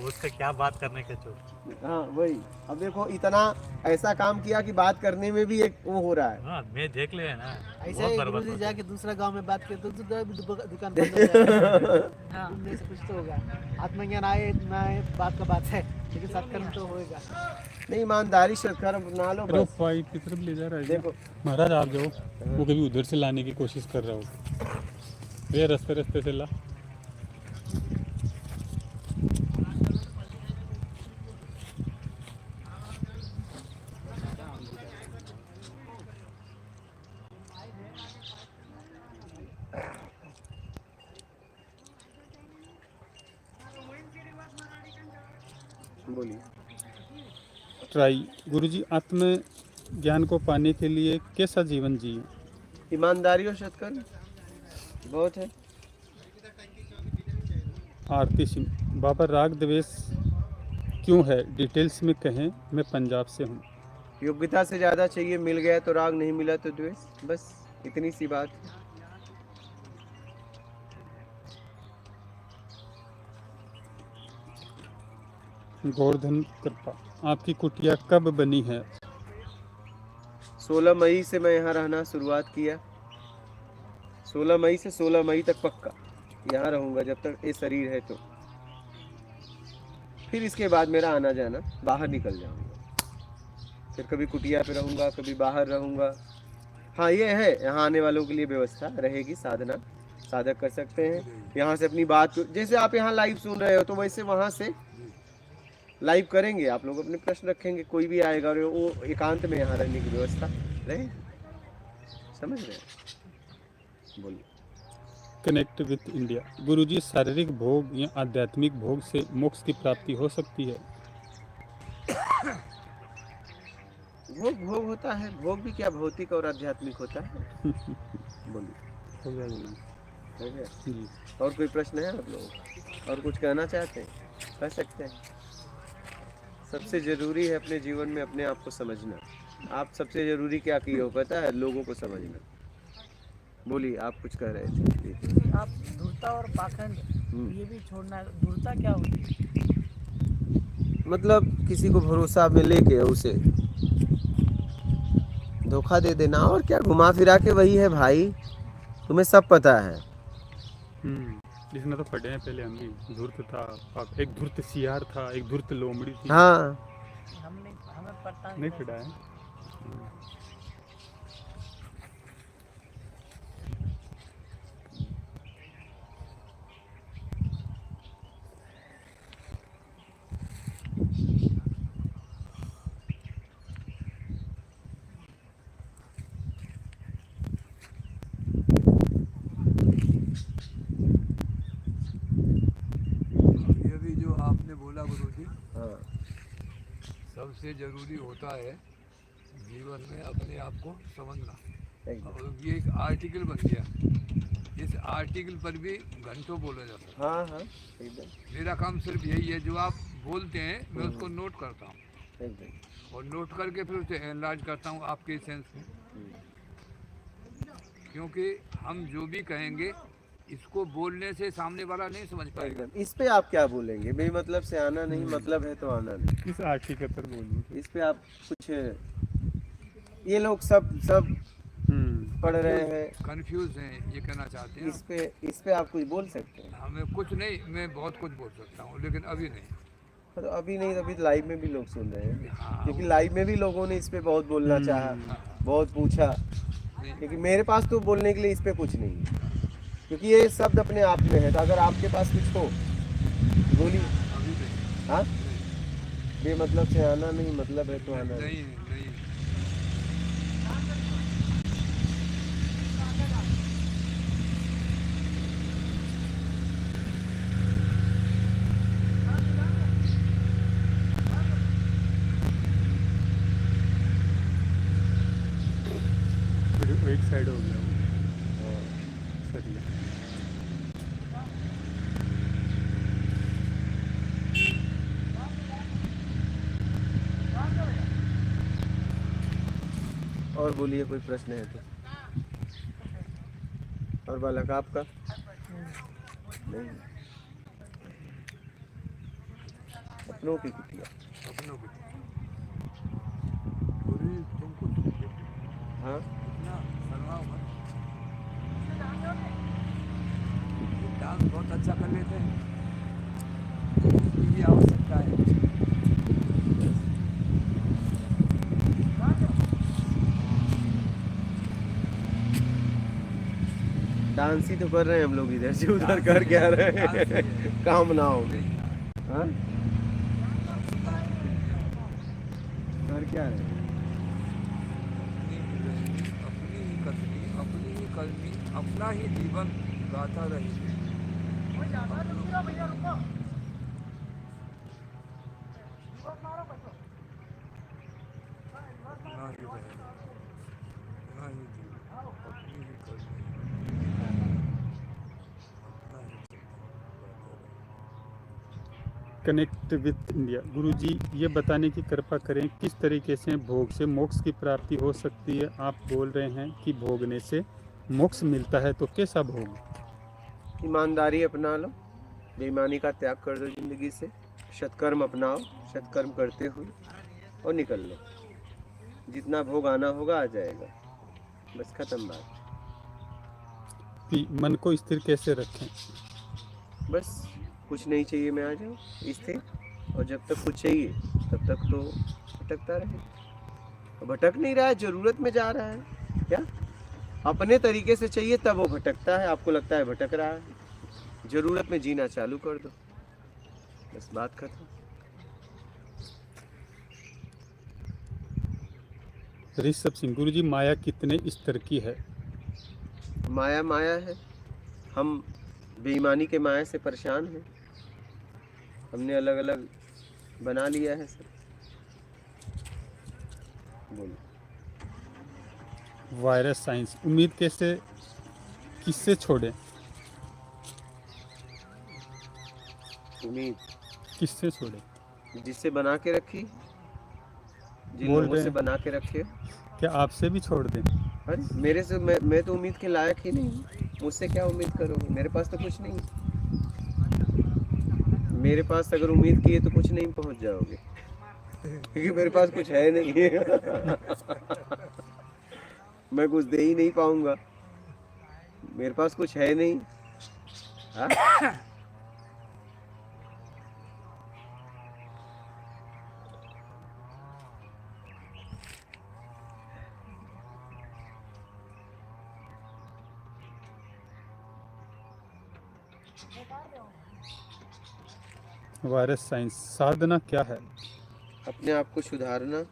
उसका क्या बात करने के जो हाँ वही। अब देखो इतना ऐसा काम किया कि बात करने में भी एक वो हो रहा है। हाँ, मैं देख लिया ना। ऐसे बहुत ही बर्बाद गुरुजी होता है। जाके दूसरा गांव में बात करते तो दुकान बंद हो जाएगा। उनमें से कुछ तो होगा। आत्मज्ञान आए ना आए बात का बात है, लेकिन सत्कर्म तो होएगा। नहीं, ईमानदारी सत्कर्म अपना लो अरे वो बस। फाइट की तरफ ले जा रहा है। देखो महाराज आप जाओ, वो कभी उधर से लाने की कोशिश कर रहा हो, ये रास्ते से ला। बोलिए। ट्राई गुरुजी, आत्म ज्ञान को पाने के लिए कैसा जीवन जिए? ईमानदारी और सत्कर्म बहुत है। आरती सिंह, बाबा राग द्वेष क्यों है, डिटेल्स में कहें, मैं पंजाब से हूँ। योग्यता से ज्यादा चाहिए, मिल गया तो राग, नहीं मिला तो द्वेष, बस इतनी सी बात है। गोवर्धन कृपा, आपकी कुटिया कब बनी है? 16 मई से मैं यहाँ रहना शुरुआत किया। 16 मई से 16 मई तक पक्का यहाँ रहूँगा जब तक ये शरीर है। तो फिर इसके बाद मेरा आना जाना, बाहर निकल जाऊँगा। फिर कभी कुटिया पे रहूँगा, कभी बाहर रहूँगा। हाँ ये है, यहाँ आने वालों के लिए व्यवस्था रहेगी, साधना साधक कर सकते हैं। यहाँ से अपनी बात को, जैसे आप यहाँ लाइव सुन रहे हो तो वैसे वहाँ से लाइव करेंगे। आप लोग अपने प्रश्न रखेंगे, कोई भी आएगा और वो एकांत में यहाँ रहने की व्यवस्था रहे। समझ रहे हैं? बोलिए। कनेक्ट विथ इंडिया, गुरुजी, शारीरिक भोग या आध्यात्मिक भोग से मोक्ष की प्राप्ति हो सकती है? भोग होता है, भोग भी क्या भौतिक और आध्यात्मिक होता है। बोलिए। हो गया बोला। हो गया? जी, और कोई प्रश्न है आप लोगों को? और कुछ कहना चाहते हैं, कह सकते हैं। सबसे जरूरी है अपने जीवन में अपने आप को समझना। आप सबसे जरूरी क्या किए हो पता है? लोगों को समझना। बोलिए, आप कुछ कह रहे थे। आप धूर्ता और पाखंड ये भी छोड़ना है। धूर्ता क्या होती है? मतलब किसी को भरोसा में लेके उसे धोखा दे देना, और क्या। घुमा फिरा के वही है भाई, तुम्हें सब पता है। इसमें तो पढ़े हैं पहले हम भी। धूर्त था, एक धूर्त सियार था, एक धूर्त लोमड़ी थी। हाँ हमें पता नहीं पढ़ा है। ये भी जो आपने बोला गुरुजी, हाँ सबसे जरूरी होता है जीवन में अपने आप को समझना। एकदम। और ये एक आर्टिकल बन गया, इस आर्टिकल पर भी घंटों बोला जाता है। हाँ हाँ एकदम मेरा काम सिर्फ यही है, जो आप बोलते हैं मैं उसको नोट करता हूँ एकदम। और नोट करके फिर उसे एनालाइज करता हूँ आपके सेंस में। क्योंकि हम जो भी कहेंगे इसको बोलने से सामने वाला नहीं समझ पाएगा। एकदम। इस पे आप क्या बोलेंगे? बेमतलब से आना नहीं, मतलब है तो आना नहीं। इस आर्टिकल पर बोलिए। इस पे आप कुछ, ये लोग सब पढ़ रहे हैं, कंफ्यूज हैं, ये कहना चाहते हैं। इस पे आप कुछ बोल सकते हैं? हमें कुछ नहीं, मैं बहुत कुछ बोल सकता हूँ लेकिन अभी नहीं। तो अभी नहीं, अभी लाइव में भी लोग सुन रहे हैं, हाँ, क्योंकि लाइव में भी लोगों ने इस पे बहुत बोलना चाहा, बहुत पूछा, क्योंकि मेरे पास तो बोलने के लिए इस पे कुछ नहीं है, क्योंकि ये शब्द अपने आप में है। तो अगर आपके पास कुछ हो बोलिए। अभी नहीं। हाँ, बेमतलब से आना नहीं, मतलब है तो आना नहीं। नहीं नहीं। फिर एक साइड हो गया वो। सही है। और बोलिए, कोई प्रश्न है तो। और बालक आपका? नहीं, अपनों की कुटिया। अपनों की गुरुजी तुमको हाँ इतना शर्माओ मत। डांस बहुत अच्छा कर लेते हैं, इसकी भी आवश्यकता है। डांस ही तो कर रहे हैं हम लोग, इधर से उधर कर क्या रहे हैं? काम ना हो। हाँ, कर क्या रहे हैं? अपनी ही कसनी, अपनी ही करनी, अपना ही जीवन गाता रही। अपना ही रहना, अपना ही जीवन, अपनी ही करनी, अपना ही चलना, कनेक्ट विथ इंडिया। गुरुजी ये बताने की कृपा करें किस तरीके से भोग से मोक्ष की प्राप्ति हो सकती है। आप बोल रहे हैं कि भोगने से मोक्ष मिलता है, तो कैसा भोग? ईमानदारी अपना लो, बेईमानी का त्याग कर दो जिंदगी से, सत्कर्म अपनाओ, सत्कर्म करते हुए और निकल लो। जितना भोग आना होगा आ जाएगा, बस खत्म बात। कि मन को स्थिर कैसे रखें? बस कुछ नहीं चाहिए, मैं आ जाऊँ स्थिर, और जब तक कुछ चाहिए तब तक तो भटकता रहे। और भटक नहीं रहा है, जरूरत में जा रहा है क्या? अपने तरीके से चाहिए तब वो भटकता है, आपको लगता है भटक रहा है। जरूरत में जीना चालू कर दो, बस बात खत्म। ऋषभ सिंह, गुरुजी माया कितने स्तर की है? माया माया है, हम बेईमानी के माया से परेशान हैं, हमने अलग अलग बना लिया है सब। बोलो। वायरस साइंस, उम्मीद कैसे किससे छोड़ें? उम्मीद किससे छोड़ें? जिससे बना के रखी, जिन बोल लोगों रहे से हैं। बना के रखे। क्या आपसे भी छोड़ दें? अरे मेरे से, मैं तो उम्मीद के लायक ही नहीं हूँ, मुझसे क्या उम्मीद करोगे? मेरे पास तो कुछ नहीं है। मेरे पास अगर उम्मीद की है तो कुछ नहीं पहुँच जाओगे, क्योंकि मेरे पास कुछ है नहीं। मैं कुछ दे ही नहीं पाऊंगा, मेरे पास कुछ है नहीं, हाँ? वायरस साइंस साधना क्या है? अपने आप को सुधारना,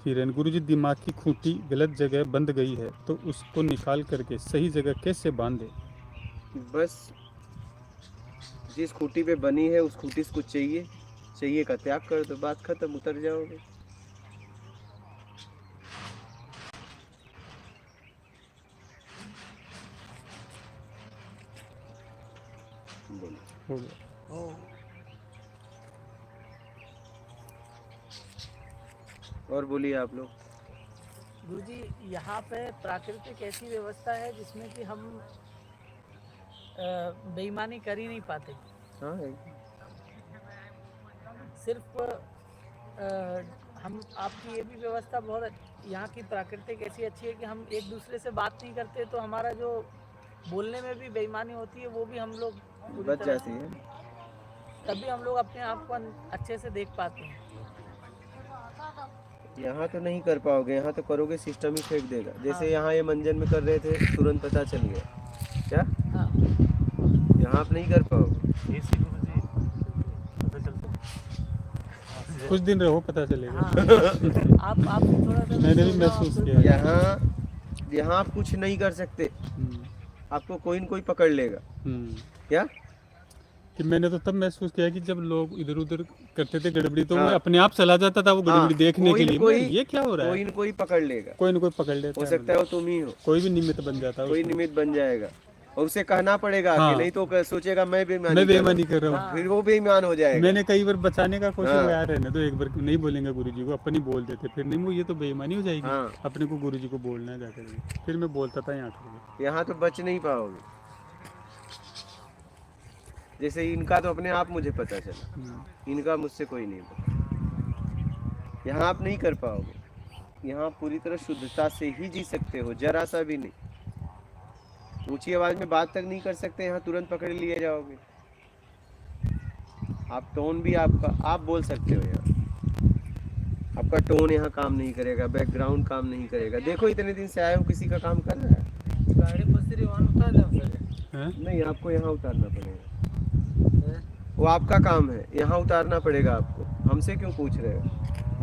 हिरेन गुरुजी, दिमाग की खूंटी गलत जगह बंध गई है तो उसको निकाल करके सही जगह कैसे बांधे? बस जिस खूंटी पे बनी है उस खूंटी से कुछ चाहिए का त्याग कर दो, बात खत्म, उतर जाओगे। बोलो। हो गया। और बोलिए आप लोग। गुरुजी, यहाँ पे प्राकृतिक ऐसी व्यवस्था है जिसमें कि हम बेईमानी कर ही नहीं पाते। हाँ है। सिर्फ हम आपकी ये भी व्यवस्था बहुत यहाँ की प्राकृतिक ऐसी अच्छी है कि हम एक दूसरे से बात नहीं करते तो हमारा जो बोलने में भी बेईमानी होती है वो भी हम लोग पूरी बच तरह जाती है। तभी हम लोग अपने आप को अच्छे से देख पाते हैं। यहाँ तो नहीं कर पाओगे, यहाँ तो करोगे सिस्टम ही फेंक देगा। जैसे यहाँ ये मंजन में कर रहे थे, तुरंत पता चल गया। क्या हाँ, यहाँ आप नहीं कर पाओगे। ऐसी गुरुजी पता चलता कुछ दिन रहो, पता चलेगा। हाँ। आप थोड़ा सा मैंने भी महसूस किया। यहाँ आप कुछ नहीं कर सकते, हम्म, आपको कोई न कोई पकड़ लेगा। क्या कि मैंने तो तब महसूस किया कि जब लोग इधर उधर करते थे गड़बड़ी तो हाँ। मैं अपने आप चला जाता था वो गड़बड़ी हाँ, देखने कोई के न लिए। कोई- मैं, ये क्या हो रहा कोई है? न कोई पकड़ लेगा, कोई न कोई पकड़ लेता हो है, सकता है वो तुम ही हो, कोई भी निमित्त बन जाता है कोई उसमें। निमित्त बन जाएगा और उसे कहना पड़ेगा हाँ। कि नहीं तो सोचेगा मैं बेईमानी मैं कर रहा बेईमानी हूँ। कर रहा हूँ। फिर वो बेईमान हो जाएगा। मैंने कई बार बचाने का कोशिश हाँ। किया, रहने तो एक बार नहीं बोलेंगे गुरुजी को, अपन ही बोल देते, फिर नहीं वो ये तो बेईमानी हो जाएगी। हाँ। अपने को गुरुजी को बोलना है जाकर के। फिर मैं बोलता था यहाँ आकर। यहाँ तो बच नहीं पाओगे। जैसे इनका तो अपने आप मुझे पता चला, इनका मुझसे कोई नहीं पता। यहाँ आप नहीं कर पाओगे। यहाँ पूरी तरह शुद्धता से ही जी सकते हो, जरा सा भी नहीं। ऊंची आवाज में बात तक नहीं कर सकते, यहाँ तुरंत पकड़ लिए जाओगे। आप टोन भी आपका आप बोल सकते हो, यहाँ आपका टोन यहाँ काम नहीं करेगा, बैकग्राउंड काम नहीं करेगा। देखो इतने दिन से आए हो, किसी का काम कर रहा है? हैं? नहीं, आपको यहाँ उतारना पड़ेगा, वो आपका काम है। यहाँ उतारना पड़ेगा आपको, हमसे क्यों पूछ रहे हो?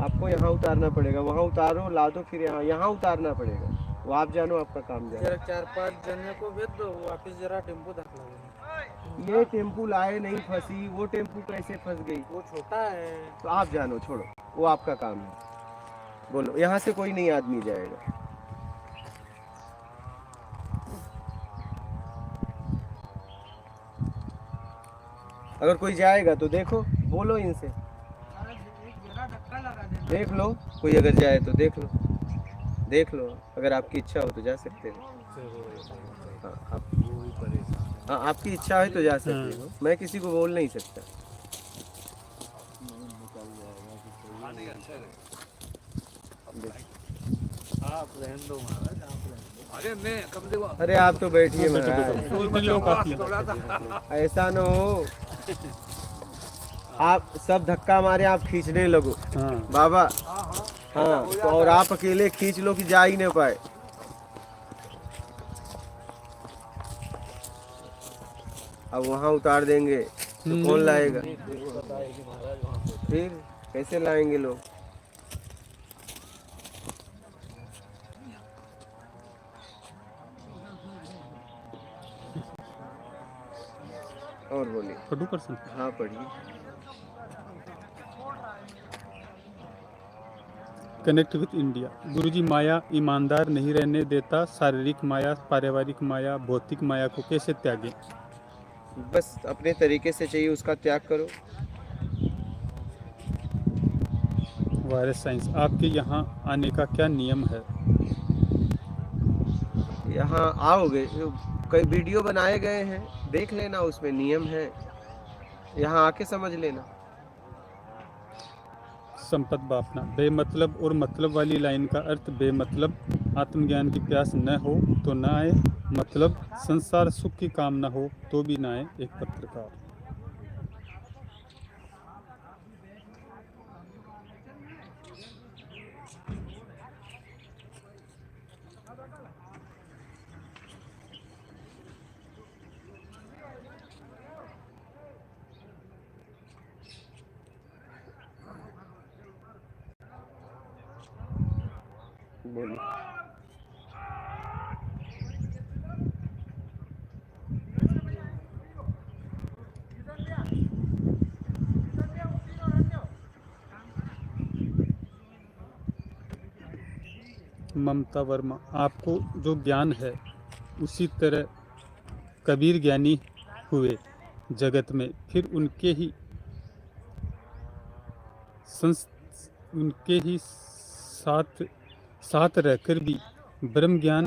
आपको यहाँ उतारना पड़ेगा, वहाँ उतारो ला दो, फिर यहाँ उतारना पड़ेगा। वो आप जानो, आपका काम जानो। 4-5 जने को भेज दो, वापस जरा टेम्पो धकला। ये टेम्पू लाए नहीं फंसी, वो टेम्पू कैसे फंस गई? वो छोटा है। तो आप जानो, छोड़ो, वो आपका काम है। बोलो, यहाँ से कोई नहीं आदमी जाएगा। अगर कोई जाएगा तो देखो, बोलो इनसे, देख लो, कोई अगर जाए तो देख लो। अगर आपकी इच्छा हो तो जा सकते हो। हाँ, आपकी इच्छा है तो जा सकते हो। मैं किसी को बोल नहीं सकता। आप रहने दो महाराज, आप रहने दो। अरे मैं कम से कम अरे आप तो बैठिए महाराज, इतने लोग काफी हैं। ऐसा न हो आप सब धक्का मारे आप खींचने लगो। हाँ। बाबा, हाँ, तो और आप अकेले खींच लो कि जा ही नहीं पाए। अब वहाँ उतार देंगे तो कौन लाएगा? फिर कैसे लाएंगे लोग? और बोलिए। पढ़ू पर्सन। हाँ, पढ़िए। Connect with India. गुरुजी, माया ईमानदार नहीं रहने देता। शारीरिक माया, पारिवारिक माया, भौतिक माया को कैसे त्यागें? बस अपने तरीके से चाहिए उसका त्याग करो। वायरस साइंस, आपके यहाँ आने का क्या नियम है? यहाँ आओगे, कई वीडियो बनाए गए हैं, देख लेना, उसमें नियम है। यहाँ आके समझ लेना। संपत बापना, बेमतलब और मतलब वाली लाइन का अर्थ बेमतलब आत्मज्ञान की प्यास न हो तो न आए, मतलब संसार सुख की कामना हो तो भी न आए। एक पत्रकार। बोलो। ममता वर्मा, आपको जो ज्ञान है उसी तरह कबीर ज्ञानी हुए जगत में, फिर उनके ही साथ रहकर भी ब्रह्म ज्ञान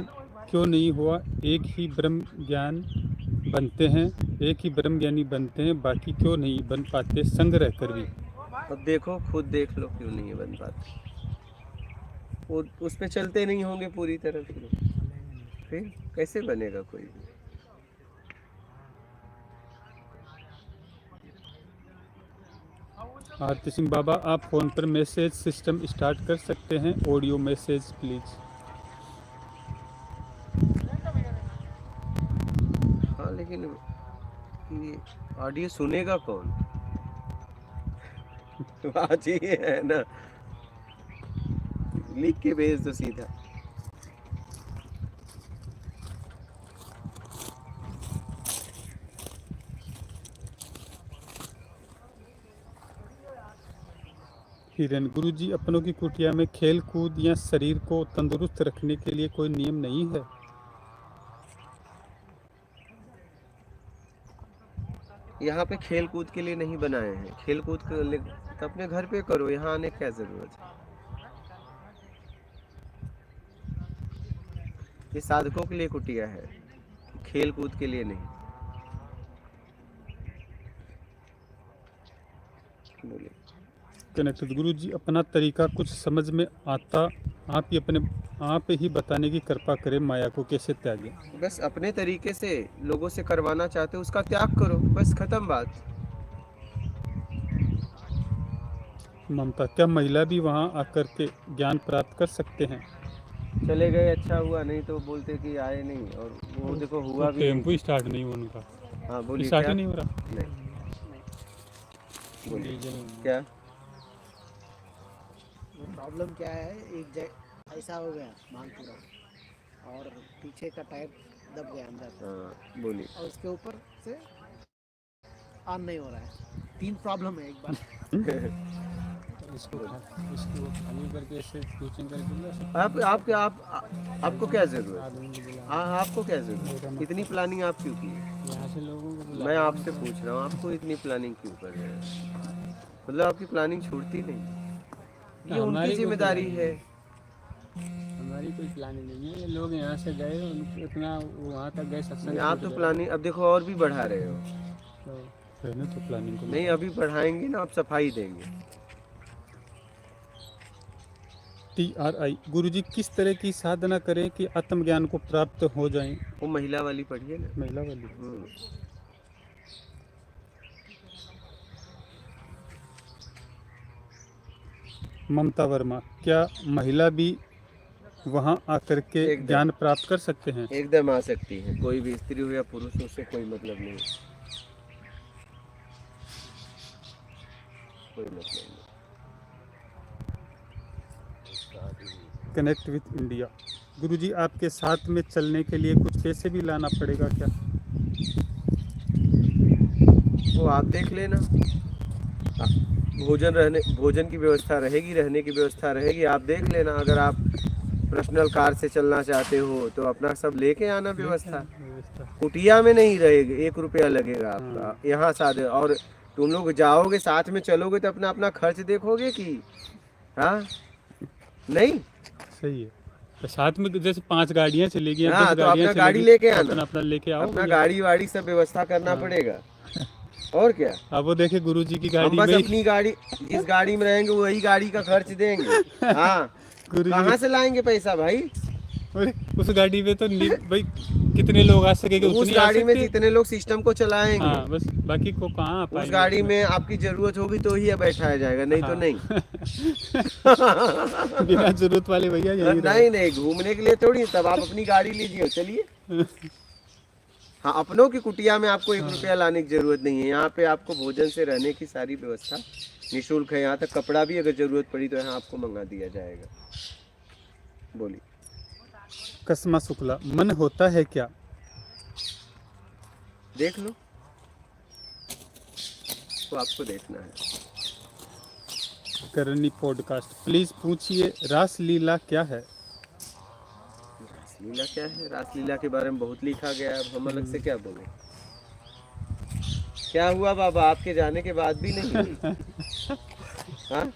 क्यों नहीं हुआ? एक ही ब्रह्म ज्ञानी बनते हैं, बाकी क्यों नहीं बन पाते संग रहकर भी? अब देखो, खुद देख लो क्यों नहीं बन पाते। वो उस पे चलते नहीं होंगे पूरी तरह, फिर कैसे बनेगा कोई भी? आरती सिंह बाबा, आप फोन पर मैसेज सिस्टम स्टार्ट कर सकते हैं? Audio message please. हाँ, लेकिन ये ऑडियो सुनेगा कौन? बात ये है ना, लिख के भेज दो सीधा। हिरन, गुरुजी अपनों की कुटिया में खेल कूद या शरीर को तंदुरुस्त रखने के लिए कोई नियम नहीं है? यहाँ पे खेल कूद के लिए नहीं बनाए हैं। खेल कूद के लिए तो अपने घर पे करो, यहाँ आने की क्या जरूरत है? ये साधकों के लिए कुटिया है, खेल कूद के लिए नहीं। बोलिए। कनेक्टेड, गुरुजी अपना तरीका कुछ समझ में आता, आप ही बताने की कृपा करें, माया को कैसे त्यागें? बस अपने तरीके से लोगों से करवाना चाहते हो, उसका त्याग करो, बस खत्म बात। ममता, क्या महिला भी वहां आकर के ज्ञान प्राप्त कर सकते हैं? चले गए अच्छा हुआ, नहीं तो बोलते कि आए नहीं, और वो देखो हुआ भी। टेम्पो स्टार्ट नहीं हुआ उनका। हाँ बोलिए। स्टार्ट क्या? नहीं हो रहा। नहीं। बोलिए क्या? प्रॉब्लम क्या है, ऐसा हो गया माल पूरा और पीछे का टायर दब गया अंदर। हाँ बोलिए। और उसके ऊपर से ऑन नहीं हो रहा है। 3 प्रॉब्लम है एक बार। आपको क्या जरूरत है? आपको क्या जरूरत है? इतनी प्लानिंग आप क्यों की? मैं आपसे पूछ रहा हूँ, आपको इतनी प्लानिंग क्यों कर रहे हैं? मतलब आपकी प्लानिंग छूटती नहीं, ये उनकी जिम्मेदारी है। हमारी कोई प्लानिंग नहीं है। ये लोग यहाँ से गए, उनको इतना वहाँ तक गए सत्संग। आप तो प्लानिंग अब देखो और भी बढ़ा रहे हो। तो प्लानिंग को नहीं, अभी बढ़ाएंगे ना, आप सफाई देंगे। TRI, गुरुजी किस तरह की साधना करें कि आत्मज्ञान को प्राप्त हो जाएं? वो महिला वाली पढ़िए ना। महिला वाली। ममता वर्मा, क्या महिला भी वहां आकर के ज्ञान प्राप्त कर सकते हैं? एकदम आ सकती है, कोई भी स्त्री हो या पुरुष हो, उससे कोई मतलब नहीं, कोई मतलब नहीं। कनेक्ट विथ इंडिया, गुरुजी आपके साथ में चलने के लिए कुछ पैसे भी लाना पड़ेगा क्या? वो आप देख लेना। भोजन की व्यवस्था रहेगी, रहने की व्यवस्था रहेगी, आप देख लेना। अगर आप पर्सनल कार से चलना चाहते हो तो अपना सब लेके आना व्यवस्था। कुटिया में नहीं रहेगी, 1 रुपया लगेगा आपका यहाँ साथ। और तुम लोग जाओगे साथ में चलोगे तो अपना अपना खर्च देखोगे कि हाँ नहीं? सही है। तो साथ में जैसे 5 गाड़ियाँ चलेगी, हाँ, तो अपना गाड़ी लेके आना, अपना लेके आओ, अपना गाड़ी वाड़ी सब व्यवस्था करना पड़ेगा। और क्या, अब वो देखे गुरुजी की हम गाड़ी बस में ही- अपनी गाड़ी, जिस गाड़ी में रहेंगे वही गाड़ी का खर्च देंगे। हाँ, गुरुजी कहाँ से लाएंगे पैसा भाई? अरे, उस गाड़ी में तो भाई कितने लोग आ सकेंगे उस उतने आ गाड़ी में सकते हैं। जितने लोग सिस्टम को चलाएंगे, हाँ बस, बाकी को कहाँ आ उस पाएंगे गाड़ी उसमें। में आपकी जरूरत होगी तो ही बैठाया जाएगा, नहीं तो हाँ। नहीं। बिना जरूरत वाले भैया यही नहीं नहीं, घूमने के लिए थोड़ी, तब आप अपनी गाड़ी लीजिए, चलिए। हाँ, अपनों की कुटिया में आपको 1 रुपया लाने की जरूरत नहीं है। यहाँ पे आपको भोजन से रहने की सारी व्यवस्था निःशुल्क है। यहाँ तक कपड़ा भी अगर जरूरत पड़ी तो यहाँ आपको मंगा दिया जाएगा। बोलिए। कसमा शुक्ला, मन होता है क्या? देख लो, तो आपको देखना है। करनी पॉडकास्ट, प्लीज पूछिए रासलीला क्या है? रासलीला क्या है? रासलीला के बारे में बहुत लिखा गया है, अब हम अलग से क्या बोले। क्या हुआ बाबा, आपके जाने के बाद भी नहीं हुई? हाँ?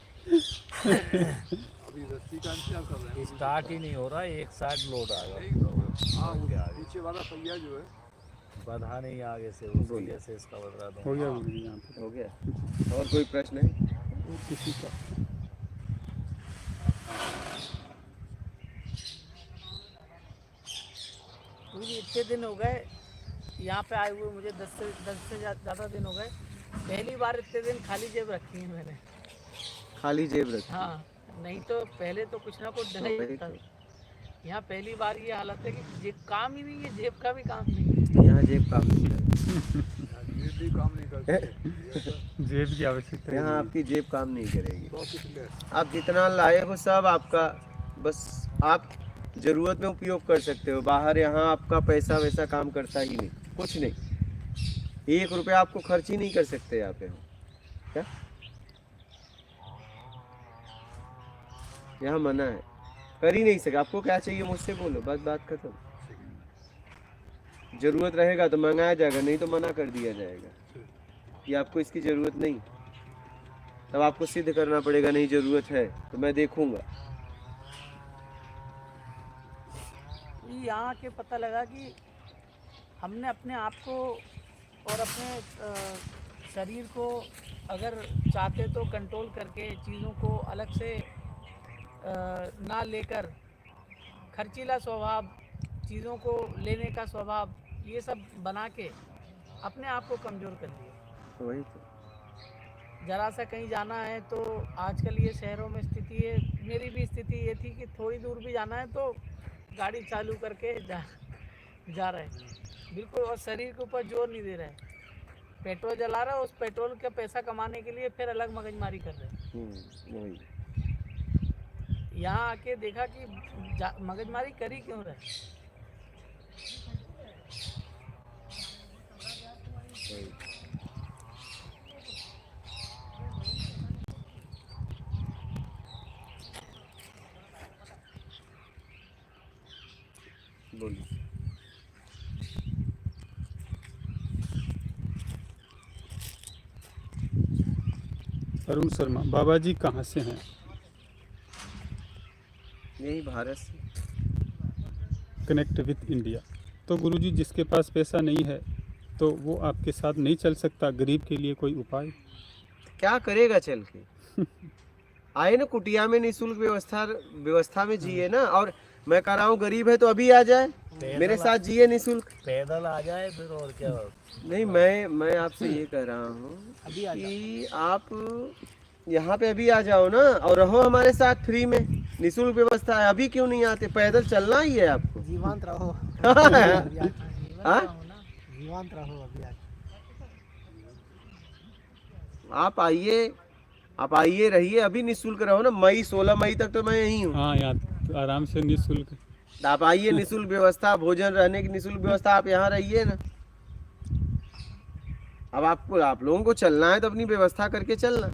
स्टार्ट ही नहीं हो रहा, एक साइड लोड आ गया। पीछे वाला पहिया जो है बधा नहीं आगे से, उस वजह से इसका बदला दो। हो गया गुरुजी, यहाँ पे हो गया। और कोई प्रश्न है? किसी का? मुझे इतने दिन हो गए यहाँ पे आए हुए, मुझे 10 से ज़्यादा दिन हो गए। पहली बार इतने दिन खाली जेब रखी है मैंने। खाली जेब रखी? हाँ, नहीं तो पहले तो कुछ ना कुछ डला ही रहता था। यहाँ पहली बार ये हालत है कि जेब काम ही नहीं है, जेब का भी काम नहीं है। यहाँ जेब काम नहीं करती। जेब की आवश्यकता यहाँ है। आपकी जेब काम नहीं करेगी। आप जितना लाए हो सब आपका, बस आप जरूरत में उपयोग कर सकते हो। बाहर यहाँ आपका पैसा वैसा काम करता ही नहीं, कुछ नहीं। 1 रुपया आपको खर्च ही नहीं कर सकते यहाँ पे। क्या यहाँ मना है, कर ही नहीं सके। आपको क्या चाहिए मुझसे बोलो, बस बात खत्म। जरूरत रहेगा तो मंगाया जाएगा, नहीं तो मना कर दिया जाएगा कि आपको इसकी जरूरत नहीं। तब आपको सिद्ध करना पड़ेगा नहीं जरूरत है, तो मैं देखूंगा। यहाँ के पता लगा कि हमने अपने आप को और अपने शरीर को अगर चाहते तो कंट्रोल करके चीज़ों को अलग से ना लेकर, खर्चीला स्वभाव, चीज़ों को लेने का स्वभाव, ये सब बना के अपने आप को कमज़ोर कर लिया। वही तो। ज़रा सा कहीं जाना है तो आजकल ये शहरों में स्थिति है, मेरी भी स्थिति ये थी कि थोड़ी दूर भी जाना है तो गाड़ी चालू करके जा रहे हैं बिल्कुल, और शरीर के ऊपर जोर नहीं दे रहे हैं। पेट्रोल जला रहा है, उस पेट्रोल का पैसा कमाने के लिए फिर अलग मगजमारी कर रहे हैं। वही। यहाँ आके देखा कि मगजमारी करी क्यों रहे। बोलिए। अरुण शर्मा, बाबा जी कहाँ से हैं? यही भारत से। Connect with India. तो गुरुजी, जिसके पास पैसा नहीं है तो वो आपके साथ नहीं चल सकता, गरीब के लिए कोई उपाय? क्या करेगा चल के? आए ना कुटिया में, निःशुल्क व्यवस्था में जिए ना। और मैं कह रहा हूँ गरीब है तो अभी आ जाए, मेरे साथ जिए निःशुल्क। पैदल आ जाए फिर, और क्या। नहीं, मैं आपसे ये कह रहा हूँ कि आप यहाँ पे अभी आ जाओ ना, और रहो हमारे साथ फ्री में, निःशुल्क व्यवस्था है। अभी क्यों नहीं आते? पैदल चलना ही है आपको। जीवंत रहो। हाँ? जीवंत रहो अभी आके। आप आइए रहिए, अभी निःशुल्क रहो ना। 16 मई तक तो मैं यहीं हूँ। हाँ, यहाँ आराम से निःशुल्क। आप आइए, निःशुल्क व्यवस्था, भोजन रहने की निःशुल्क व्यवस्था, आप यहाँ रहिए ना। अब आप लोगों को चलना है तो अपनी व्यवस्था करके चलना।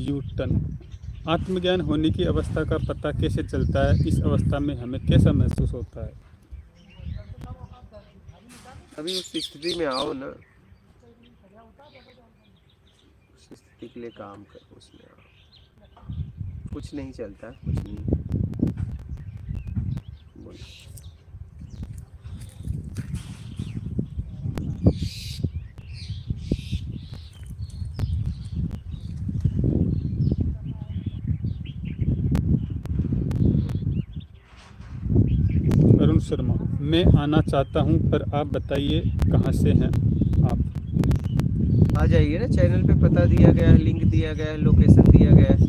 यूटन, आत्मज्ञान होने की अवस्था का पता कैसे चलता है? इस अवस्था में हमें कैसा महसूस होता है? अभी उस स्थिति में आओ ना, उस स्थिति के लिए काम करो, उसमें आओ। कुछ नहीं चलता, कुछ नहीं। बोलो। मैं आना चाहता हूँ, पर आप बताइए कहाँ से हैं आप? आ जाइए ना, चैनल पे पता दिया गया है, लिंक दिया गया है, लोकेशन दिया गया है।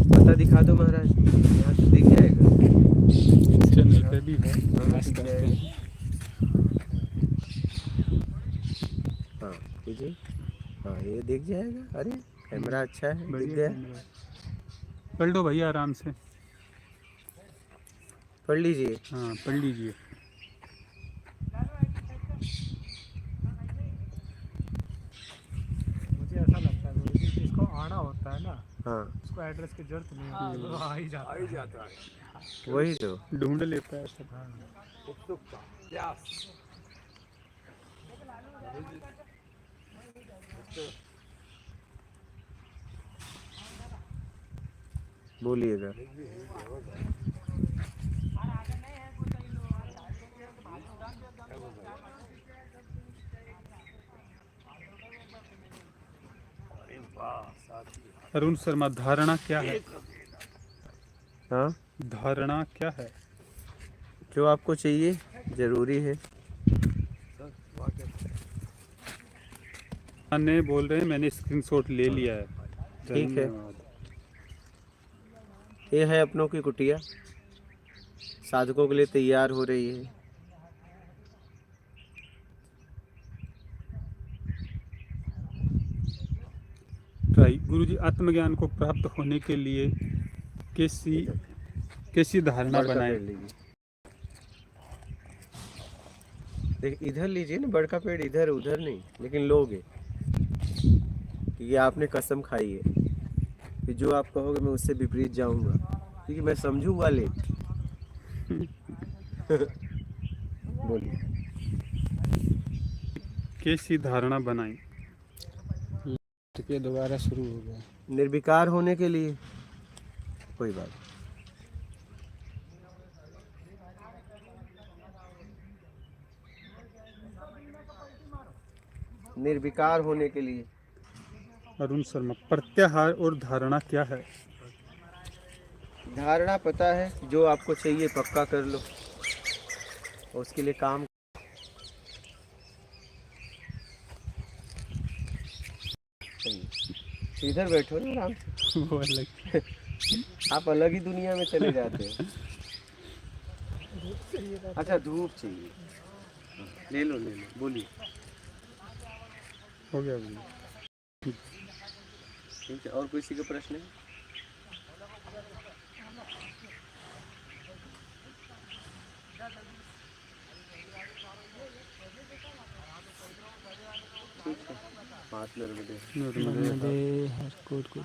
पता दिखा दो महाराज, यहाँ से दिख जाएगा। चैनल पे भी है। हाँ, दिख जाएगा। हाँ कीजिए, हाँ ये दिख जाएगा। अरे कैमरा अच्छा है, दिख गया। पढ़ लो भैया आराम से, पढ़ लीजिए। हाँ पढ़ लीजिए। मुझे ऐसा लगता है गुरुजी जिसको आना होता है ना, हाँ उसको एड्रेस की जरूरत नहीं होती, वो आ ही जाता है। वही तो। ढूंढ लेता है सब। उत्सुकता, प्यास। बोलिएगा। अरुण शर्मा, धारणा क्या है? हाँ, धारणा क्या है? जो आपको चाहिए जरूरी है। ने बोल रहे हैं मैंने स्क्रीनशॉट ले लिया है। ठीक है। धन्यवाद। ये है अपनों की कुटिया, साधकों के लिए तैयार हो रही है। ट्राई गुरुजी, आत्मज्ञान को प्राप्त होने के लिए कैसी धारणा बड़का बनाएं? पेड़ लीजिए, देख इधर लीजिए ना, बड़का पेड़ इधर उधर नहीं, लेकिन लोगे। ये आपने कसम खाई है कि जो आप कहोगे मैं उससे विपरीत जाऊंगा, क्योंकि मैं समझूंगा लेट। बोलिए। कैसी धारणा बनाएं? के दोबारा शुरू हो गया। निर्विकार होने के लिए। कोई बात नहीं। निर्विकार होने के लिए। अरुण शर्मा, प्रत्याहार और धारणा क्या है? धारणा पता है, जो आपको चाहिए पक्का कर लो, और उसके लिए काम। इधर बैठो ना आराम से। वो अलग। आप अलग ही दुनिया में चले जाते हो। अच्छा धूप चाहिए, ले लो ले लो, बोलिए। हो गया भैया। ठीक है, और किसी का प्रश्न है? ठीक है, हाथ नर्मदे। नर्मदे हर कोट को